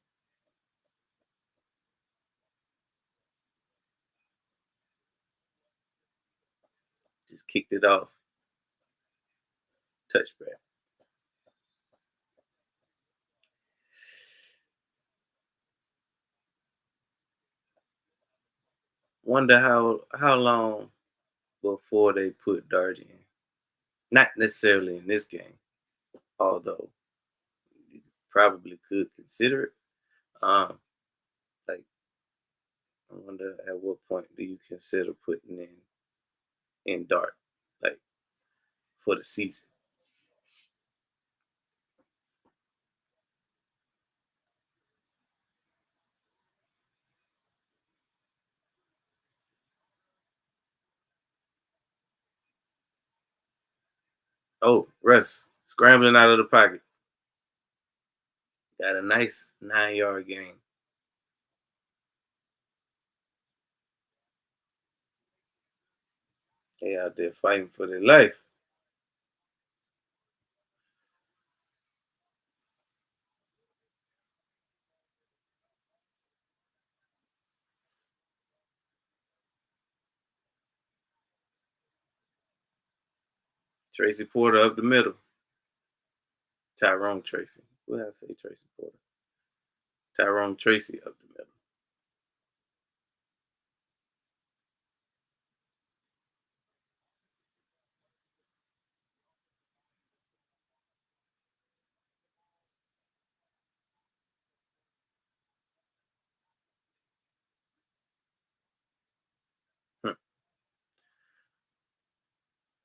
Just kicked it off. Touchback. Wonder how long before they put Dart in. Not necessarily in this game, although you probably could consider it. Like I wonder at what point do you consider putting in Dart, like for the season? Oh, Russ scrambling out of the pocket. Got a nice 9 yard gain. They out there fighting for their life. Tracy Porter up the middle. Tyrone Tracy. What did I say? Tracy Porter. Tyrone Tracy up the middle.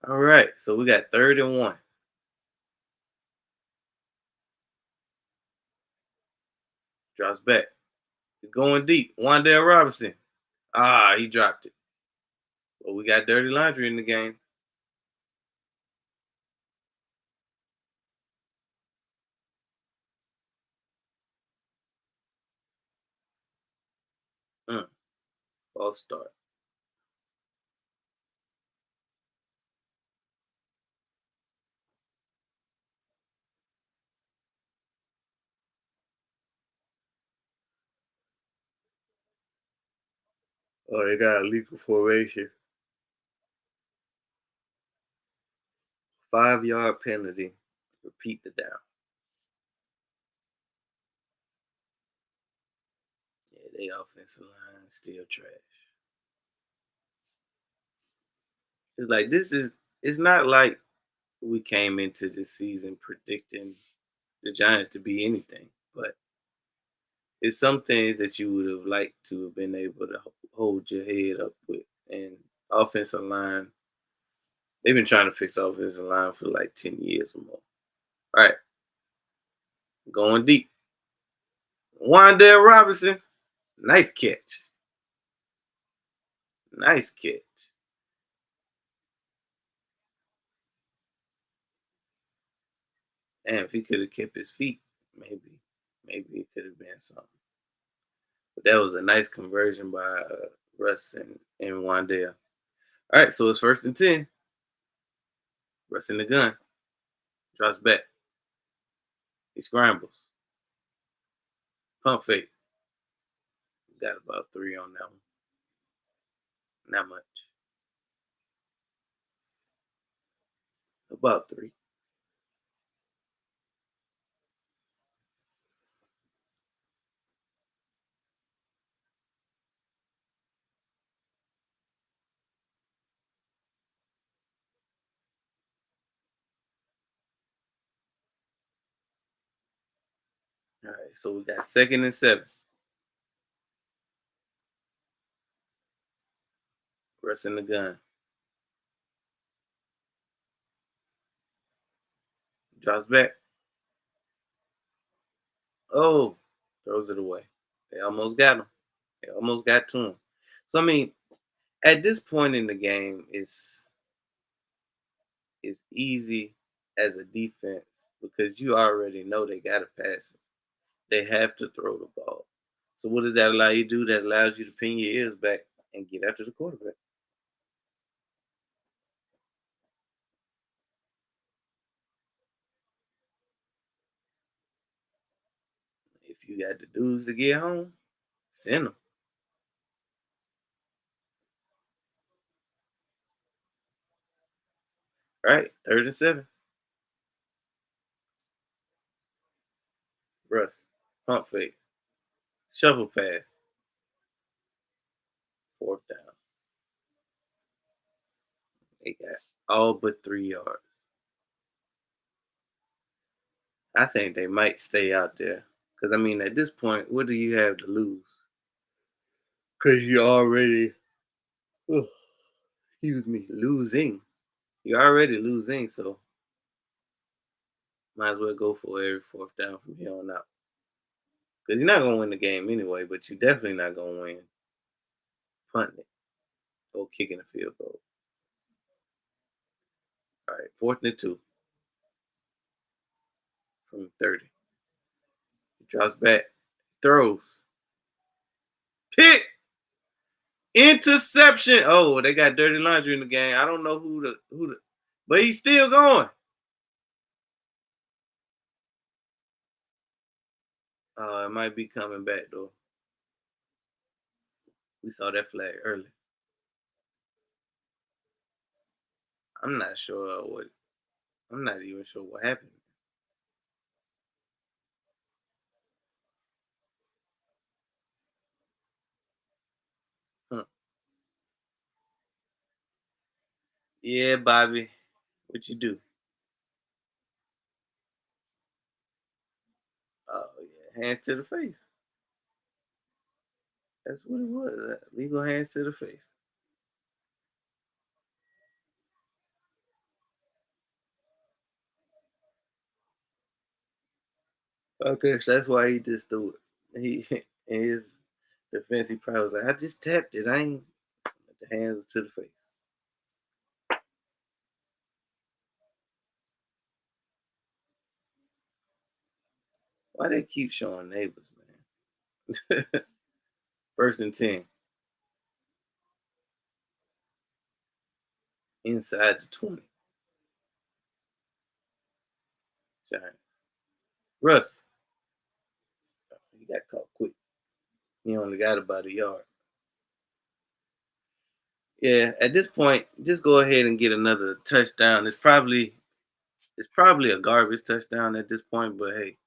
Hmm. All right, so we got 31. Drops back. He's going deep. Wandale Robinson. Ah, he dropped it. But we got dirty laundry in the game. Mm, false start. Oh, they got a legal formation. 5 yard penalty. Repeat the down. Yeah, they offensive line still trash. It's like it's not like we came into this season predicting the Giants to be anything, but It's some things that you would have liked to have been able to hold your head up with. And offensive line, they've been trying to fix offensive line for like 10 years or more. All right, going deep. Wandale Robinson, nice catch. Nice catch. And if he could have kept his feet, maybe it could have been something. But that was a nice conversion by Russ and Wandale. All right, so it's 1st and 10. Russ in the gun. Drops back. He scrambles. Pump fake. Got about 3 on that one. Not much. About 3. All right, so we got 2nd and 7. Russ in the gun. Drops back. Oh, throws it away. They almost got him. They almost got to him. So I mean, at this point in the game, it's easy as a defense because you already know they got to pass it. They have to throw the ball. So what does that allow you to do? That allows you to pin your ears back and get after the quarterback. If you got the dudes to get home, send them. All right, 3rd and 7. Russ, pump fake, shovel pass, 4th down. They got all but 3 yards. I think they might stay out there. Because, I mean, at this point, what do you have to lose? Because you're already, oh, excuse me, losing. You're already losing, so might as well go for every 4th down from here on out. Because you're not going to win the game anyway, but you're definitely not going to win punting it or kicking a field goal. All right, 4th and 2 from 30. He drops back, throws, pick, interception. Oh, they got dirty laundry in the game. I don't know who the, but he's still going. It might be coming back though. We saw that flag early. I'm not sure what. I'm not even sure what happened. Huh. Yeah, Bobby, what you do? Oh yeah, hands to the face. That's what it was. Legal hands to the face. Okay, so that's why he just threw it. He in his defense, he probably was like, "I just tapped it. I ain't." The hands to the face. Why they keep showing neighbors, man? 1st and 10, inside the 20. Giants. Russ, he got caught quick. He only got about a yard. Yeah, at this point, just go ahead and get another touchdown. It's probably a garbage touchdown at this point, but hey,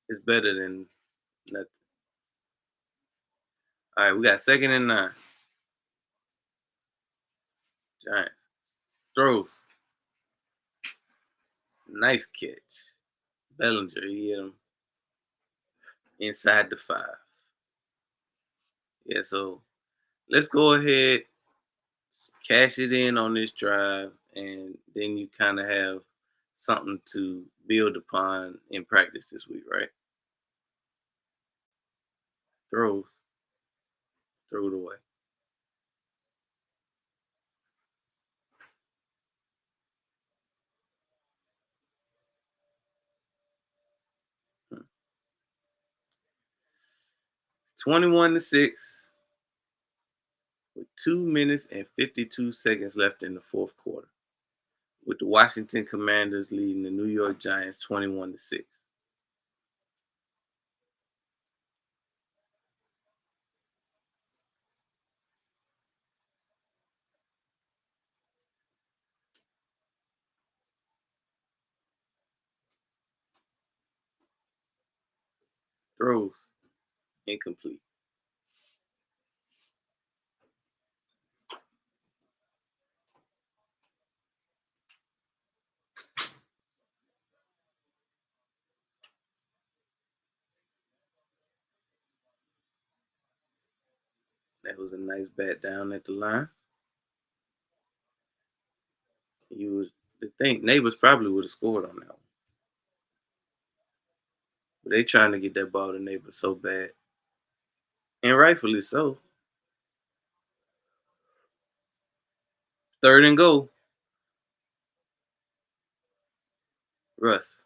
it's better than nothing. All right, we got 2nd and 9. Giants. Throw. Nice catch. Bellinger, he hit him inside the 5. Yeah, so let's go ahead, cash it in on this drive, and then you kind of have something to build upon in practice this week, right? Throws, throw it away. 21-6 with 2 minutes and 52 seconds left in the fourth quarter, with the Washington Commanders leading the New York Giants 21-6. Throws incomplete. That was a nice bat down at the line. You was to think neighbors probably would have scored on that one, but they trying to get that ball to neighbors so bad, and rightfully so. Third and goal. Russ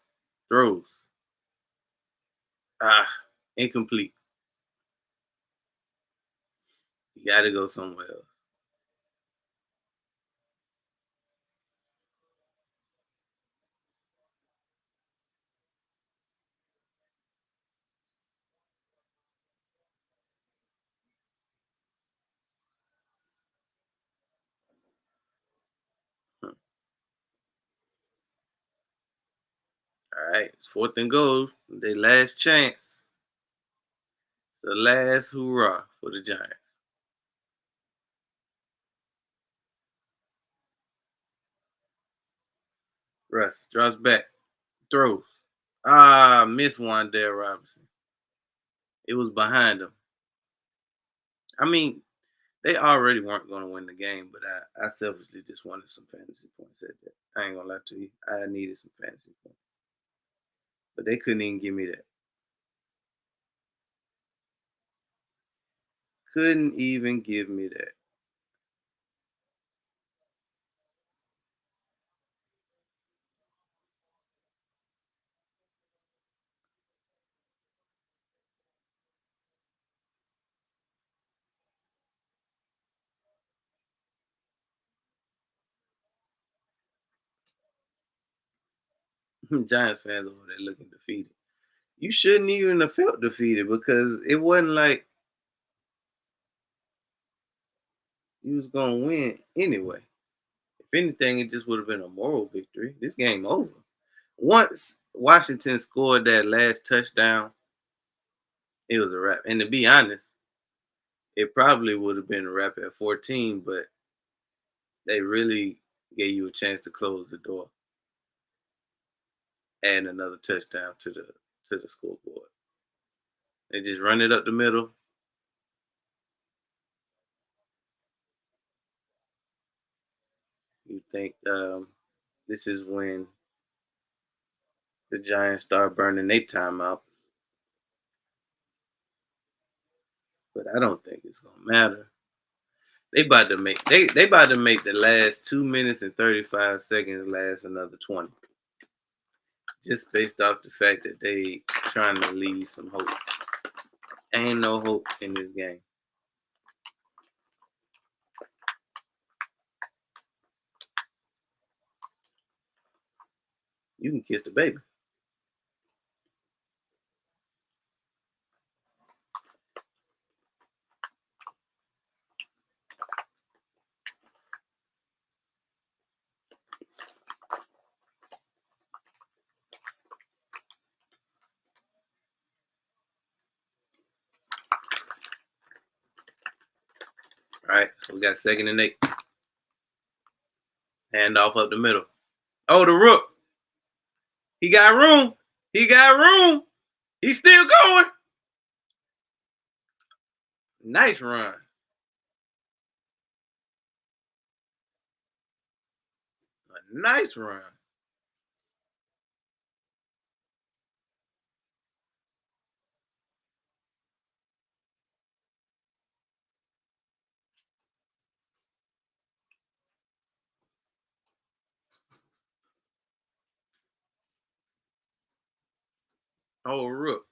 throws. Ah, incomplete. You got to go somewhere else. Hmm. All right, it's fourth and goal. Their last chance. It's the last hurrah for the Giants. Russ drops back, throws. Ah, missed one there, Robinson. It was behind him. I mean, they already weren't going to win the game, but I selfishly just wanted some fantasy points at that. I ain't gonna lie to you. I needed some fantasy points, but they couldn't even give me that. Couldn't even give me that. Giants fans over there looking defeated. You shouldn't even have felt defeated because it wasn't like you was gonna win anyway. If anything, it just would have been a moral victory. This game over. Once Washington scored that last touchdown, it was a wrap. And to be honest, it probably would have been a wrap at 14, but they really gave you a chance to close the door, add another touchdown to the scoreboard. They just run it up the middle. You think this is when the Giants start burning their timeouts, but I don't think it's gonna matter. They about to make the last 2 minutes and 35 seconds last another 20. Just based off the fact that they trying to leave some hope. Ain't no hope in this game. You can kiss the baby. All right, so we got second and 8. Hand off up the middle. Oh, the rook. He got room. He got room. He's still going. Nice run. A nice run. Oh, Rook.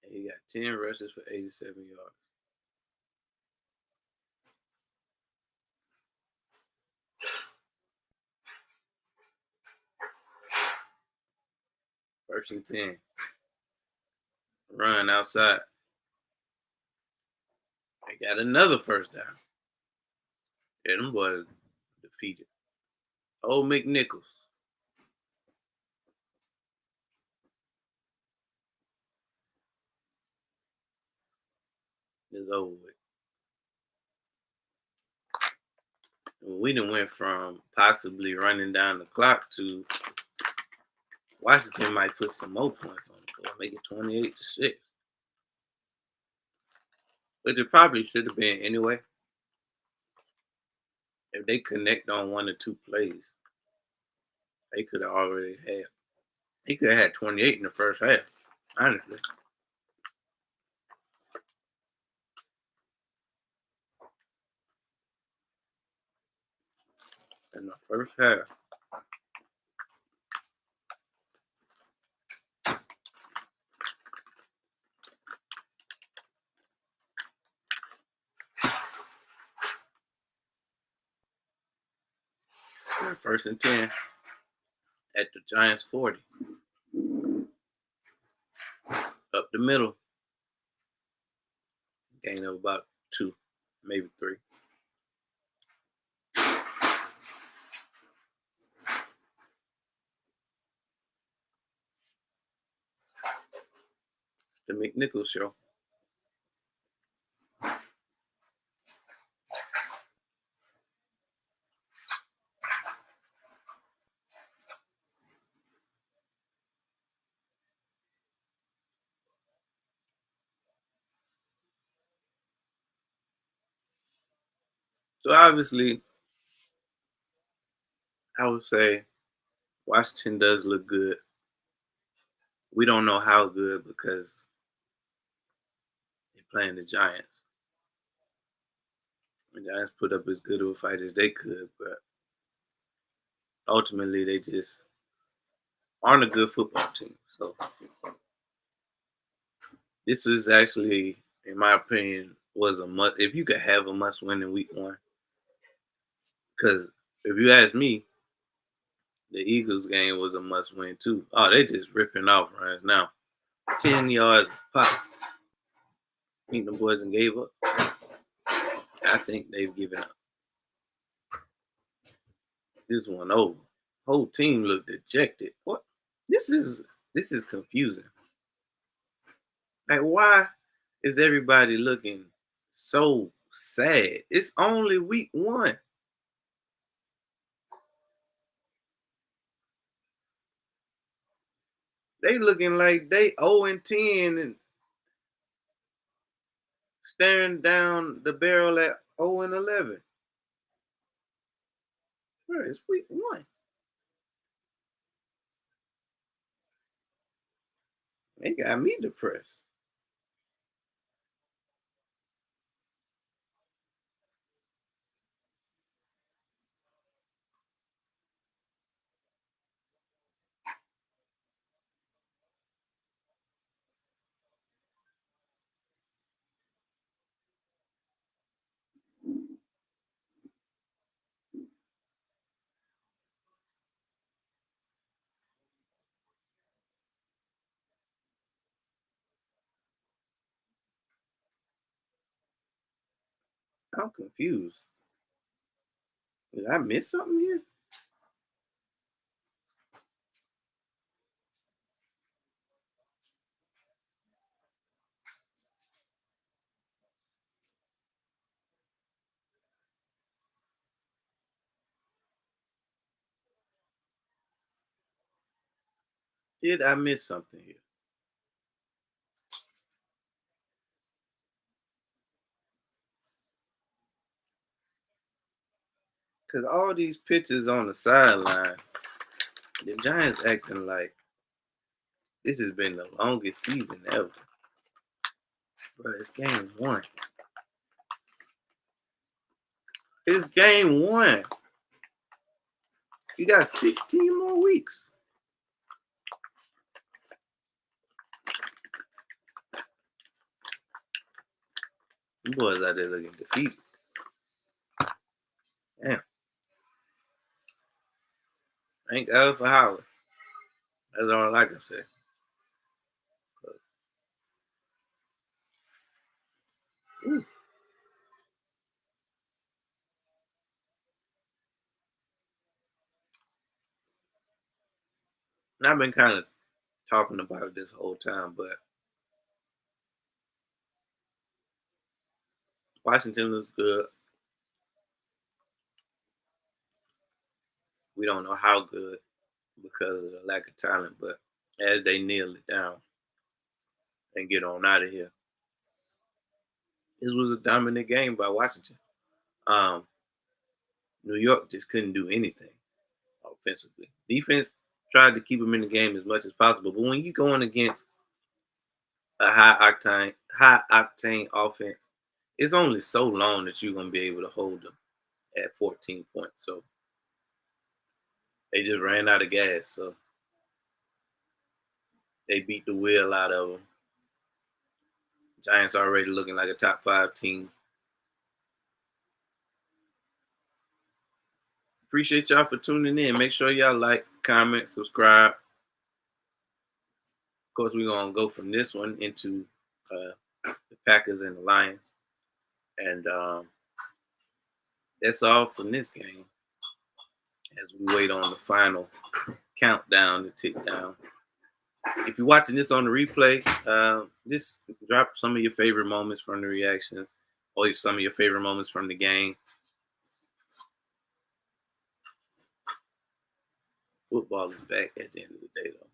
He got 10 rushes for 87 yards. First and 10. Run outside. They got another first down. Yeah, them boys defeated. Old McNichols is over with. We done went from possibly running down the clock to Washington might put some more points on the board, make it 28-6. Which it probably should have been anyway. If they connect on one or two plays, they could have already had. He could have had 28 in the first half, honestly. In the first half. First and 10 at the Giants 40. Up the middle. Gain of about 2, maybe 3. The McNichols show. So obviously, I would say Washington does look good. We don't know how good because they're playing the Giants. The Giants put up as good of a fight as they could, but ultimately they just aren't a good football team. So this is actually, in my opinion, was a must. If you could have a must win in week 1, because if you ask me, the Eagles game was a must win too. Oh, they just ripping off runs now. 10 yards pop. I think the boys and gave up. I think they've given up. This one over. Whole team looked dejected. What? This is confusing. Like, why is everybody looking so sad? It's only week 1. They looking like they 0-10 and staring down the barrel at 0-11. Bro, it's week 1. They got me depressed. I'm confused. Did I miss something here? Did I miss something here? Because all these pictures on the sideline, the Giants acting like this has been the longest season ever. Bro, it's game one. It's game one. You got 16 more weeks. Them boys out there looking defeated. Damn. Thank God for Howard. That's all I can say. Ooh. And I've been kind of talking about it this whole time, but Washington looks good. We don't know how good because of the lack of talent, but as they nail it down and get on out of here, this was a dominant game by Washington. Um, New York just couldn't do anything offensively. Defense tried to keep them in the game as much as possible, but when you're going against a high octane offense, it's only so long that you're gonna be able to hold them at 14 points. So they just ran out of gas. So they beat the wheel out of them. Giants already looking like a top five team. Appreciate y'all for tuning in. Make sure y'all like, comment, subscribe. Of course, we're gonna go from this one into the Packers and the Lions, and that's all from this game. As we wait on the final countdown to tick down. If you're watching this on the replay, just drop some of your favorite moments from the reactions, or some of your favorite moments from the game. Football is back at the end of the day, though.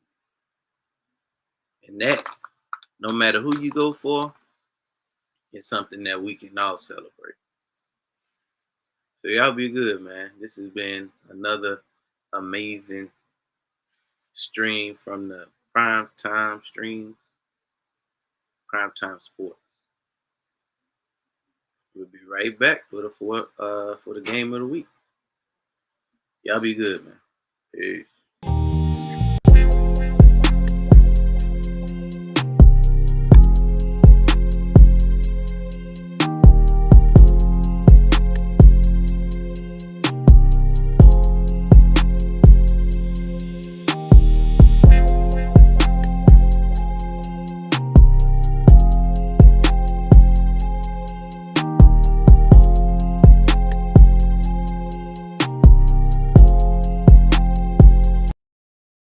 And that, no matter who you go for, is something that we can all celebrate. So y'all be good, man. This has been another amazing stream from the Prime Time Stream, Prime Time Sports. We'll be right back for the game of the week. Y'all be good, man. Peace.